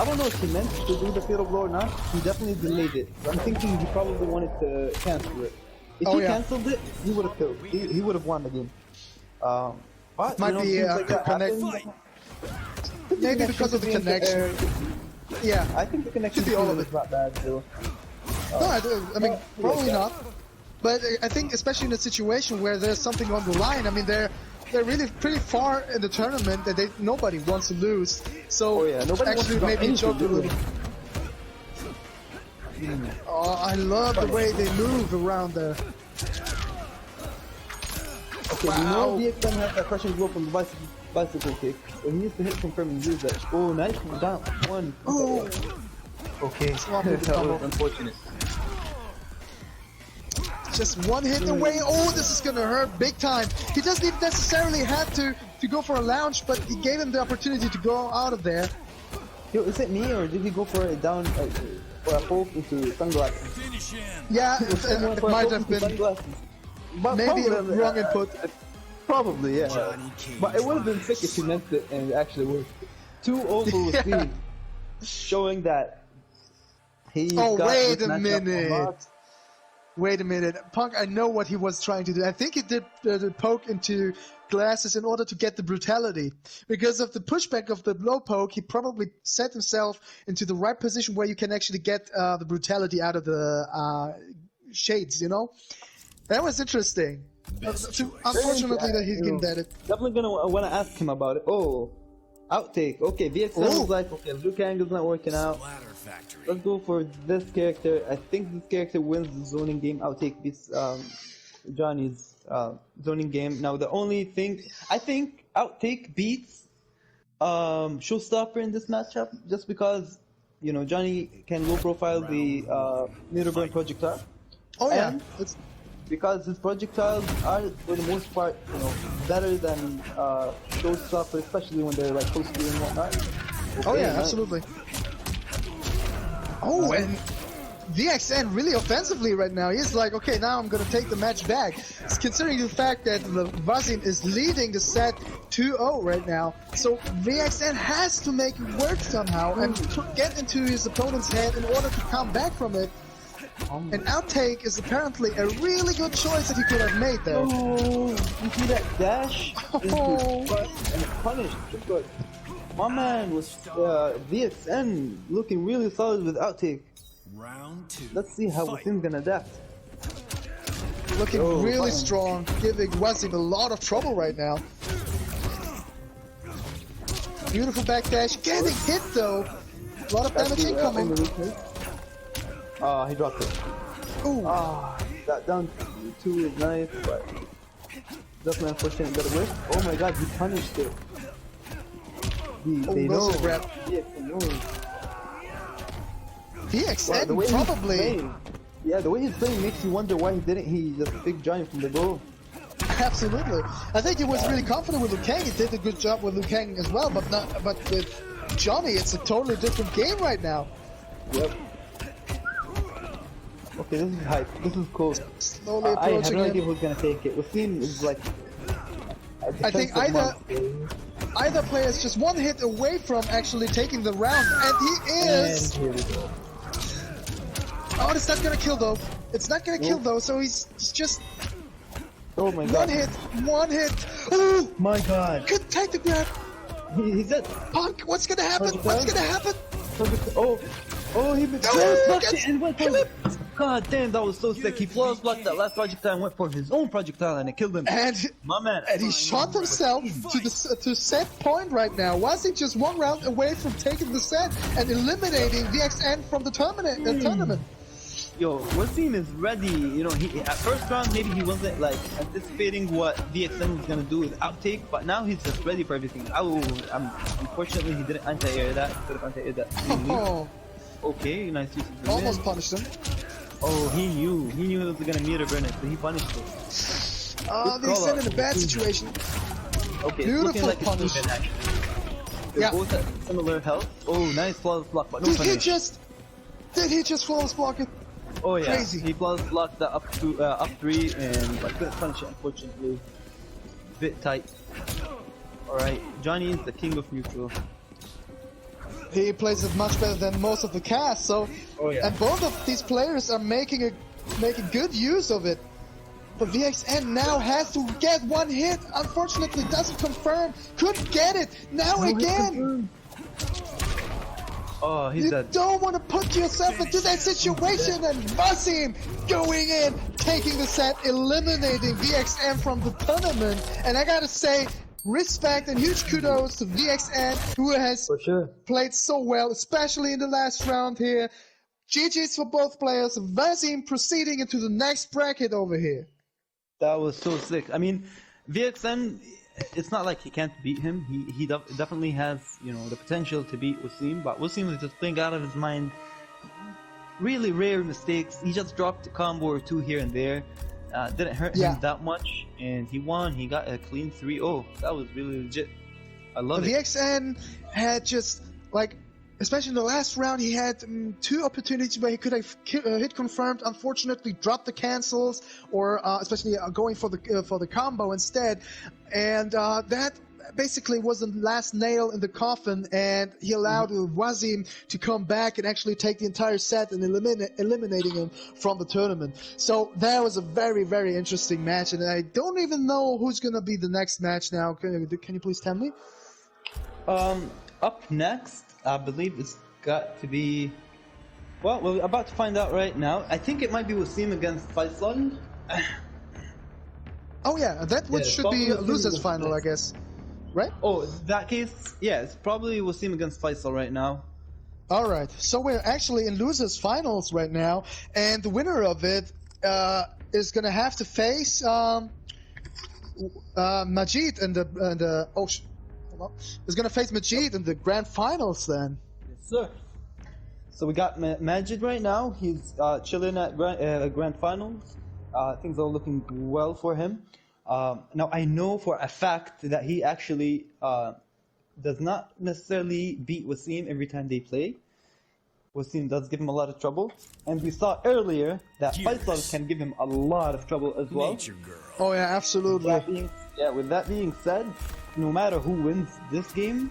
I don't know if he meant to do the fatal blow or not. He definitely delayed it. So I'm thinking he probably wanted to cancel it. If Oh, he yeah. canceled it, he would have killed. He would have won the game. But, Might be, things a like that connect- happen. Maybe because of the Connection connection. could be Yeah. I think the connection Could be all of is not bad, so. No, I mean, probably not. But I think, especially in a situation where there's something on the line, I mean, they're really pretty far in the tournament that nobody wants to lose. So Oh yeah, nobody actually, wants to maybe drop Joker anything, would. Oh, I love the way they move around there. Okay, we know DXM has that crushing blow from the bicycle kick, so he needs to hit confirm and use that. Oh, nice down one. Oh, Okay, that was unfortunate. just one hit away. Oh, this is gonna hurt big time. He doesn't even necessarily have to go for a lounge, but he gave him the opportunity to go out of there. Yo, is it me or did he go for a down for a poke into sunglasses? finish him. Yeah, He went it for a might poke have into been sunglasses. But maybe a probably, wrong input. Probably, yeah. Johnny Cage But it would have been sick if he meant it and it actually worked. 2 over with Yeah. speed, showing that he. Oh, got wait this a matchup minute. unlocked. Wait a minute, Punk, I know what he was trying to do. I think he did the poke into glasses in order to get the brutality. Because of the pushback of the low poke, he probably set himself into the right position where you can actually get the brutality out of the shades, you know? That was interesting. Unfortunately, that he didn't get it. Definitely gonna want to ask him about it. Oh, outtake. Okay, VXM Oh. was like, okay, Luke Angle's not working out. Splatter Factory. Let's go for this character. I think this character wins the zoning game. Outtake beats Johnny's zoning game. Now the only thing I think outtake beats Showstopper in this matchup, just because you know Johnny can low profile the Mutagrin projectile. Oh, yeah. And- It's, because his projectiles are, for the most part, you know, better than those stuff, especially when they're like close to you and whatnot. Oh Okay, yeah, nice. absolutely. Oh, and VXN really offensively right now. He's like, okay, now I'm gonna take the match back. Considering the fact that Vazim is leading the set 2-0 right now, so VXN has to make it work somehow and to get into his opponent's head in order to come back from it. An outtake is apparently a really good choice that he could have made there. Oh, you see that dash? Oh. And it punished. Good. My man was VXN looking really solid with outtake. Round 2. Let's see how Fight. Wasim's gonna adapt. Looking Oh, really fine. strong, giving Wazim a lot of trouble right now. Beautiful backdash, getting hit though. A lot of damage incoming. He dropped it. Ooh. That down 2 is nice, but definitely unfortunate that it worked. Oh my god, he punished it. They know. Wilson grab. Yeah, they know. VXN the way he's probably. playing- Yeah, the way he's playing makes you wonder why he just big giant from the goal. Absolutely. I think he was really confident with Liu Kang. He did a good job with Liu Kang as well, but with Johnny, it's a totally different game right now. Yep. Okay, this is hype. This is cool. Slowly I have approaching no idea him. who's gonna take it. Wasim is like. I think either player is just one hit away from actually taking the round, and he is. And here we go. Oh, it's not gonna kill though. It's not gonna kill though. So he's just Oh my god. one hit. Ooh, My god. good take the grab. He's dead. Punk, what's gonna happen? What's gonna happen? Oh, he No, blocked gets it and went for it. God damn, that was so sick. He flawless blocked that last projectile and went for his own projectile and it killed him. And My man. he shot himself to set point right now. Was he just one round away from taking the set and eliminating VXN from the tournament? Yo, Wasim is ready. You know, at first round maybe he wasn't like anticipating what VXN was gonna do with outtake, but now he's just ready for everything. Unfortunately he didn't anti-air that. He could have anti-aired that. Oh, Okay, nice use of the almost win. punished him. Oh, he knew he was gonna meter burn it, so he punished it. VXN in a bad situation. Okay, Beautiful it's looking like punish. it's even actually. They're Yeah. both at similar health. Oh, nice flawless block, but no Did he punish. just flawless block it? Oh yeah, Crazy. he flawless blocked that up 3, and but couldn't punish it unfortunately. Bit tight. All right, Johnny is the king of neutral. He plays it much better than most of the cast. So, Oh, yeah. and both of these players are making good use of it. But VXN now has to get one hit. Unfortunately, doesn't confirm. Couldn't get it. Now again. Oh, he's You dead. don't want to put yourself into that situation, and Vazim going in, taking the set, eliminating VXN from the tournament. And I gotta say, respect and huge kudos to VXN, who has For sure. played so well, especially in the last round here. GG's for both players. Vazim proceeding into the next bracket over here. That was so sick. I mean, VXN, it's not like he can't beat him. He definitely has, you know, the potential to beat Wasim, but Wasim was just playing out of his mind. Really rare mistakes. He just dropped a combo or two here and there. Didn't hurt him that much, and he won. He got a clean 3-0. That was really legit. I love it. VXN had just, like, especially in the last round, he had two opportunities where he could have hit confirmed. Unfortunately, dropped the cancels, or especially going for the combo instead. And that basically was the last nail in the coffin, and he allowed Wazim to come back and actually take the entire set and eliminating him from the tournament. So that was a very, very interesting match, and I don't even know who's gonna be the next match now. Can you please tell me? Up next, I believe it's got to be... Well, we're about to find out right now. I think it might be Wasim against Faisal. Oh yeah, that should be probably a losers Wasim final, I guess. Right? Oh, in that case, yeah, it's probably Wasim against Faisal right now. Alright, so we're actually in losers finals right now, and the winner of it is gonna have to face Majid in the is gonna face Majid in the grand finals then. Yes, sir. So we got Majid right now. He's chilling at grand finals. Things are looking well for him. Now I know for a fact that he actually does not necessarily beat Wasim every time they play. Wasim does give him a lot of trouble, and we saw earlier that Faisal can give him a lot of trouble as well. Nature girl. Oh yeah, absolutely. With that being said, no matter who wins this game,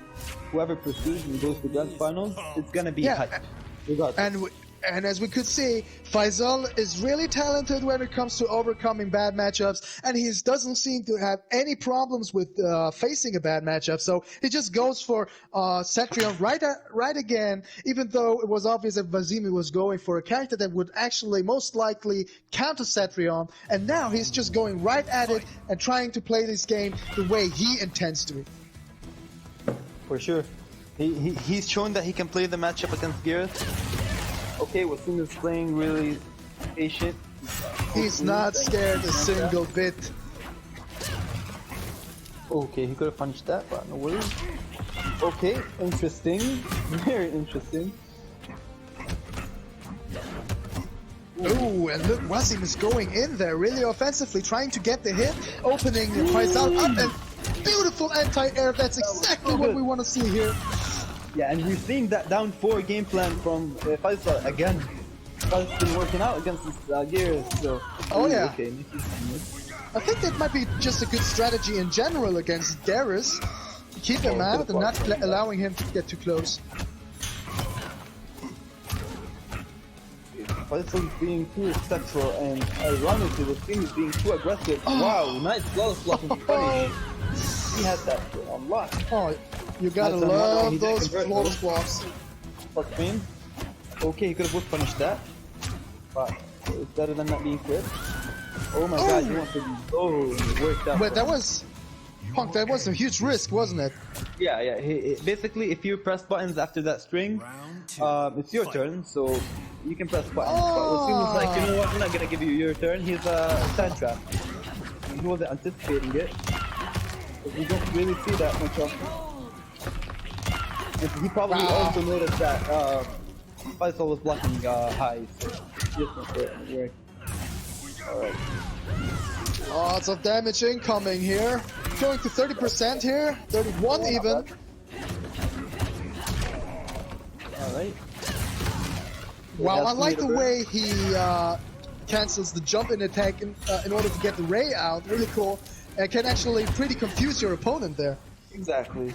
whoever proceeds and goes to grand finals, it's gonna be hype. And as we could see, Faisal is really talented when it comes to overcoming bad matchups, and he doesn't seem to have any problems with facing a bad matchup. So he just goes for Cetrion right again, even though it was obvious that Wasim was going for a character that would actually most likely counter Cetrion, and now he's just going right at it and trying to play this game the way he intends to. For sure. He's shown that he can play the matchup against GRS. Okay, Wasim is playing really patient. He's not scared a single bit. Okay, he could have punched that, but no worries. Okay, interesting. Very interesting. Ooh, and look, Wasim is going in there really offensively, trying to get the hit, opening Faisal up, and beautiful anti-air. That's exactly what we want to see here. Yeah, and we're seeing that down 4 game plan from Faisal again. Faisal's been working out against this GRS, so... Oh yeah. Okay. I think that might be just a good strategy in general against GRS. Keep him out and not allowing him to get too close. Faisal's being too respectful, and ironically, Wasim is being too aggressive. Wow, nice flawless blocking punish. He has that unlocked. Oh, you gotta love those flawless blocks. Plus spin. Okay, he could have both punished that, but it's better than not being clear. Oh my god, he wants to be so worked out. But that was... Punk, that was a huge risk, wasn't it? Yeah. Basically, if you press buttons after that string, it's your turn, so you can press buttons. But Wasim was like, you know what, I'm not gonna give you your turn. Here's a sand trap. And he wasn't anticipating it. But we don't really see that much of. And he probably also noticed that Faisal was blocking high, so he just went for it and it worked. Alright. Lots of damage incoming here. Going to 30% here, 31 even. Alright. Wow, I like the way he cancels the jump in attack in order to get the ray out. Really cool. And can actually pretty confuse your opponent there. Exactly.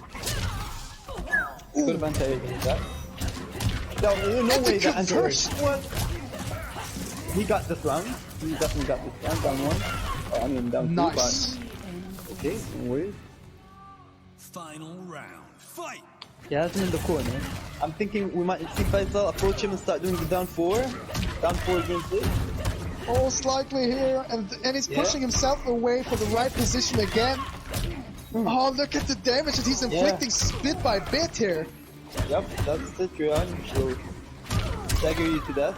Could have anti-air that. There's no way that anti-air. He got this round. He definitely got this round. Down 1. I mean, down 2, nice. But... Okay, no worries. Final round. Fight! He has him in the corner. I'm thinking we might see Faisal approach him and start doing the down 4 gameplay. Most likely here, and he's pushing himself away for the right position again. Oh, look at the damage that he's inflicting bit by bit here. Yep, that's Cetrion. She'll stagger you to death.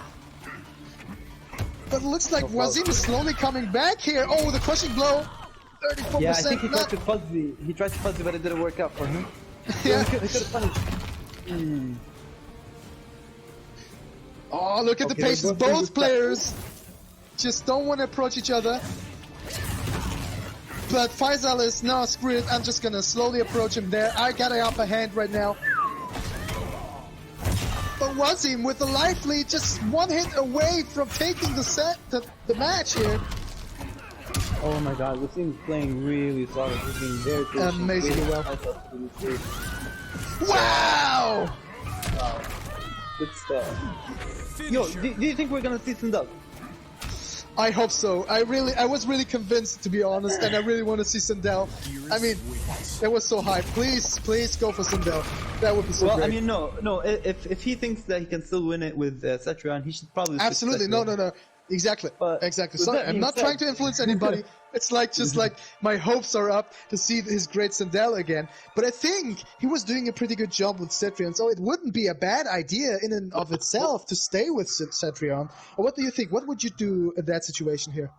But it looks like Wasim is slowly coming back here. Oh, the crushing blow. 34%. Yeah, I think he tried to fuzzy. He tried to fuzzy, but it didn't work out for him. Yeah. He could have punished. Oh, look at the paces. Both players just don't want to approach each other. But Faisal is, no, screw it. I'm just going to slowly approach him there. I got an upper hand right now. But Wasim with the life lead, just one hit away from taking the match here. Oh my god, Wasim is playing really solid. He's being very patient. Amazingly well. Wow! Good stuff. Yo, do you think we're gonna see some dub? I hope so. I was really convinced, to be honest, and I really want to see Sindel. I mean, it was so high. Please go for Sindel. That would be so great. Well, I mean, no. If he thinks that he can still win it with Cetrion, he should probably. Absolutely, no. Exactly. Sorry, I'm not trying to influence anybody. It's like just like my hopes are up to see his great Sindel again. But I think he was doing a pretty good job with Cetrion, so it wouldn't be a bad idea in and of itself to stay with Cetrion. Or what do you think? What would you do in that situation here?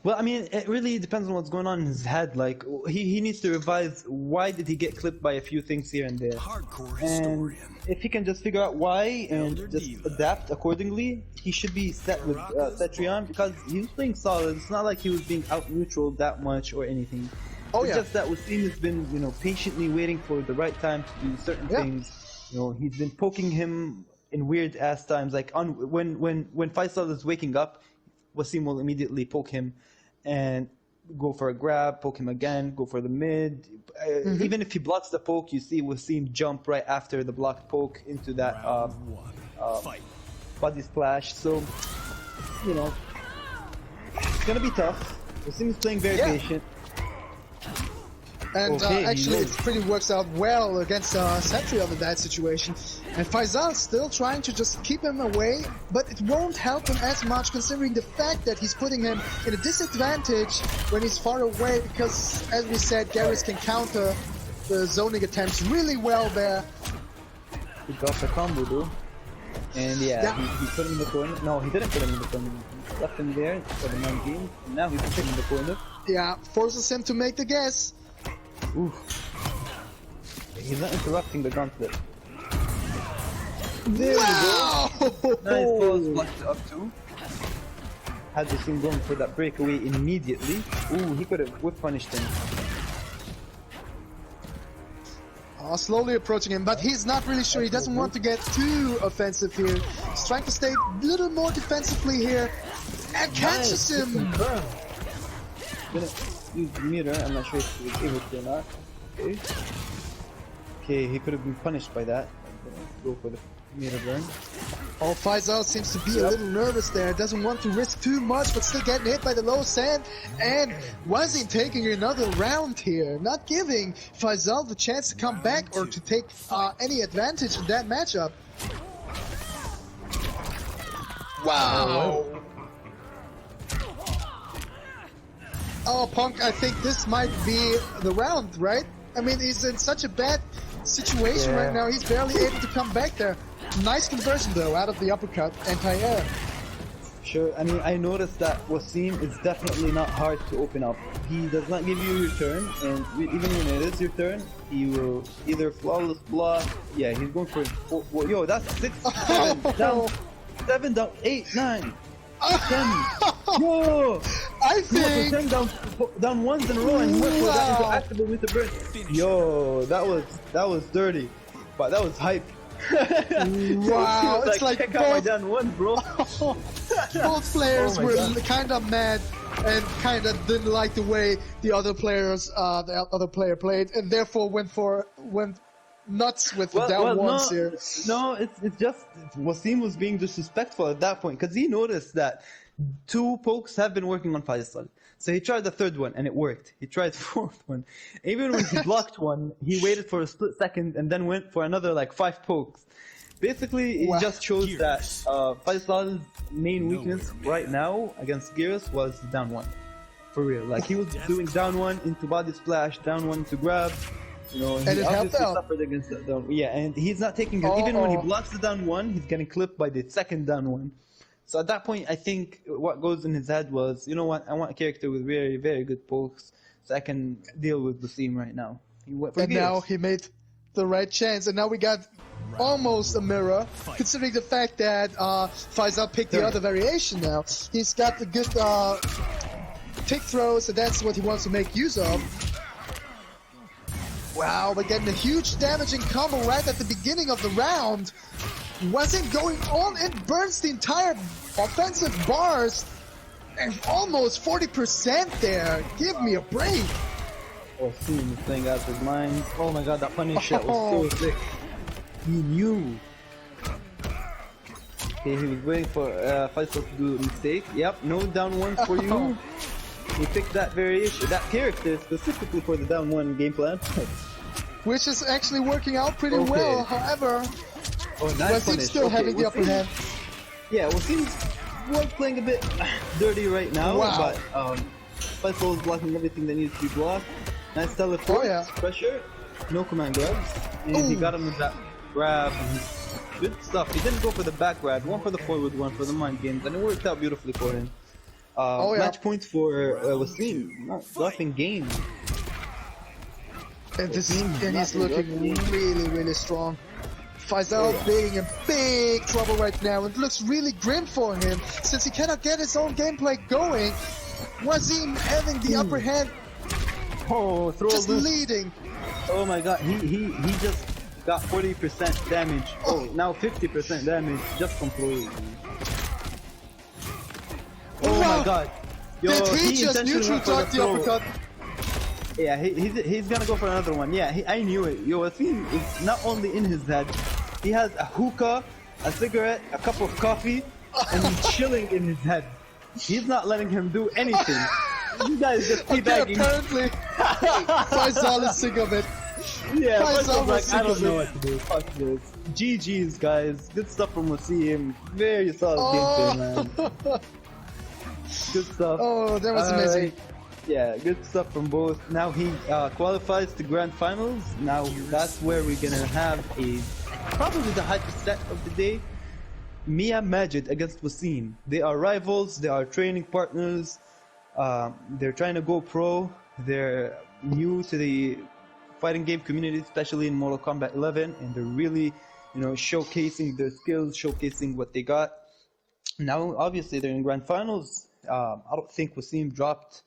Well, I mean, it really depends on what's going on in his head. Like, he needs to revise why did he get clipped by a few things here and there. Hardcore And historian. if he can just figure out why and Elder just Diva. adapt accordingly, he should be set with Cetrion because he was playing solid. It's not like he was being out neutral that much or anything. Oh, It's yeah. just that Wasim has been, you know, patiently waiting for the right time to do certain Yeah. things. You know, he's been poking him in weird ass times. Like when Faisal is waking up, Wasim will immediately poke him and go for a grab, poke him again, go for the mid. Even if he blocks the poke, you see Wasim jump right after the blocked poke into that Round one. Fight. body splash. So, you know, it's gonna be tough. Wasim is playing very Yeah. patient. And Okay, he actually, it knows. pretty works out well against Cetrion in that situation. And Faisal still trying to just keep him away, but it won't help him as much considering the fact that he's putting him in a disadvantage when he's far away because, as we said, GRS can counter the zoning attempts really well there. He got the combo though. And yeah, Yeah. He put him in the corner. No, he didn't put him in the corner. He left him there for the 19. And now he's put him in the corner. Yeah, forces him to make the guess. Ooh. He's not interrupting the gauntlet. There Wow! we go. Nice balls blocked up too. Had the team going for that breakaway immediately. Ooh, he could have whip punished him. Slowly approaching him, but he's not really sure. He doesn't want to get too offensive here. He's trying to stay a little more defensively here. And catches him! Gonna use the meter. I'm not sure if he was able to or not. Okay. Okay, he could have been punished by that. I'm gonna go for the meter burn. Oh, Faisal seems to be a little nervous there. Doesn't want to risk too much, but still getting hit by the low sand. And Wazin taking another round here, not giving Faisal the chance to come back or to take any advantage in that matchup. Wow! Oh, Punk, I think this might be the round, right? I mean, he's in such a bad situation Yeah. right now. He's barely able to come back there. Nice conversion, though, out of the uppercut, anti-air. Sure, I mean, I noticed that Wasim is definitely not hard to open up. He does not give you your turn, and even when it is your turn, he will either flawless block. Yeah, he's going for four, yo, that's 6, 7 down, 7 down, 8, 9, 10. Yo, I he went for think... 10 down ones in a row, and he went for that into Wow. active with the burst. Yo, that was dirty, but that was hype. Wow, it's like check out my both- down one, bro. Both players Oh my were God. kind of mad and kind of didn't like the way the other players, the other player played, and therefore went nuts with the down ones here. No, it's just Wasim was being disrespectful at that point because he noticed that 2 pokes have been working on Faisal. So he tried the 3rd one and it worked. He tried the 4th one. Even when he blocked one, he waited for a split second and then went for another like 5 pokes. Basically, Wow. it just shows that GRS. Faisal's main weakness right now against GRS was down 1. For real. Like he was doing down 1 into body splash, down 1 to grab. You know, And he it helped obviously out. suffered against that down. Yeah, and he's not taking it. Even when he blocks the down 1, he's getting clipped by the 2nd down 1. So at that point, I think what goes in his head was, you know what, I want a character with very, very good pokes, so I can deal with Wasim right now. He went for And now Gears. he made the right chance, and now we got almost a mirror, considering the fact that Faisal picked the other variation now. He's got the good pick throws, so that's what he wants to make use of. Wow, we're getting a huge damaging combo right at the beginning of the round. Wasn't going all in, burns the entire offensive bars, and almost 40% there. Give me a break. Wasim is playing out his mind. Oh my god, that punish shot was so sick. He knew. Okay, he was waiting for Faisal to do a mistake. Yep, no down 1 for you. He picked that variation, that character specifically for the down 1 game plan. Which is actually working out pretty Okay. well, however, Oh, nice Wasim's punish. still Okay, having the upper Wasim- hand. Yeah, Wasim was playing a bit dirty right now, Wow. but Faisal is blocking everything that needs to be blocked. Nice teleport, Oh, yeah. pressure, no command grabs, and he Ooh. got him with that grab. Good stuff. He didn't go for the back grab, one for the forward, one for the mind games, and it worked out beautifully for him. Oh, yeah. Match points for Wasim. Nothing gained. And he's looking really strong. Faisal being in big trouble right now. It looks really grim for him since he cannot get his own gameplay going. Wasim having the upper hand, Oh, throw just loop. leading. Oh my god, he just got 40% damage. Oh, now 50% damage just from throwing. Oh Wow. my god. Yo, Did he just intentionally neutral went for dodge the throw. uppercut? Yeah, he's gonna go for another one. Yeah, I knew it. Yo, Wasim is not only in his head, he has a hookah, a cigarette, a cup of coffee, and he's chilling in his head. He's not letting him do anything. You guys just Okay, teabagging. apparently Faisal is sick of it. Yeah, Faisal was I don't sick know of what to do. Fuck this. GG's, guys. Good stuff from Wasim. Very solid gameplay, man. Good stuff. Oh, that was amazing. Alright. Yeah, good stuff from both. Now he qualifies to grand finals. Now that's where we're gonna have probably the hypest set of the day. Mia Majid against Wasim. They are rivals. They are training partners. They're trying to go pro. They're new to the fighting game community, especially in Mortal Kombat 11, and they're really, showcasing their skills, showcasing what they got. Now, obviously, they're in grand finals. I don't think Wasim dropped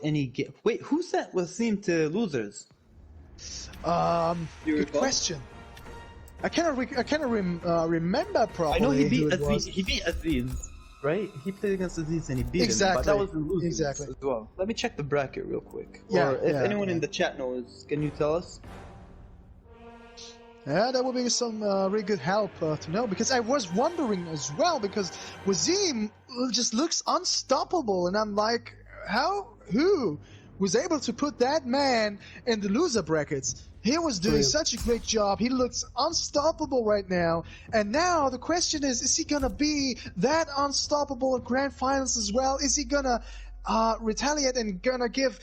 any game. Wait, who sent Wasim to losers? Good question. I cannot remember properly. I know he beat who it was. Aziz. He beat Aziz, right? He played against Aziz and he beat him. Exactly. But that was in losers Exactly. as well. Let me check the bracket real quick. Yeah, Or if yeah, anyone yeah. in the chat knows, can you tell us? Yeah, that would be some really good help to know, because I was wondering as well, because Wasim just looks unstoppable, and I'm like, who was able to put that man in the loser brackets? He was doing such a great job. He looks unstoppable right now. And now the question is he gonna be that unstoppable in grand finals as well? Is he gonna retaliate and gonna give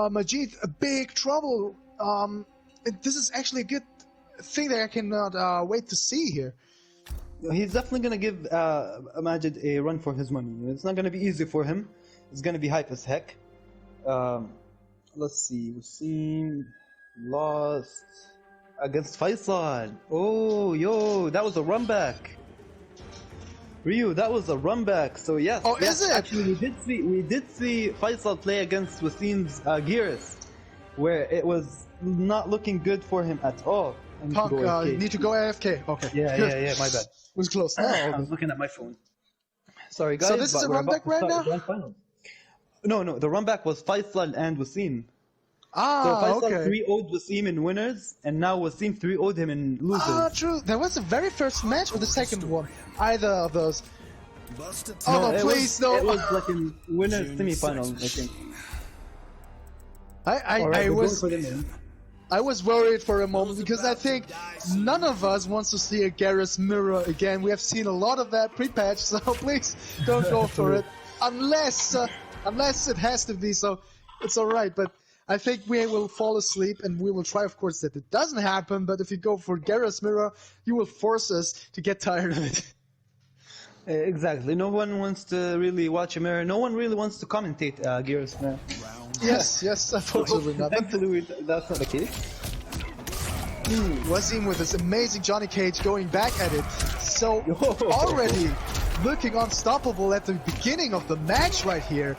Majid a big trouble? This is actually a good thing that I cannot wait to see here. He's definitely gonna give Majid a run for his money. It's not gonna be easy for him. It's gonna be hype as heck. Let's see. Wasim lost against Faisal. Oh, yo, that was a run back. Ryu, that was a run back. So yes, Oh, yes, is it? Actually, we did see Faisal play against Wasim's GRS, where it was not looking good for him at all. I need to Punk, go AFK. need to go AFK. Okay. Yeah, my bad. Was close. I was looking at my phone. Sorry, guys. So this is but a we're run back about to right start now? the grand finals. No, the run back was Faisal and Wasim. So Ah, Faisal okay. 3-0'd Wasim in winners, and now Wasim 3-0'd him in losers. Ah, true. That was the very first match or the second one? Either of those. Bust Oh, attack. no, it please, no. It was like in winners semi-final, I think. I was worried for a moment because I think none of us wants to see a GRsMe again. We have seen a lot of that pre-patch, so please don't go for it unless it has to be. So it's all right, but I think we will fall asleep and we will try, of course, that it doesn't happen. But if you go for GRsMe, you will force us to get tired of it. Exactly. No one wants to really watch a mirror. No one really wants to commentate GRsMe. Yes, unfortunately not. Thankfully, that's not the case. Wasim with this amazing Johnny Cage going back at it. So already looking unstoppable at the beginning of the match right here.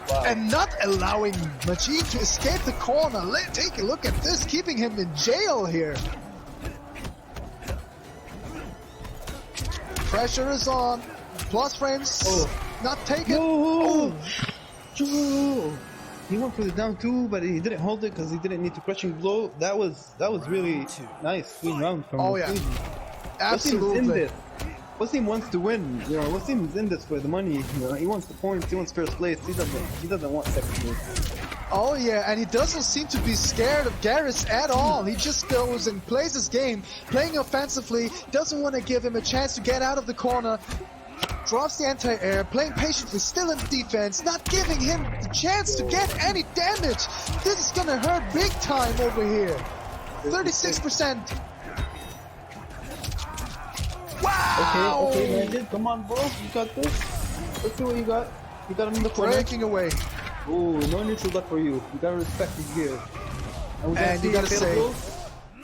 Wow. And not allowing Majid to escape the corner. Take a look at this, keeping him in jail here. Pressure is on. Plus frames not taken. Oh. He went for the down two, but he didn't hold it because he didn't need to crushing blow. That was really nice, clean round from Yeah. Wasim. Absolutely. Wasim's in this. Wasim wants to win. Wasim's in this for the money. He wants the points. He wants first place. He doesn't want second place. Oh yeah, and he doesn't seem to be scared of GRS at all. He just goes and plays his game, playing offensively, doesn't want to give him a chance to get out of the corner, drops the anti-air, playing patiently, still in defense, not giving him the chance to get any damage. This is gonna hurt big time over here. 36%. Wow! Okay, Majid, come on, bro. You got this. Let's see what you got. He got him in the corner. Breaking away. Oh, no neutral duck for you. You gotta respect his gear. And you gotta say,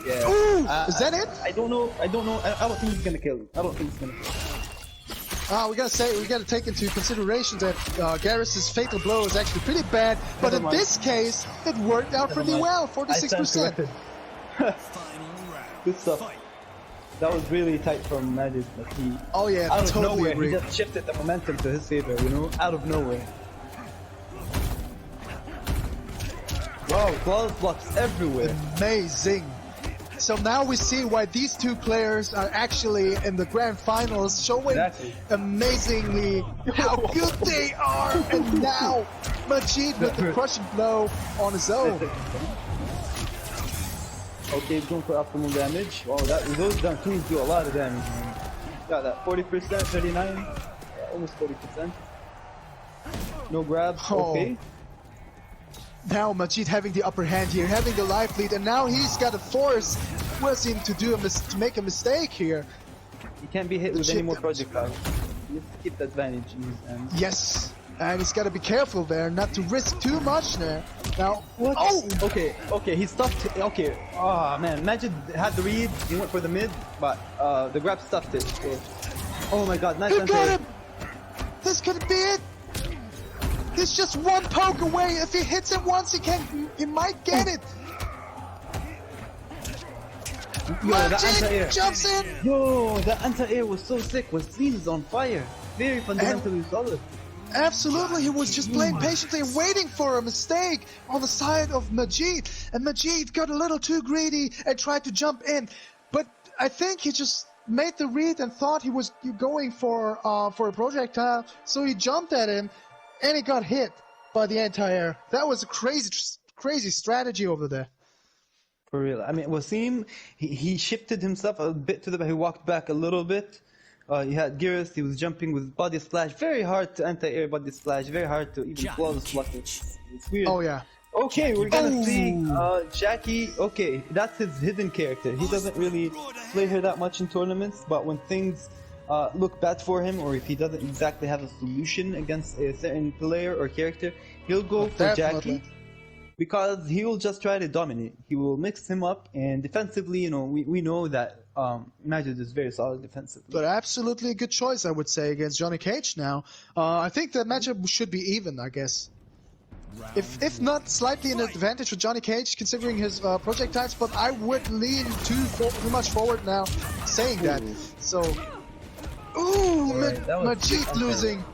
yeah. ooh, is that it? I don't know. I don't think he's gonna kill him. I don't think he's gonna kill him. We gotta take into consideration that GRs's fatal blow is actually pretty bad, but Never in mind. this case, it worked out pretty well, 46%. Final round. Good stuff. Fight. That was really tight from Magic. Like he, Oh yeah, out of totally nowhere, agree. he just shifted the momentum to his favor. You know, out of nowhere. Wow, flawless blocks everywhere. Amazing. So now we see why these two players are actually in the grand finals, showing Exactly. amazingly how good they are. And now Majid with the crushing blow on his own. Okay, he's going for optimal damage. Wow, those down twos do a lot of damage, man. Got that 40%, 39, yeah, almost 40%. No grabs. Oh. Okay. Now Majid having the upper hand here, having the life lead, and now he's got to force Wasim to make a mistake here. He can't be hit with any more projectiles. He needs to keep the advantage in his hands. Yes, and he's got to be careful there, not to risk too much there. Now, What? oh! Okay, he stuffed. Okay, oh man, Majid had the read. He went for the mid, but the grab stuffed it. So. Oh my God, nice He anti. got him! This could be it! He's just one poke away. If he hits it once, he might get it. Yo, that anti-air. Majid jumps in. Yo, that anti-air was so sick. Wasim is on fire. Very fundamentally solid. Absolutely, he was just playing patiently, waiting for a mistake on the side of Majid. And Majid got a little too greedy and tried to jump in. But I think he just made the read and thought he was going for a projectile. So he jumped at him. And he got hit by the anti-air. That was a crazy strategy over there. For real. I mean, Wasim, he shifted himself a bit to the back. He walked back a little bit. He had GRS. He was jumping with body splash. Very hard to anti-air body splash. Very hard to even flawless block it. It's weird. Oh yeah. Okay, we're gonna see Jackie. Okay, that's his hidden character. He doesn't really play her that much in tournaments, but when things look bad for him, or if he doesn't exactly have a solution against a certain player or character, he'll go for Definitely. Jackie because he will just try to dominate. He will mix him up, and defensively, you know, we know that Majid is very solid defensively. But absolutely a good choice, I would say, against Johnny Cage now. I think the matchup should be even, I guess. If not slightly an advantage for Johnny Cage, considering his projectiles, but I would lean too much forward now, saying that. So, ooh, Alright, that was Majid sick. losing.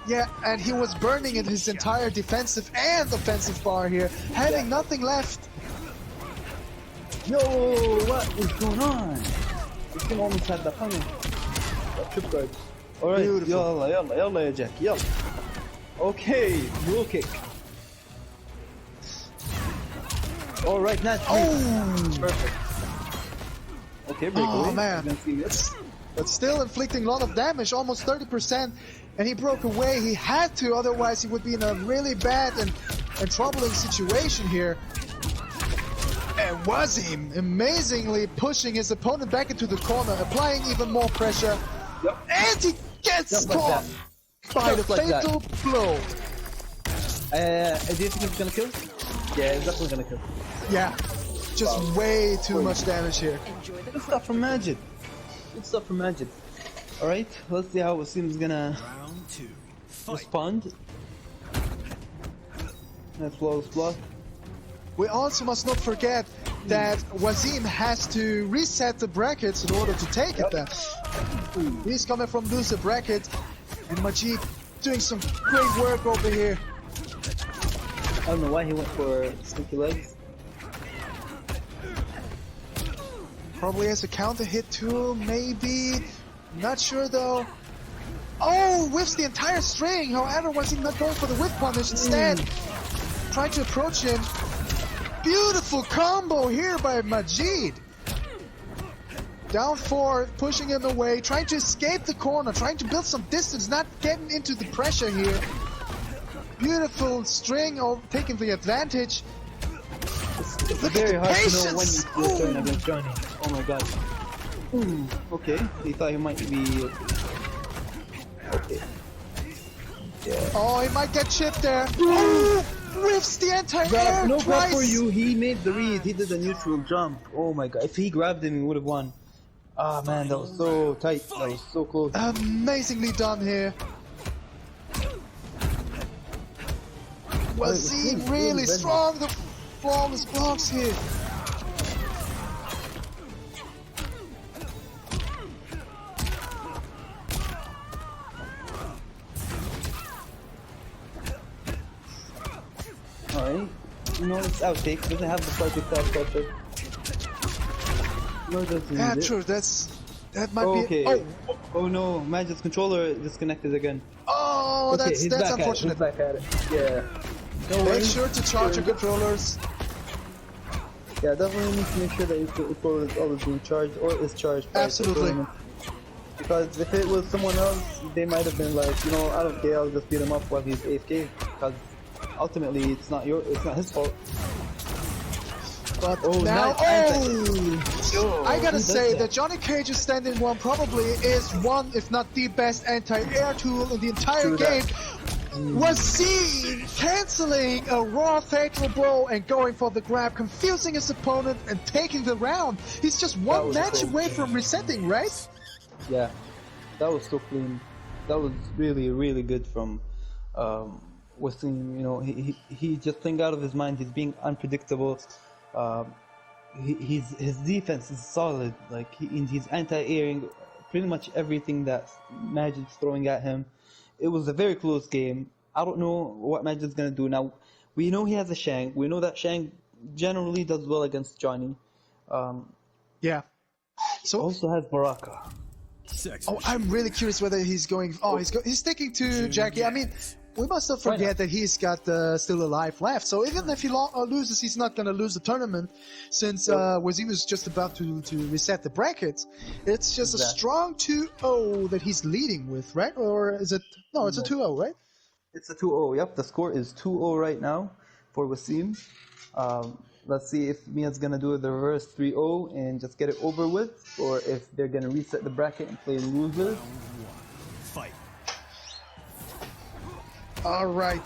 Yeah, and he was burning in his entire defensive and offensive bar here, having nothing left. Yo, what is going on? This game almost had the funnel. Trip guard. Alright, Beautiful. yalla ya Jackie, yalla. Okay, rule kick. Alright, nice. Oh, Perfect. Okay, breakaway. Oh, man. We're gonna see this. but still inflicting a lot of damage, almost 30%, and he broke away. He had to, otherwise he would be in a really bad and troubling situation here. And Wasim amazingly pushing his opponent back into the corner, applying even more pressure. Yep. And he gets Just like caught by the Just like that. fatal blow. Do you think it's gonna kill? Yeah, it's definitely gonna kill. Yeah, just way too much damage here. Good stuff from Majid. Good stuff from Majid. Alright, let's see how Wasim's gonna Round 2. Fight. respond. Nice flawless block. We also must not forget that Wasim has to reset the brackets in order to take it then. He's coming from loser bracket, and Majid doing some great work over here. I don't know why he went for sticky legs. Probably as a counter hit too, maybe. Not sure though. Oh, whiffs the entire string. However, Wasim not going for the whip punish instead. Trying to approach him. Beautiful combo here by Majid. Down 4, pushing him away, trying to escape the corner, trying to build some distance, not getting into the pressure here. Beautiful string of taking the advantage. It's Look very at the hard to know when patience. you're turn against Johnny. Oh my god. Okay, he thought he might be... Okay. Oh, he might get chipped there. Oh, whiffs the anti-air No grab twice. for you. He made the read. He did the neutral jump. Oh my god. If he grabbed him, he would have won. Ah man, that was so tight. That was so close. Amazingly done here. Wazim really strong. The flawless blocks here. Alright. No, it's outtake. Doesn't have the perfect side culture. No, doesn't Yeah, need it. true. That might Okay. be. Oh no, Magic's controller disconnected again. Oh, Okay, that's he's back unfortunate. At it. He's back at it. Yeah. No Make worries. sure to charge your controllers. Yeah, definitely need to make sure that your controller is always being charged or is charged. By Absolutely. the tournament. Because if it was someone else, they might have been like, you know, I don't care, I'll just beat him up while he's AFK. Because ultimately, it's not his fault. But Oh, now, nice. I gotta Who does say that? that Johnny Cage's standing one probably is one, if not the best anti-air tool in the entire True game. that. Was seen canceling a raw fatal blow and going for the grab, confusing his opponent and taking the round. He's just one was match cool. away from resetting, right? Yeah, that was so clean. That was really, really good from Wasim. You know, he just think out of his mind. He's being unpredictable. His defense is solid. Like he's anti-airing pretty much everything that Magic's throwing at him. It was a very close game. I don't know what Magic's gonna do now. We know he has a Shang. We know that Shang generally does well against Johnny. Yeah. So, Also has Baraka. Sex oh, I'm really curious whether he's going. Oh, he's sticking to Jackie. I mean, we must not forget that he's got still a life left. So even if he loses, he's not gonna lose the tournament, since Wazim is just about to reset the brackets. It's just a strong 2-0 that he's leading with, right? Or is it? No, it's a 2-0, right? It's a 2-0. Yep, the score is 2-0 right now for Wasim. Let's see if Mia's gonna do the reverse 3-0 and just get it over with, or if they're gonna reset the bracket and play losers. Fight. Alright,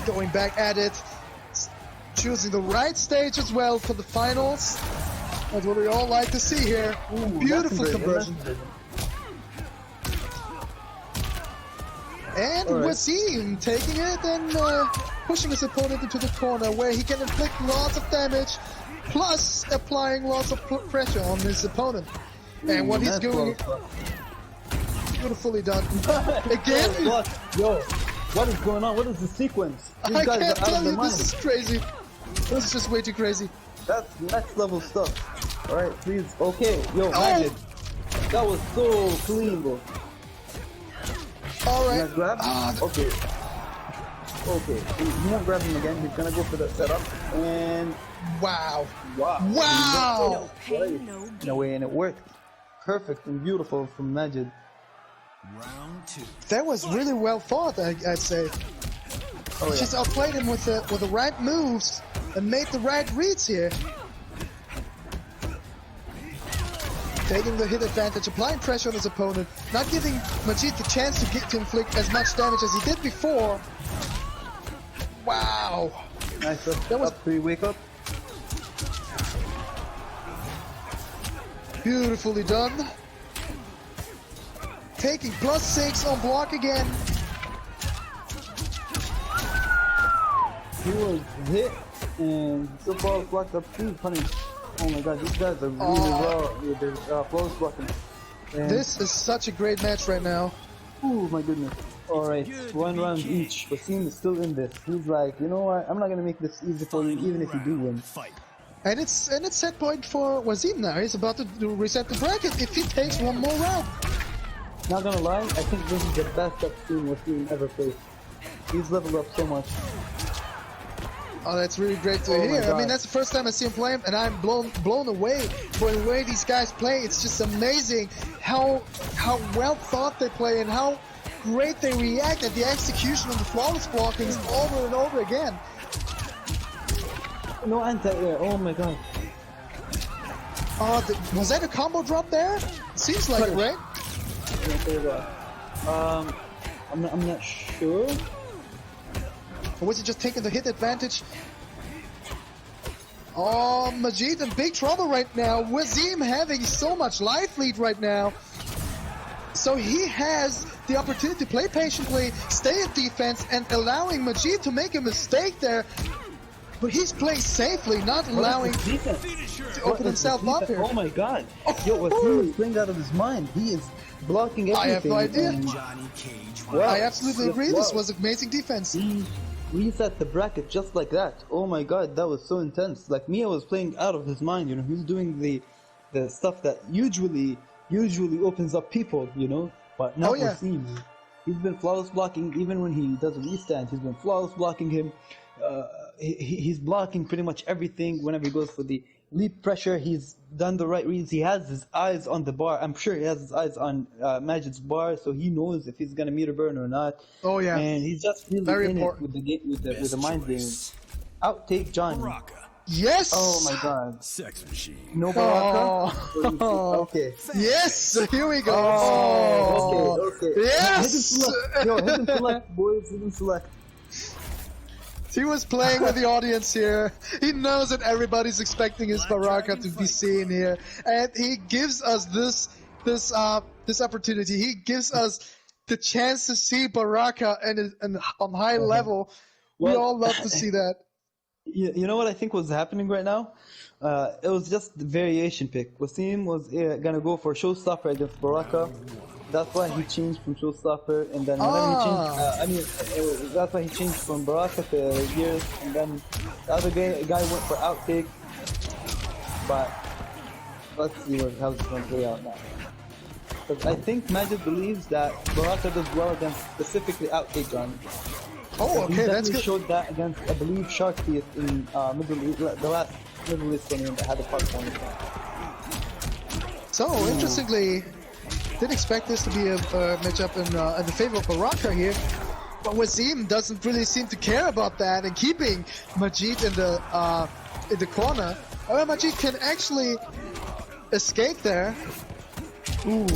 going back at it, choosing the right stage as well for the finals. That's what we all like to see here. Beautiful conversion. And Wasim taking it and pushing his opponent into the corner where he can inflict lots of damage, plus applying lots of pressure on his opponent. And what he's doing, beautifully done. Again? Yo, what is going on? What is the sequence? These I guys can't are out tell of their you, minds. this is crazy. This is just way too crazy. That's next level stuff. Alright, please. Okay, yo, Oh. Magic. That was so clean, bro. Alright. Gonna grab? Okay. Okay. He won't grab him again. He's gonna go for the setup. And Wow. wow. Wow! Pain, no gain. In a way, and it worked. Perfect and beautiful from Majid. Round 2. That was really well thought, I'd say. Oh, yeah. Just outplayed him with the right moves and made the right reads here. Taking the hit advantage, applying pressure on his opponent, not giving Majid the chance to inflict as much damage as he did before. Wow! Nice. That was- Up 3, wake up. Beautifully done. Taking +6 on block again. He was hit and so far blocked up 2 punish. Oh my god, these guys are really well with their close blocking. And This is such a great match right now. oh my goodness. Alright, 1 round each. Wasim is still in this. He's like, you know what? I'm not gonna make this easy for you, even if you do win. Fight. And it's set point for Wazim now. He's about to reset the bracket if he takes one more round. Not gonna lie, I think this is the best I've seen Wasim ever play. He's leveled up so much. Oh, that's really great to Oh my hear. I God. mean, that's the first time I see him play him, and I'm blown away by the way these guys play. It's just amazing how well thought they play and how great they react at the execution of the flawless blockings over and over again. No anti-air, oh my god. Was that a combo drop there? Seems like it, right? I'm not sure. sure. Or was he just taking the hit advantage? Oh, Majid in big trouble right now. Wasim having so much life lead right now. So he has the opportunity to play patiently, stay in defense, and allowing Majid to make a mistake there. But he's playing safely, not allowing to open himself up here. Oh my god. Yo, Wasim is playing out of his mind. He is blocking everything. I have no idea. and- Johnny Cage. Wow. I absolutely agree. This Wow. was amazing defense. He reset the bracket just like that. Oh my god, that was so intense. Like Mia was playing out of his mind, you know, he was doing the stuff that usually opens up people, you know. But now Oh, yeah. Wasim, he's been flawless blocking even when he does a restand. He's been flawless blocking him. He's blocking pretty much everything whenever he goes for the leap pressure. He's done the right reads. He has his eyes on the bar. I'm sure he has his eyes on Majid's bar, so he knows if he's gonna meter burn or not. Oh yeah. And he's just really Very in important. it with the game, with the Best mind game. choice. Outtake Johnny. Baraka. Yes. Oh my god. Sex machine. No Baraka? Oh. Okay. Yes. Here we go. Oh, okay. Yes. Hidden select. Yo, hidden select, boys. Hidden select. He was playing with the audience here. He knows that everybody's expecting his Baraka to be seen here, and he gives us this opportunity. He gives us the chance to see Baraka and on high level. We Well- all love to see that. You know what I think was happening right now? It was just the variation pick. Wasim was gonna go for showstopper against Baraka. That's why he changed from showstopper, and then whenever he changed, that's why he changed from Baraka to Gears, and then the other guy went for outtake. But let's see how it's gonna play out now. Because I think Majid believes that Baraka does well against specifically outtake Johnny. Oh, He okay, that's definitely good. showed that against, I believe, Shark Teeth in Middle East, the last Middle East tournament that had the Pakistan. So interestingly, didn't expect this to be a matchup in the favor of Baraka here, but Wasim doesn't really seem to care about that and keeping Majid in the corner. However, Majid can actually escape there. Ooh.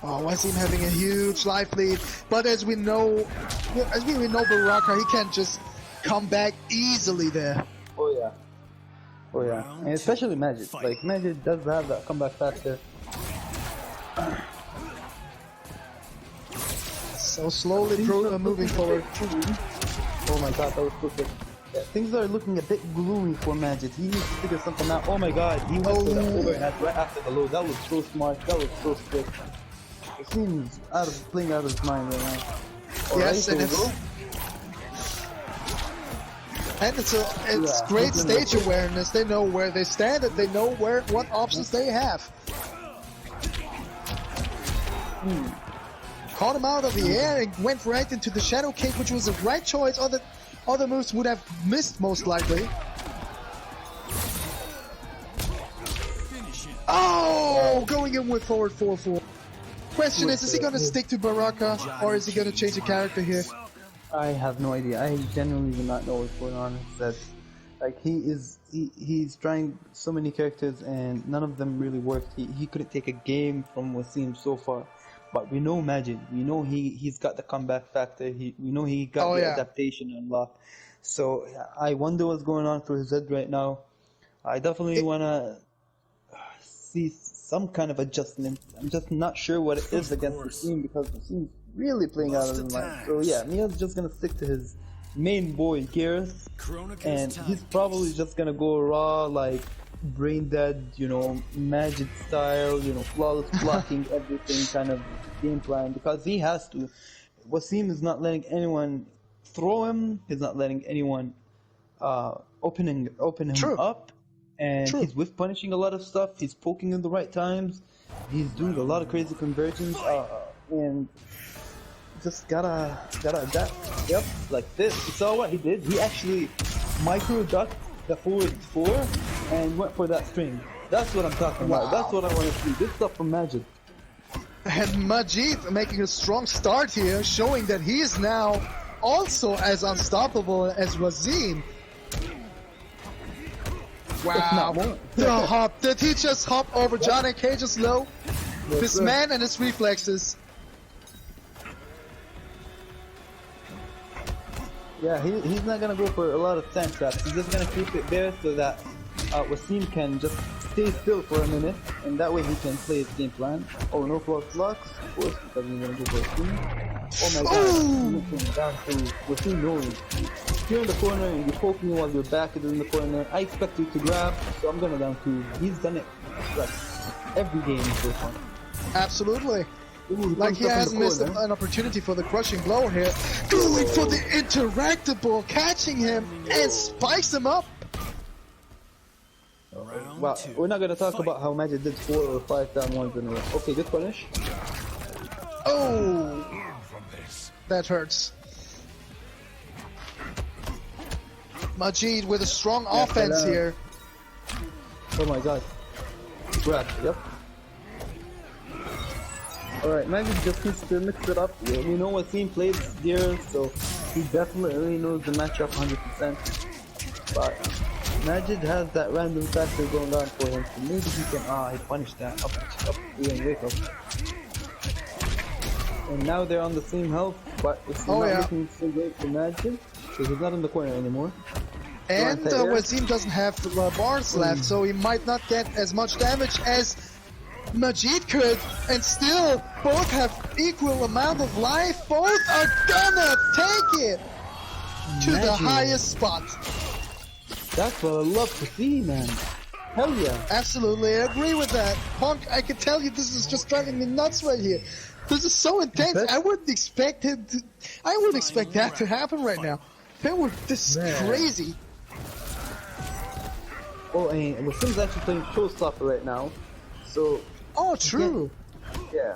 Oh, Wasim having a huge life lead, but as we know Baraka, he can't just come back easily there. Oh yeah. Oh yeah. And especially Majid. Like, Majid does have that comeback factor. So slowly moving forward. Oh my god, that was so good. Yeah, things are looking a bit gloomy for Majid. He needs to figure something out. Oh my god, he went for the overhead right after the low. That was so smart. That was so slick. It seems playing out of his mind right now. Yes, and it's great stage awareness. They know where they stand and they know what options they have. Caught him out of the air and went right into the shadow cage, which was the right choice. Other moves would have missed most likely. Oh, going in with forward 4-4. Question is he going to stick to Baraka or is he going to change the character here? I have no idea. I genuinely do not know what's going on. That, like, he's trying so many characters and none of them really worked. He couldn't take a game from Wasim so far. But we know Majid. We know he's got the comeback factor. We know he got the adaptation unlocked. So I wonder what's going on through his head right now. I definitely want to see some kind of adjustment. I'm just not sure what it is against the team because the team's really playing out of his mind. So yeah, Mia's just gonna stick to his main boy GRs, and he's probably just gonna go raw, like brain dead, you know, Magic style, you know, flawless blocking, everything kind of game plan because he has to. Wasim is not letting anyone throw him. He's not letting anyone open him up. And he's whiff punishing a lot of stuff. He's poking in the right times. He's doing a lot of crazy conversions. And just gotta adapt. Yep, like this. You saw what he did? He actually micro ducked the forward 4 and went for that string. That's what I'm talking about. That's what I want to see. This stuff from Majid. And Majid making a strong start here, showing that he is now also as unstoppable as Wasim. Wow, the hop. Did he just hop over Johnny Cage's low? This man and his reflexes. Yeah, he's not gonna go for a lot of tank traps. He's just gonna keep it there so that Wasim can just stay still for a minute, and that way he can play his game plan. Oh, no flux blocks, of course, because he's gonna go for Wasim. Oh my god, he's down to Wasim knowing. You're in the corner and you poke me while your back is in the corner. I expect you to grab, so I'm gonna down 2. He's done it like every game so far. Absolutely. Ooh, Like he hasn't missed an opportunity for the crushing blow here. Going for the interactable, catching him and spikes him up. Round Well, 2. we're not gonna talk about how Magic did 4 or 5 down ones in a row. Okay, good punish. Oh, that hurts. Majid with a strong offense here. Oh my god. Grab, yep. Alright, Magic just needs to mix it up. We know what team plays here, so he definitely knows the matchup 100%. But Magic has that random factor going on for him, so maybe he can, he punished that up, and wake up. And now they're on the same health, but it's not looking so great for Magic, so he's not in the corner anymore. And Wasim doesn't have bars left, so he might not get as much damage as Majid could, and still both have equal amount of life. Both are gonna take it to the highest spot. That's what I love to see, man. Hell yeah. Absolutely, I agree with that. Punk, I can tell you this is just driving me nuts right here. This is so intense. I wouldn't expect him to. I wouldn't expect that to happen right now. This is crazy. Oh, and Wasim's actually playing Showstopper right now, so. Oh, true. Yeah.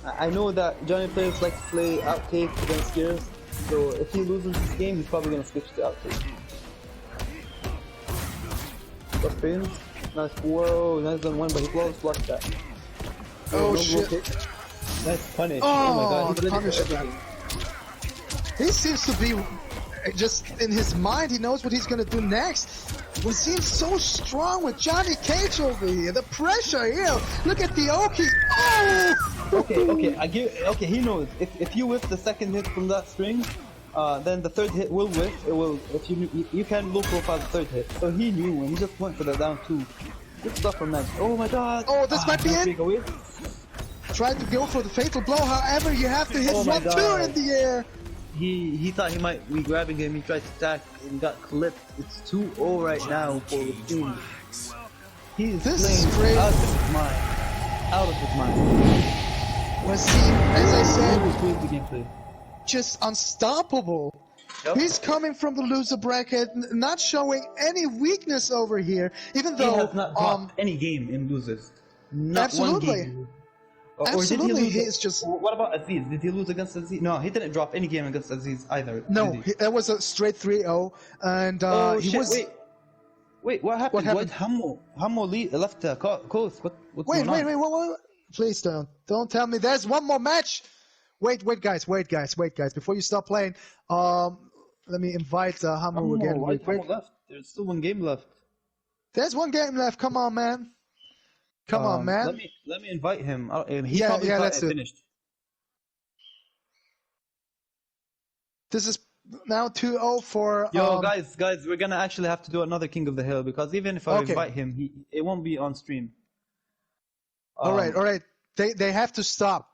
I know that Johnny players like to play outtake against Gears, so if he loses this game, he's probably gonna switch to outtake. Got spins. Nice. Whoa, nice on one, but he flawless blocked that. Oh, no shit. Nice punish. Oh, My god, the punish. He seems to be just in his mind. He knows what he's gonna do next. We seem so strong with Johnny Cage over here. The pressure here. Look at the Oki. Oh! Okay, he knows. If you whiff the second hit from that string, then the third hit will whiff. It will. If you can low profile the third hit. So he knew, and he just went for the down 2. Good stuff from Magic. Oh my god. Oh, this might be it. Tried to go for the fatal blow. However, you have to hit 1-2 in the air. He thought he might be grabbing him. He tried to attack and got clipped. It's 2-0 right now for the team. He's playing out of his mind. Out of his mind. Wasim, as I said, the gameplay. just unstoppable. Yep. He's coming from the loser bracket, not showing any weakness over here, even though he has not dropped any game in losers. Not absolutely. One game. Absolutely, or did he lose? he's just. What about Aziz? Did he lose against Aziz? No, he didn't drop any game against Aziz either. No, that was a straight 3-0, and he was. Wait, what happened? What Hammo left the coast. What's wait, going on? wait! Please don't tell me there's one more match. Wait, guys, before you stop playing, let me invite Hammo again real quick. Left? There's still one game left. There's one game left. Come on, man. Come on, man. Let me invite him. He yeah, probably let's do it. finished. This is now 2-0 for. Yo, guys, we're gonna actually have to do another King of the Hill because even if I invite him, it won't be on stream. All right. They have to stop.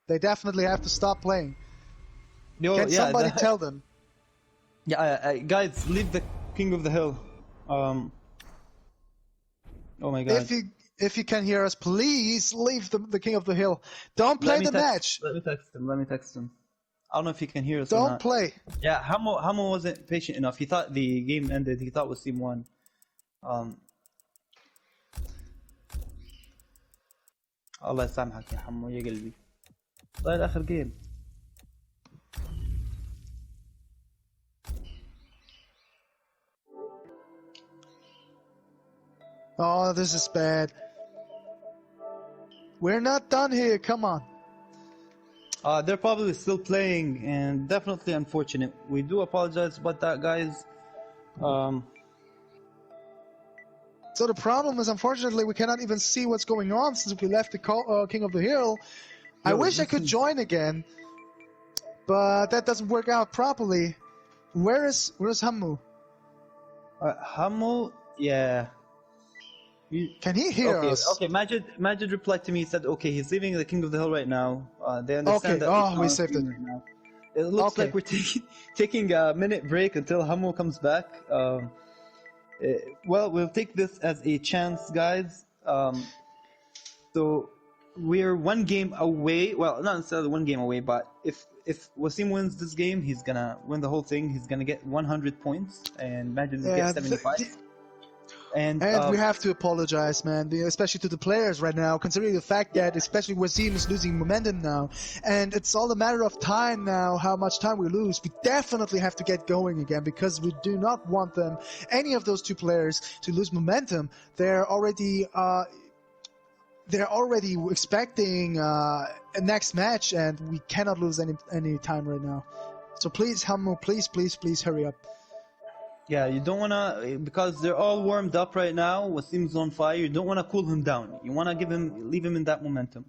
They definitely have to stop playing. Can somebody tell them? Yeah, guys, leave the King of the Hill. Oh my god. If you can hear us, please leave the King of the Hill. Don't play the match. Let me text him. I don't know if he can hear us. Don't or not. play. Yeah, Hammo wasn't patient enough. He thought the game ended. He thought it was team 1. الله يسامحك يا حمو يا قلبي. طيب آخر جيم. Oh, this is bad. We're not done here. Come on. They're probably still playing, and definitely unfortunate. We do apologize about that, guys. So the problem is, unfortunately, we cannot even see what's going on since we left the King of the Hill. I wish I could join again, but that doesn't work out properly. Where's Hammu? Hammo, yeah. Can he hear us? Okay, Majid replied to me, said, okay, he's leaving the King of the Hill right now. They understand that. We saved it. Right now. It looks like we're taking a minute break until Hammo comes back. Well, we'll take this as a chance, guys. So we're one game away. Well, not necessarily one game away, but if Wasim wins this game, he's gonna win the whole thing. He's gonna get 100 points, and Majid will get 75. And we have to apologize, man, especially to the players right now, considering the fact that especially Wasim is losing momentum now. And it's all a matter of time now, how much time we lose. We definitely have to get going again because we do not want them, any of those two players, to lose momentum. They're already expecting a next match, and we cannot lose any time right now. So please, Hammo, please hurry up. Yeah, you don't want to, because they're all warmed up right now, Wasim's on fire, you don't want to cool him down. You want to leave him in that momentum.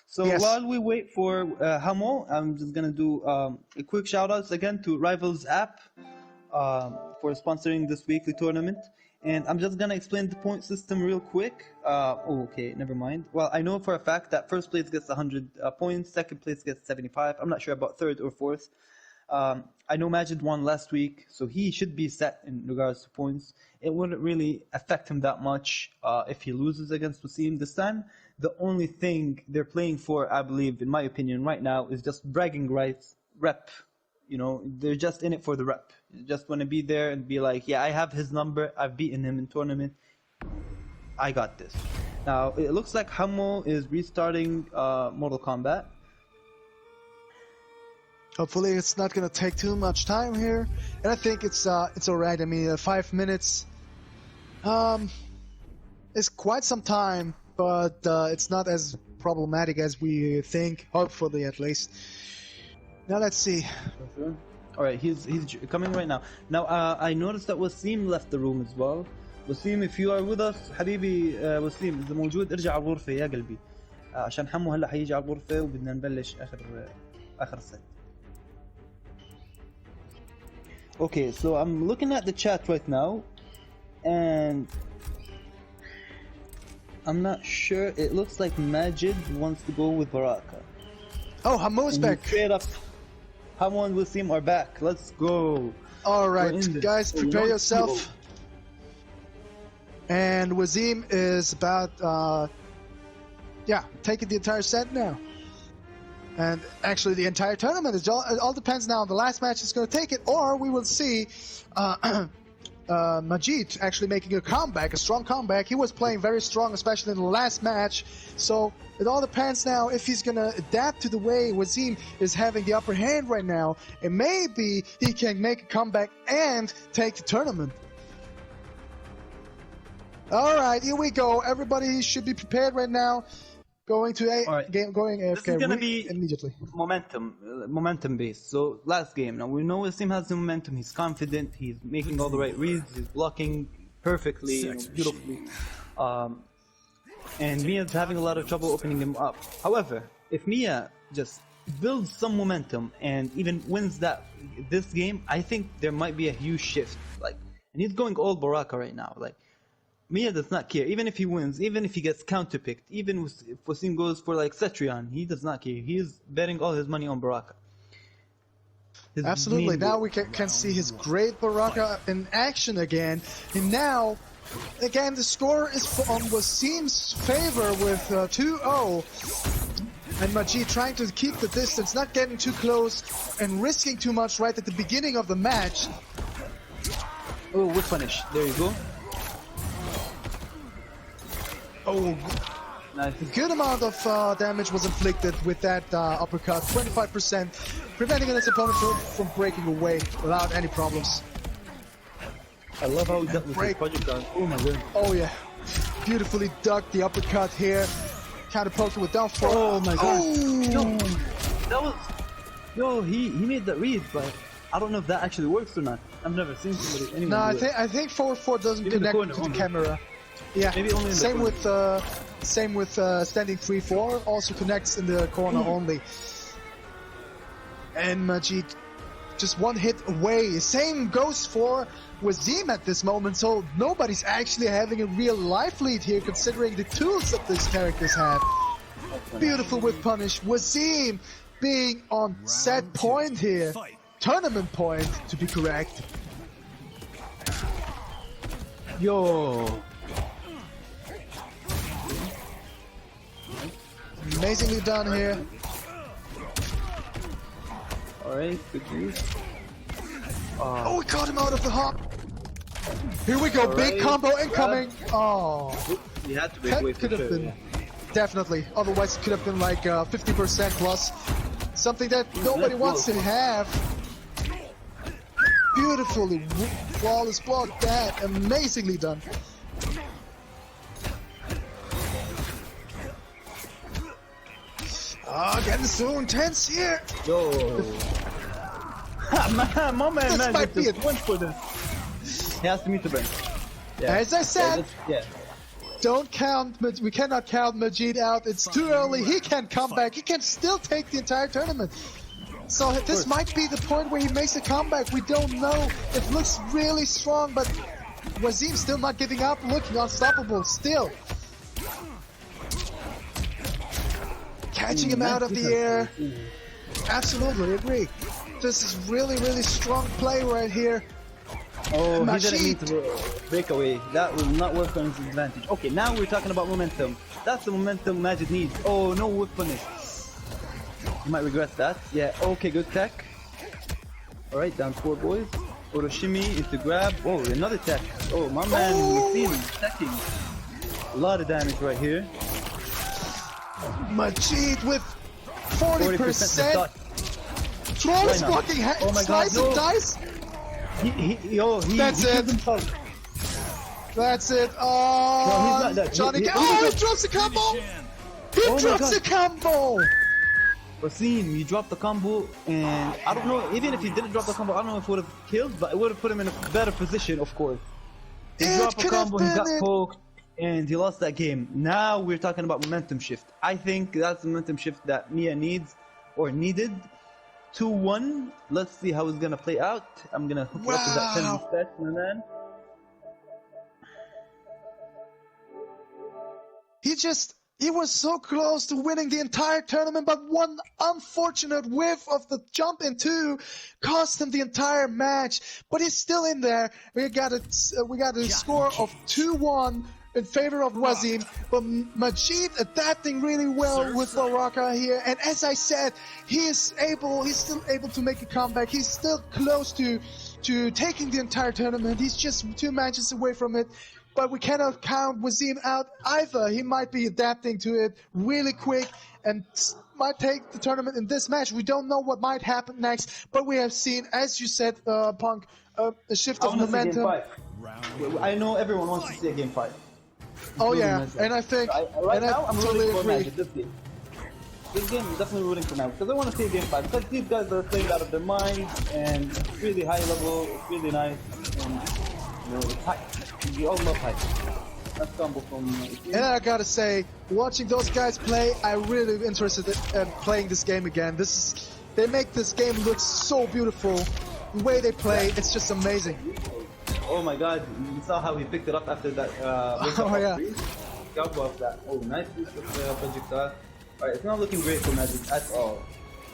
So yes. While we wait for Hammo, I'm just going to do a quick shout outs again to Rivals app for sponsoring this weekly tournament. And I'm just going to explain the point system real quick. Okay, never mind. Well, I know for a fact that first place gets 100 points, second place gets 75. I'm not sure about third or fourth. I know Majid won last week, so he should be set in regards to points. It wouldn't really affect him that much if he loses against Wasim this time. The only thing they're playing for, I believe, in my opinion, right now, is just bragging rights, rep. You know, they're just in it for the rep. You just want to be there and be like, yeah, I have his number, I've beaten him in tournament, I got this. Now, it looks like Hammo is restarting Mortal Kombat. Hopefully it's not going to take too much time here, and I think it's alright. I mean, 5 minutes is quite some time, but it's not as problematic as we think, hopefully at least. Now let's see. Alright, he's coming right now. Now I noticed that Wasim left the room as well. Wasim, if you are with us, حبيبي وسيم إذا موجود ارجع على الغرفة يا قلبي عشان حمو هلا حيجي على الغرفة وبدنا نبلش آخر الست. Okay, so I'm looking at the chat right now, and I'm not sure. It looks like Majid wants to go with Baraka. Oh, Hammo's back. Straight up, Hammo and Wasim are back. Let's go. Alright, guys, prepare yourself. And Wasim is about, taking the entire set now. And actually, the entire tournament, it all depends now on the last match is going to take it, or we will see Majid actually making a comeback, a strong comeback. He was playing very strong, especially in the last match. So it all depends now if he's going to adapt to the way Wasim is having the upper hand right now, and maybe he can make a comeback and take the tournament. All right, here we go. Everybody should be prepared right now. Going to going AFK. This is gonna be immediately. Momentum based. So last game. Now we know Wasim has the momentum. He's confident. He's making all the right reads. He's blocking perfectly, beautifully. And Mia's having a lot of trouble opening him up. However, if Mia just builds some momentum and even wins this game, I think there might be a huge shift. And he's going all Baraka right now. Mia does not care, even if he wins, even if he gets counterpicked, even if Wasim goes for Cetrion, he does not care. He is betting all his money on Baraka. Absolutely, now we can see his great Baraka in action again. And now, again, the score is on Wasim's favor with 2-0. And Majid trying to keep the distance, not getting too close and risking too much right at the beginning of the match. Oh, whip punish. There you go. Oh, nice. A good amount of damage was inflicted with that uppercut, 25%, preventing his opponent from breaking away without any problems. I love how he got with his project gun. Oh my god. Oh yeah, beautifully ducked the uppercut here, counter poked with down four. Oh my god. Oh. He made that read, but I don't know if that actually works or not. I've never seen somebody anyway. No, I think forward 4 doesn't connect to the camera. Yeah, maybe only in same with standing 3-4 also connects in the corner only. And Majid just one hit away. Same goes for Wazim at this moment, so nobody's actually having a real life lead here considering the tools that these characters have. Beautiful with punish. Wazim being on set point here. Fight. Tournament point, to be correct. Yo. Amazingly done here. Alright, good use. Oh, we caught him out of the hop. Here we go, big Alright, combo incoming. Oh, You had to break that away for could have sure. been, definitely. Otherwise, it could have been like 50% plus. Something that nobody wants to have. Beautifully, flawless block. That amazingly done. Getting so intense here. Yo. My man, This man, might be just it. went for this. He has to meet the bench. Yeah. As I said, Yeah. don't count. We cannot count Majid out. It's too early. He can come back. He can still take the entire tournament. So this might be the point where he makes a comeback. We don't know. It looks really strong, but Wazim still not giving up. Looking unstoppable still. Catching him out of the air. Absolutely agree. This is really, really strong play right here. Oh, he didn't Majid. need to break away. That will not work on his advantage. Okay, now we're talking about momentum. That's the momentum Majid needs. Oh, no whip punish. You might regret that. Yeah, okay, good tech. Alright, down 4 boys. Auto shimmy into grab. Oh, another tech. Oh, my man, Oh. we've seen him teching. A lot of damage right here. Majid with 40% 40%. dot. Throws Right now. blocking, Oh my God, slice and no. dice. That's he it. killed himself. That's it. No, Oh, he's not that. Johnny. He- Oh, he drops the combo. He Oh my drops God. the combo. Wasim, you dropped the combo, and I don't know, even if he didn't drop the combo, I don't know if it would have killed, but it would have put him in a better position, of course. He It dropped a could have combo, he got been it. poked, and he lost that game. Now we're talking about momentum shift. I think that's the momentum shift that Mia needs, or needed. 2-1. Let's see how it's gonna play out. I'm gonna hook you up with that 10 Wow. reset, my man. He was so close to winning the entire tournament, but one unfortunate whiff of the jump in 2 cost him the entire match. But he's still in there. We got a score of 2-1 in favor of Wazim, but Majid adapting really well with Baraka here. And as I said, he's still able to make a comeback. He's still close to taking the entire tournament. He's just 2 matches away from it. But we cannot count Wazim out either. He might be adapting to it really quick and might take the tournament in this match. We don't know what might happen next, but we have seen, as you said, Punk, a shift I of want to see game momentum. 5. I know everyone wants to see a game 5. Oh yeah, Including and I think, right and now, I I'm totally rooting for agree. Magic this game. This game, I'm definitely rooting for Magic because I want to see a game 5. Because these guys are playing out of their minds and it's really high level, it's really nice, and you know, it's hype. We all love hype. That's combo from. And I gotta say, watching those guys play, I'm really interested in playing this game again. They make this game look so beautiful. The way they play, it's just amazing. Oh my God! You saw how he picked it up after that. Oh, yeah. Combo of that. Oh, nice use of projectile. Alright, it's not looking great for Magic at all.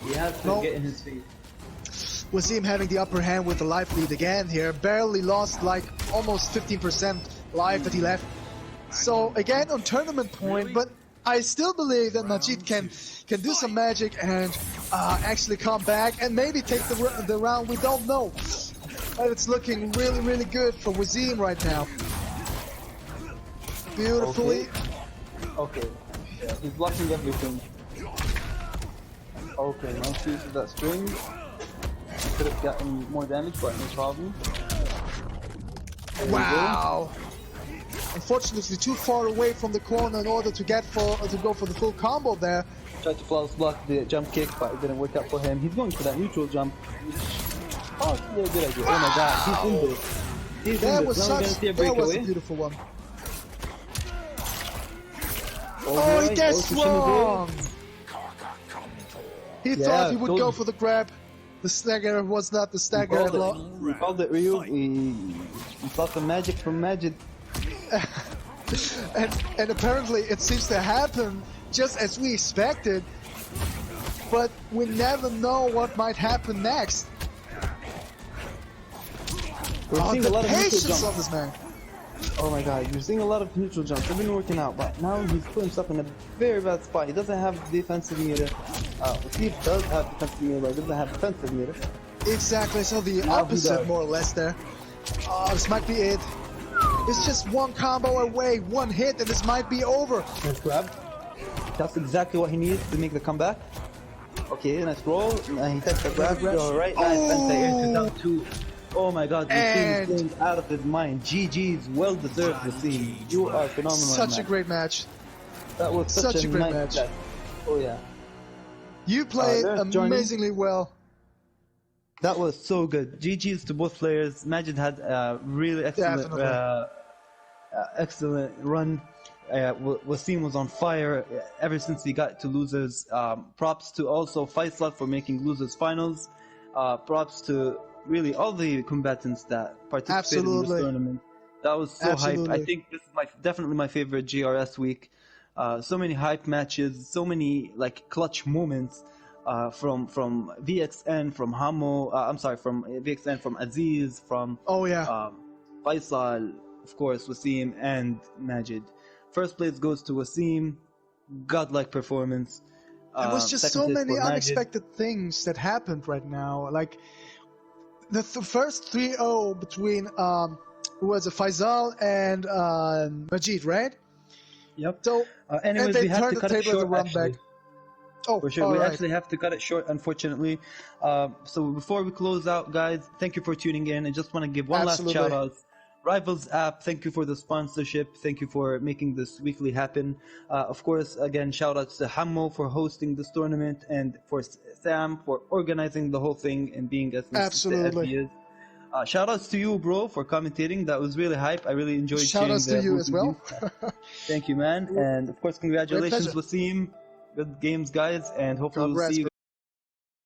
He has to No. get in his feet. Wazim having the upper hand with the life lead again here. Barely lost like almost 15% life that he left. So again on tournament point, but I still believe that Majid can do some magic and actually come back and maybe take the round. We don't know. But it's looking really, really good for Wazim right now. Beautifully. Okay. Yeah, he's blocking everything. Okay, nice use of that string. Could have gotten more damage, but no problem. There we go. Wow. Unfortunately, too far away from the corner in order to go for the full combo there. Tried to flawless block the jump kick, but it didn't work out for him. He's going for that neutral jump. Oh, it's a good idea. Oh my God, he's in there. He's in That there. was Now we're gonna see a breakaway. beautiful one. Oh, Oh, he boy. gets Oh, Tsushima wrong. He thought he would told go you. for the grab. The stagger was not the stagger at all. We called it Ryu. We saw some magic from Majid. and apparently it seems to happen just as we expected, but we never know what might happen next. We're seeing a lot of neutral patience jumps. of this man. Oh my god, you're seeing a lot of neutral jumps. They've been working out, but now he's put himself in a very bad spot. He doesn't have defensive meter. Steve does have defensive meter, but he doesn't have defensive meter. Exactly, so the Now he opposite does. more or less there. Oh, this might be it. It's just one combo away, one hit, and this might be over. Nice grab. That's exactly what he needs to make the comeback. Okay, nice roll. He takes the grab. Alright, nice. And the air to down two. Oh my god, Wasim is playing out of his mind. GG's, well deserved, Wasim. You are phenomenal. Such a man. great match. That was such a great nice match. match. Oh yeah. You played there's Johnny. amazingly well. That was so good. GG's to both players. Majid had a really excellent, excellent run. Wasim was on fire ever since he got to losers. Props to also Faisal for making losers finals. Props to really all the combatants that participated in this tournament. That was so hype. I think this is definitely my favorite GRS week. So many hype matches, so many like clutch moments. From VXN, from Hamo, from VXN, from Aziz, from Faisal, of course, Wasim, and Majid. First place goes to Wasim, godlike performance. There was just so many unexpected things that happened right now. Like the first 3-0 between who was it, Faisal and Majid, right? Yep. So anyways, and they we have turned to the cut it table short. run back. Oh, for sure. We actually have to cut it short, unfortunately. So before we close out, guys, thank you for tuning in. I just want to give one last shout out. Rivals app, thank you for the sponsorship. Thank you for making this weekly happen. Of course, again, shout outs to Hammo for hosting this tournament and for Sam for organizing the whole thing and being as consistent as he is. Shout outs to you, bro, for commentating. That was really hype. I really enjoyed shout outs to you as well. Thank you, man. And of course, congratulations, Wasim. Good games, guys, and hopefully we'll see you